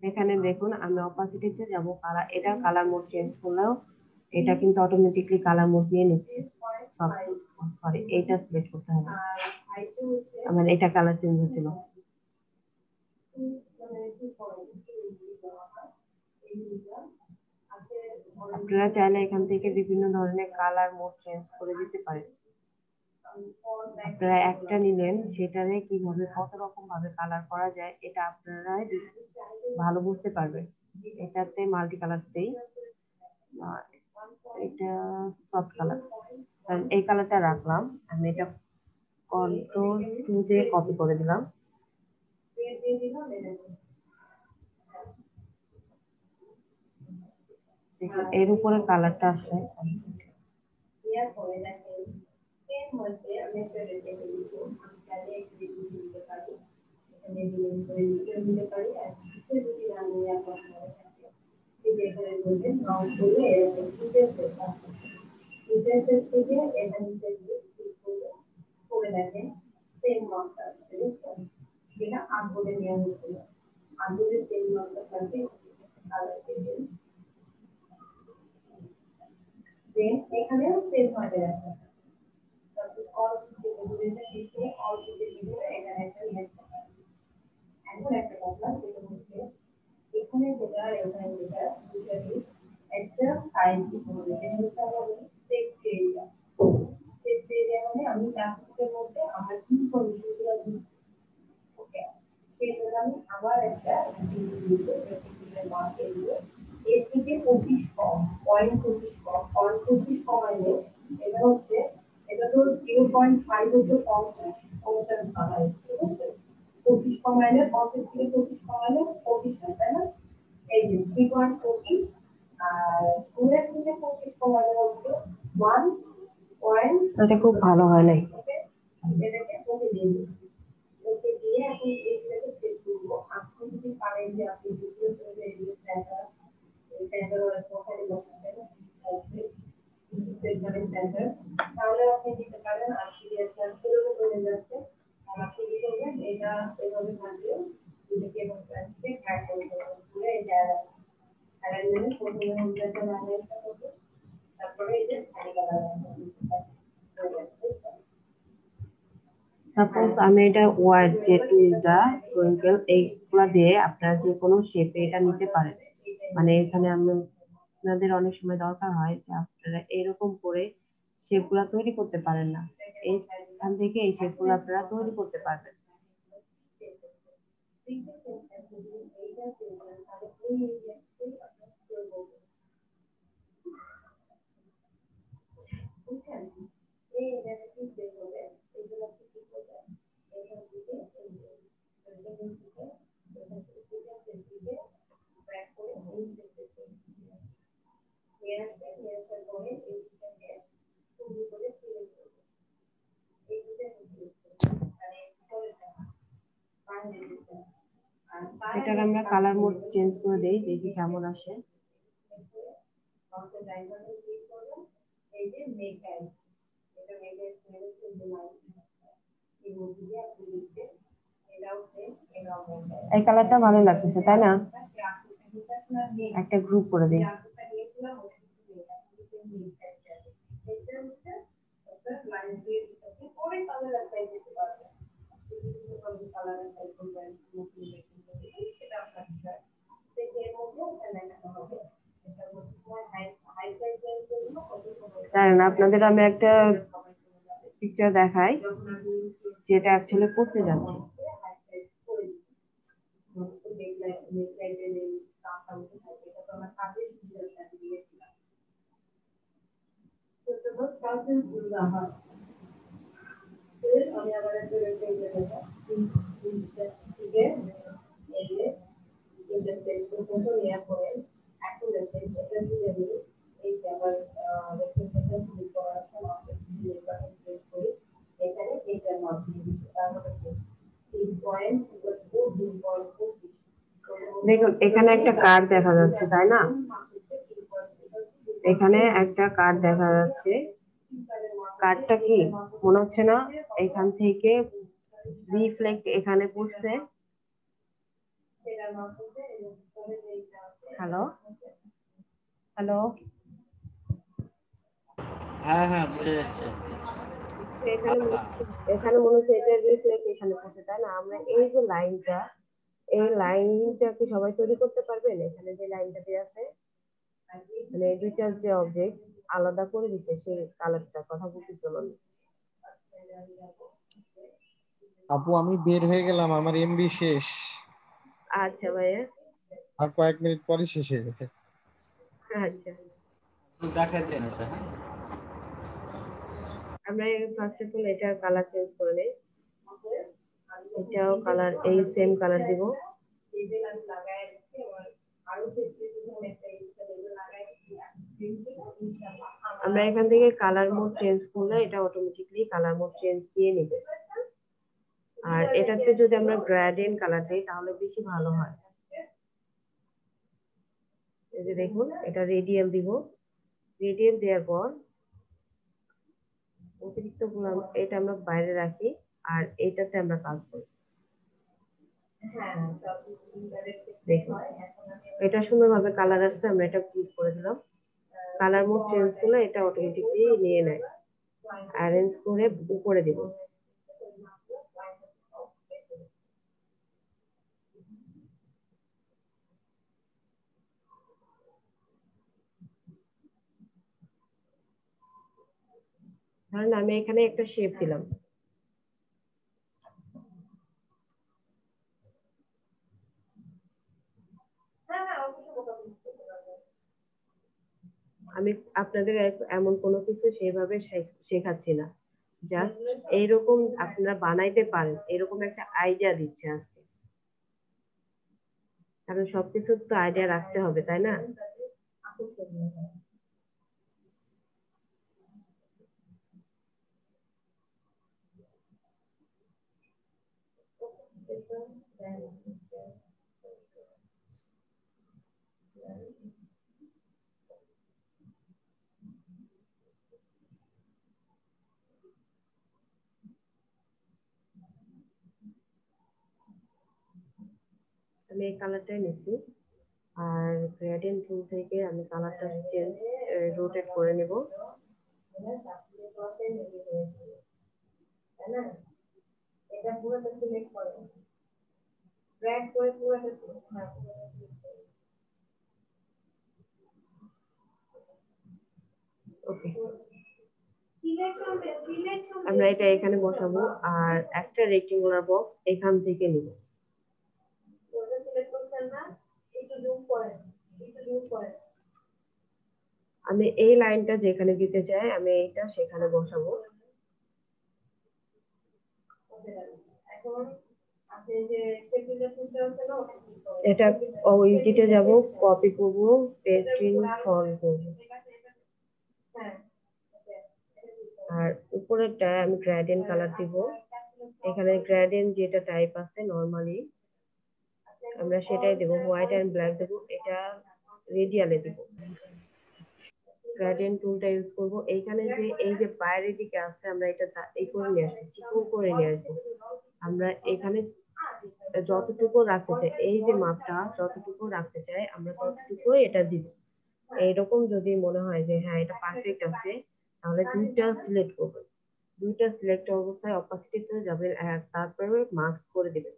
এখানে দেখুন আমি অপাসিটিতে যাব, কালার, এটা কালার মোড চেঞ্জ করলেও এটা কিন্তু অটোমেটিকলি কালার মোড নিয়ে নিচ্ছে। সরি, এইটা সিলেক্ট করতে হবে, মানে এটা কালার চেঞ্জ হচ্ছিল। আপনারা চাইলে এখান থেকে বিভিন্ন ধরনের কালার মোড চেঞ্জ করে দিতে পারেন। আপনারা একটা নিলেন, সেটারে কিভাবে কত রকম ভাবে কালার করা যায় এটা আপনারাই ভালো বুঝতে পারবেন। এটাতে মাল্টি কালার দেই, এটা সফট কালার, এই কালারটা রাখলাম। আমি এটা কন্ট্রোল 2 দিয়ে কপি করে দিলাম। দেখুন এর উপরে কালারটা আসলে এখানেও সেভ হয়ে যাচ্ছে। এখন একটা কথা, যেটা হচ্ছে এখানে যেটা এখানে যেটা দুটারই একটা সাইজ দিতে হবে, যেটা হচ্ছে টেক্সট এরিয়া। টেক্সট এরিয়া মানে আমি ট্যাক্সের মধ্যে আমার ইনফরমেশনগুলো দিচ্ছি। ওকে, সেই জন্য আমি আবার একটা মার্ক এরিয়া এর থেকে 25 কম, 0.25 কম, 0.25 কমাইলে এটা হচ্ছে, এটা তো 0.5 হচ্ছে কম হয়, ঠিক আছে? 25 কমাইলে 50 থেকে 25 কমাইলে 25 হয়, তাই না? এই যে 3.25, আর 2 এর থেকে 25 কমাইলে হচ্ছে 1. এটা খুব ভালো হয় নাই, এটাকে ওকে দিয়ে দিই। ওকে দিয়ে এখন এইটাকে সেট করব। আপনি যদি পারেন যে আপনি ভিডিও করে এডিট সেন্টার, এই সেন্টার ওখানে বসাবেন, সেন্টার, তাহলে আপনি দিতে পারেন। আর সিরিয়াস ক্লাসগুলো হয়ে যাচ্ছে, আর আপনি কি করবেন, এটা এভাবে থাকবে, এটাকে এবং ক্লাসকে ট্র্যাক করে এটা সাপোজ আমি এটা ওয়ার্ড যে টুলটা টুইঙ্কেল এইগুলা দিয়ে আপনারা যে কোনো শেপে এটা নিতে পারেন। মানে এখানে আপনাদের অনেক সময় দরকার হয় যে আপনারা এরকম করে শেপগুলা তৈরি করতে পারেন না, এইখান থেকে এই শেপগুলো আপনারা তৈরি করতে পারবেন। এটার আমরা কালার মোড চেঞ্জ করে দেই, দেখি কেমন আসে। এই কালারটা ভালো লাগতেছে তাই না? একটা গ্রুপ করে দিই। দাঁড়ান আপনাদের আমি একটা পিকচার দেখাই যেটা অ্যাকচুয়ালি করতে যাচ্ছি। দেখুন এখানে একটা কার্ড দেখা যাচ্ছে তাই না? এখানে একটা কার্ড দেখা যাচ্ছে, কার্ডটা কি মনে হচ্ছে না এখান থেকে রিফ্লেক্ট এখানে পড়ছে। হ্যালো হ্যালো, হ্যাঁ হ্যাঁ বুঝা যাচ্ছে। এখানে মনে হচ্ছে এটা রিফ্লেক্ট এখানে পড়ছে তাই না? আমরা এই যে লাইনটা, এই লাইনটা কি সবাই তৈরি করতে পারবেন? এখানে যে লাইনটা দেওয়া আছে মানে দুইটার যে অবজেক্ট আলাদা করে দিচ্ছে সেই কালারটা কথা বলতেছিল আমি। আপু আমি বের হয়ে গেলাম, আমার এমবি শেষ। আচ্ছা ভাইয়া, আর কয়েক মিনিট পরে শেষ হয়ে যাবে। আচ্ছা দেখা দেন এটা। আমরা ফার্স্ট অফ অল এটা কালার চেঞ্জ করে নেই, এটাও কালার এই সেম কালার দিব। আমরা এখান থেকে কালার মোড চেঞ্জ করলে এটা অটোমেটিকলি কালার মোড চেঞ্জ দিয়ে নেবে। আর এটাতে যদি আমরা গ্রেডিয়েন্ট কালার দিই তাহলে বেশি ভালো হয়। এই যে দেখুন এটা রেডিয়াল দিব, রেডিয়াল দেওয়ার পর অতিরিক্ত গুলো এটা আমরা বাইরে রাখি আর এটাতে আমরা কাজ করি। দেখুন এটা সুন্দরভাবে কালার আসছে, আমরা এটা ক্লিক করে দিলাম। কালার মোড চেঞ্জ করলে এটা অটোমেটিকলি নিয়ে নেয়। অ্যারেঞ্জ করে উপরে দিব। ধরেন আমি এখানে একটা শেপ দিলাম, আমি আপনাদের এমন কোনো কিছু সেভাবে শেখাচ্ছি না, জাস্ট এইরকম আপনারা বানাইতে পারেন এরকম একটা আইডিয়া দিচ্ছে আজকে। কারণ সবকিছুর তো আইডিয়া রাখতে হবে তাই না? আমি এই কালারটাই নিচ্ছি। আর গ্রেডিয়েন্ট টুল থেকে আমি কালারটা চেঞ্জ রোটেট করে নেব। এটা পুরোটা সিলেক্ট করে ড্র্যাগ করে পুরোটা ওকে, আমরা এটা এখানে বসাবো আর একটা রেক্টেঙ্গুলার বক্স এখান থেকে নিব। আমি এই লাইনটা যেখানে দিতে চাই আমি এইটা সেখানে বসাবো। এটা ইডিটে যাব, কপি করব, পেস্ট ইন ফন্ট করব আর উপরেরটা আমি গ্রেডিয়েন্ট কালার দিব। এখানে গ্রেডিয়েন্ট যেটা টাইপ আছে নরমালি আমরা সেটাই দেব, হোয়াইট এন্ড ব্ল্যাক দেব। এটা রেডিয়ালে দেব। গ্রেডিয়েন্ট টুলটা ইউজ করব। এইখানে যে এই যে বাইরের দিকে আছে আমরা এটা এই করে নিয়ে আসবো, চিকন করে নিয়ে আসবো। আমরা এখানে যতটুকু রাখতে চাই, এই যে মাপটা যতটুকু রাখতে চাই আমরা ততটুকু এটা দিব। এইরকম যদি মনে হয় যে হ্যাঁ এটা পারফেক্ট আছে তাহলে দুইটা সিলেক্ট করবেন। দুইটা সিলেক্ট অবস্থায় অপাসিটিতে যাবেন আর তারপরে মার্কস করে দিবেন।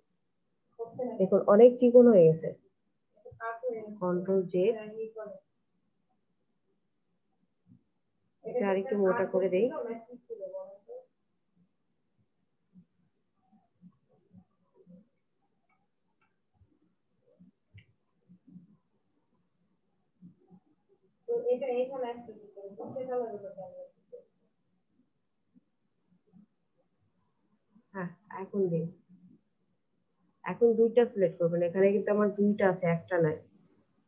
দেখুন অনেক চিকন হয়ে গেছে। কন্ট্রোল জেড, এটা আরেকটু মোটা করে দেই। হ্যাঁ এখন দিন। এখন দুইটা সিলেক্ট করবেন। এখানে কিন্তু আমার দুইটা আছে, একটা নাই।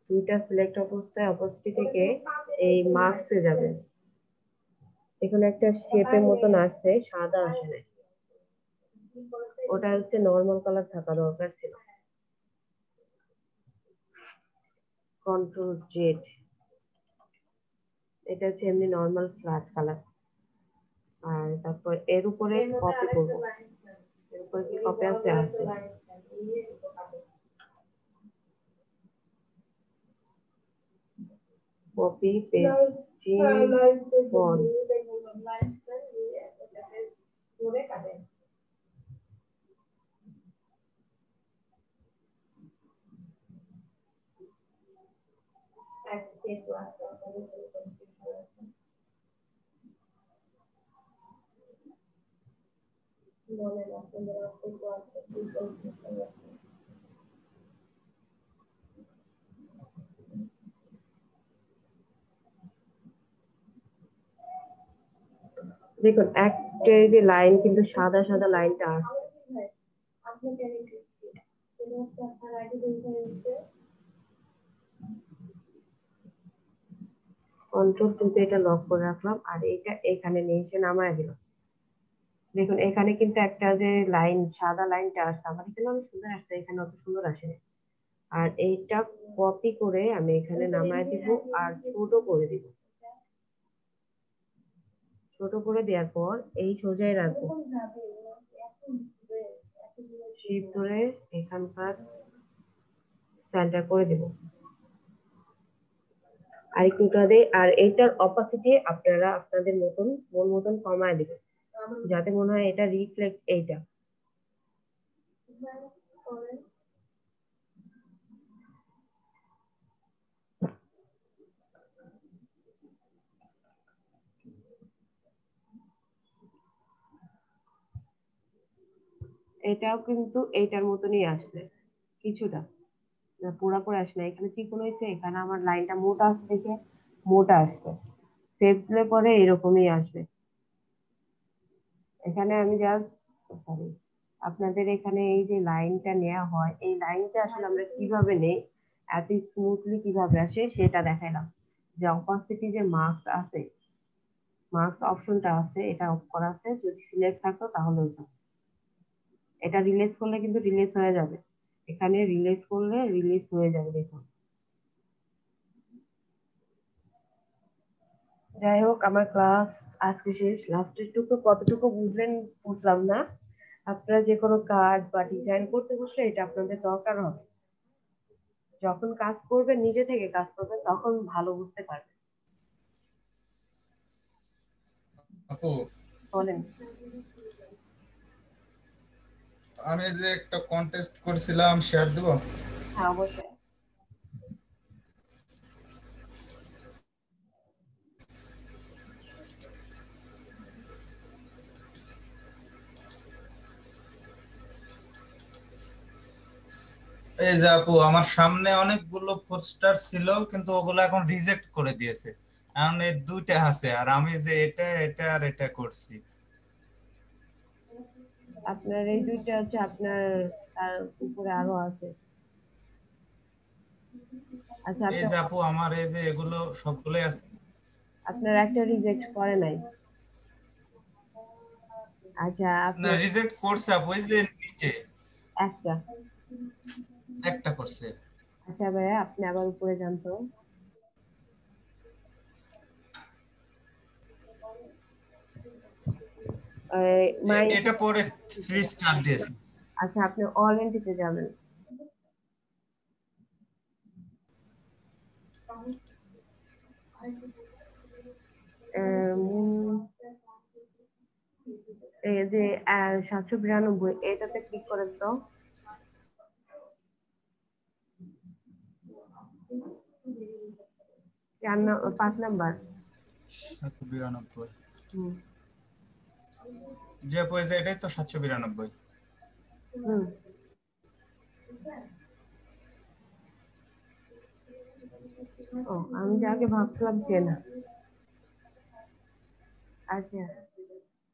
দুইটা সিলেক্ট অবস্থায় অপোজিট থেকে এই মার্কসে যাবেন। এখানে একটা শেপের মতন আসছে, সাদা আসে নাই, ওটা হচ্ছে নরমাল কালার থাকা দরকার ছিল। কন্ট্রোল জেড, এটা হচ্ছে এমনি নরমাল ফ্ল্যাট কালার। আর তারপর এর উপরে কপি করব। এর উপরে কি কপি আছে? আছে। Copy paste font. দেখুন একটা যে লাইন কিন্তু সাদা সাদা লাইনটা আসছে। কন্ট্রোল কিন্তু এটা লক করে রাখলাম আর এটা এখানে নিয়ে এসে নামায় দিলাম। দেখুন এখানে কিন্তু একটা যে লাইন সাদা লাইনটা আসছে আমার এখানে অনেক সুন্দর আসছে, এখানে অত সুন্দর আসে। আর এইটা কপি করে আমি এখানে নামায় দিব আর ছোট করে দিব। ছোট করে দেওয়ার পর এই সোজাই রাখবো, শিফট ধরে এখানকার সেন্টার করে দেব। আর একটুটা দেই আর এইটার অপাসিটি আপনারা আপনাদের মতন মন মতন কমায় দিবেন যাতে মনে হয় এটা রিফ্লেক্ট এইটা। এটাও কিন্তু এইটার মতনই আসছে কিছুটা, না পুরোপুরি আসে না। এখানে চিকন হয়েছে, এখানে আমার লাইনটা মোটা আসছে দেখে মোটা আসছে। সেভ দিলে পরে এরকমই আসবে। এখানে আমি জাস্ট সরি আপনাদের এখানে এই যে লাইনটা নেওয়া হয় এই লাইনটা আসলে আমরা কিভাবে নেই এত স্মুথলি কিভাবে আসে সেটা দেখাইলাম। যে অপাসিটি যে মার্কস আছে, মার্কস অপশনটা আছে এটা অফ করা আছে, যদি সিলেক্ট থাকতো তাহলে হতো। এটা রিলিজ করলে কিন্তু রিলিজ হয়ে যাবে, এখানে রিলিজ করলে রিলিজ হয়ে যাবে। দেখুন যাই হোক আমার ক্লাস আজকে শেষ। লাস্টের টুকু কতটুকু বুঝলেন বুঝলাম না। আপনারা যে কোনো কার্ড বা ডিজাইন করতে বসলে এটা আপনাদের দরকার হবে। যখন কাজ করবেন, নিজে থেকে কাজ করবেন, তখন ভালো বুঝতে পারবেন। আপু বলেন। আমি যে একটা কন্টেস্ট করছিলাম, শেয়ার দিব? হ্যাঁ, অবশ্যই। এই যে আপু, আমার সামনে অনেকগুলো পোস্টার ছিল, কিন্তু ওগুলো এখন রিজেক্ট করে দিয়েছে। এখন এই দুইটা আছে, আর আমি যে এটা এটা আর এটা করছি। আপনার এই দুইটা হচ্ছে, আপনার তার উপরে আরো আছে। আচ্ছা, এই যে আপু, আমার এই যে এগুলো সবগুলোই আছে। আপনার একটা রিজেক্ট করে নাই। আচ্ছা, না, আপনার রিজেক্ট করছে আপু, এই যে নিচে একটা করছে। আচ্ছা ভাইয়া, আপনি আবার উপরে যান তো। এটা পরে 3 স্টার দিয়েছে। আচ্ছা, আপনি অল এন্টিতে যাবেন। এই যে 792, এটাতে ক্লিক করেন তো। 5 নাম্বার। 792। যে আপু, এই যে এটাই তো 792। ও, আমি যাকে ভাবছিলাম চেনা। আচ্ছা,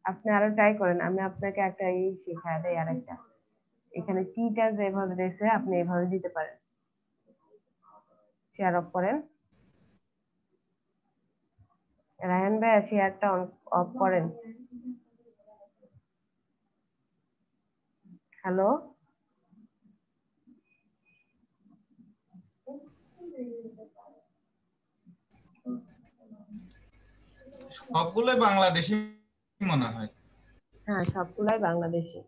আপনি আরো ট্রাই করেন, আমি আপনাকে একটা শেখায় দেই। আরেকটা, এখানে টিটা যেভাবে দিয়েছে আপনি এভাবে দিতে পারেন। শেয়ার অফ করেন। রায়হান ভাই, শেয়ারটা অফ করেন। হ্যালো, সবগুলোই বাংলাদেশি মনে হয়। হ্যাঁ, সবগুলাই বাংলাদেশি।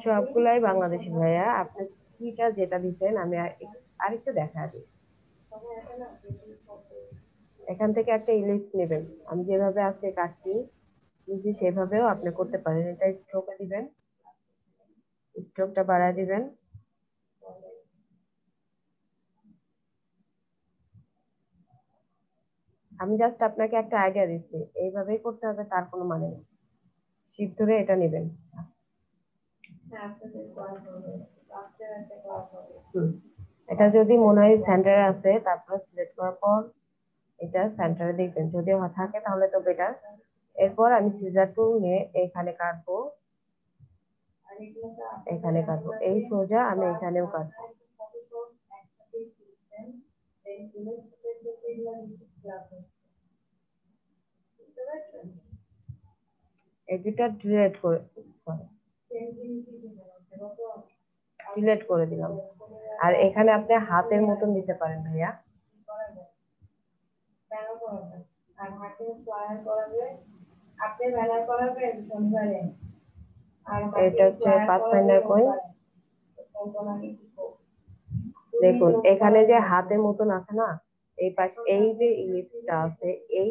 সবগুলাই বাংলাদেশি ভাইয়া। আপনি কিটা যেটা দিচ্ছেন, আমি আরেকটু দেখা দিই। এখান থেকে একটা ইলিপস নেবেন। আমি যেভাবে আজকে কাটছি বুঝি, সেভাবেও আপনি করতে পারেন। এটা স্ট্রোকে দিবেন, স্ট্রোকটা বাড়ায় দিবেন। আমি জাস্ট আপনাকে একটা আইডিয়া দিচ্ছি, এইভাবেই করতে হবে তার কোনো মানে নেই। শিপ ধরে এটা নেবেন। এটা যদি মনে হয় সেন্টারে আছে, তারপর সিলেক্ট করার পর এটা সেন্টারে দেখবেন। যদি থাকে তাহলে তো বেটার। এরপর আমি সিজার টুল নিয়ে এখানে কাটবো, এখানে কাটবো, এই সোজা আমি এখানেও কাটবো। এই দুটা ডিলেট করে দিলাম। আর এখানে আপনি হাতের মতন দিতে পারেন ভাইয়া। এটা হচ্ছে পাথফাইন্ডার কই। দেখুন, এখানে যে হাতের মতন আছে না, এই পাশে এই যে ইলিপসটা আছে, এই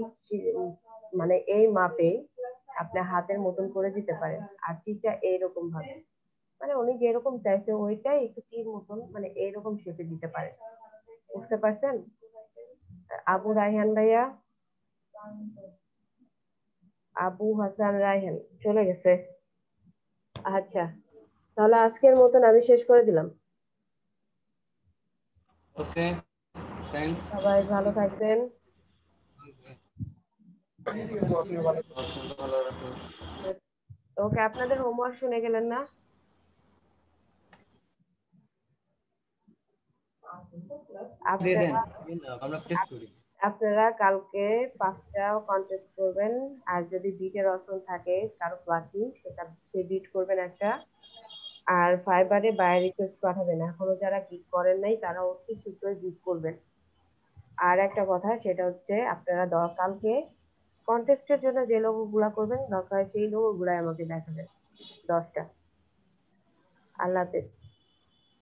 মানে এই মাপে আপনি হাতের মতন করে দিতে পারেন। আর ঠিকটা এইরকম ভাবে, মানে উনি যেরকম চাইছে ওইটাই একটু তীর মতন, মানে এইরকম শেপে দিতে পারেন। বুঝতে পারছেন আবু রায়হান ভাইয়া? আবু হাসান রায়হান চলে গেছে। আচ্ছা, তাহলে আজকের মতন আমি শেষ করে দিলাম। ওকে, থ্যাঙ্কস। সবাই ভালো থাকবেন। ওকে, আপনাদের হোমওয়ার্ক শুনে গেলেন না? আপনারা কালকে 5টা কন্টেস্ট করবেন, আর যদি বিটের অপশন থাকে কারো বাকি, সেটা সে বিট করবেন একটা। আর ফাইবারে বাই রিকোয়েস্ট পাঠাবেন। এখনো যারা বিট করেন নাই তারা অতি শীঘ্রই বিট করবেন। আর একটা কথা, সেটা হচ্ছে আপনারা কালকে কন্টেস্টের জন্য যে লোগো গুলা করবেন দরকার হয় সেই লোগো গুলাই আমাকে দেখাবেন 10টা। আল্লাহ হাফেজ।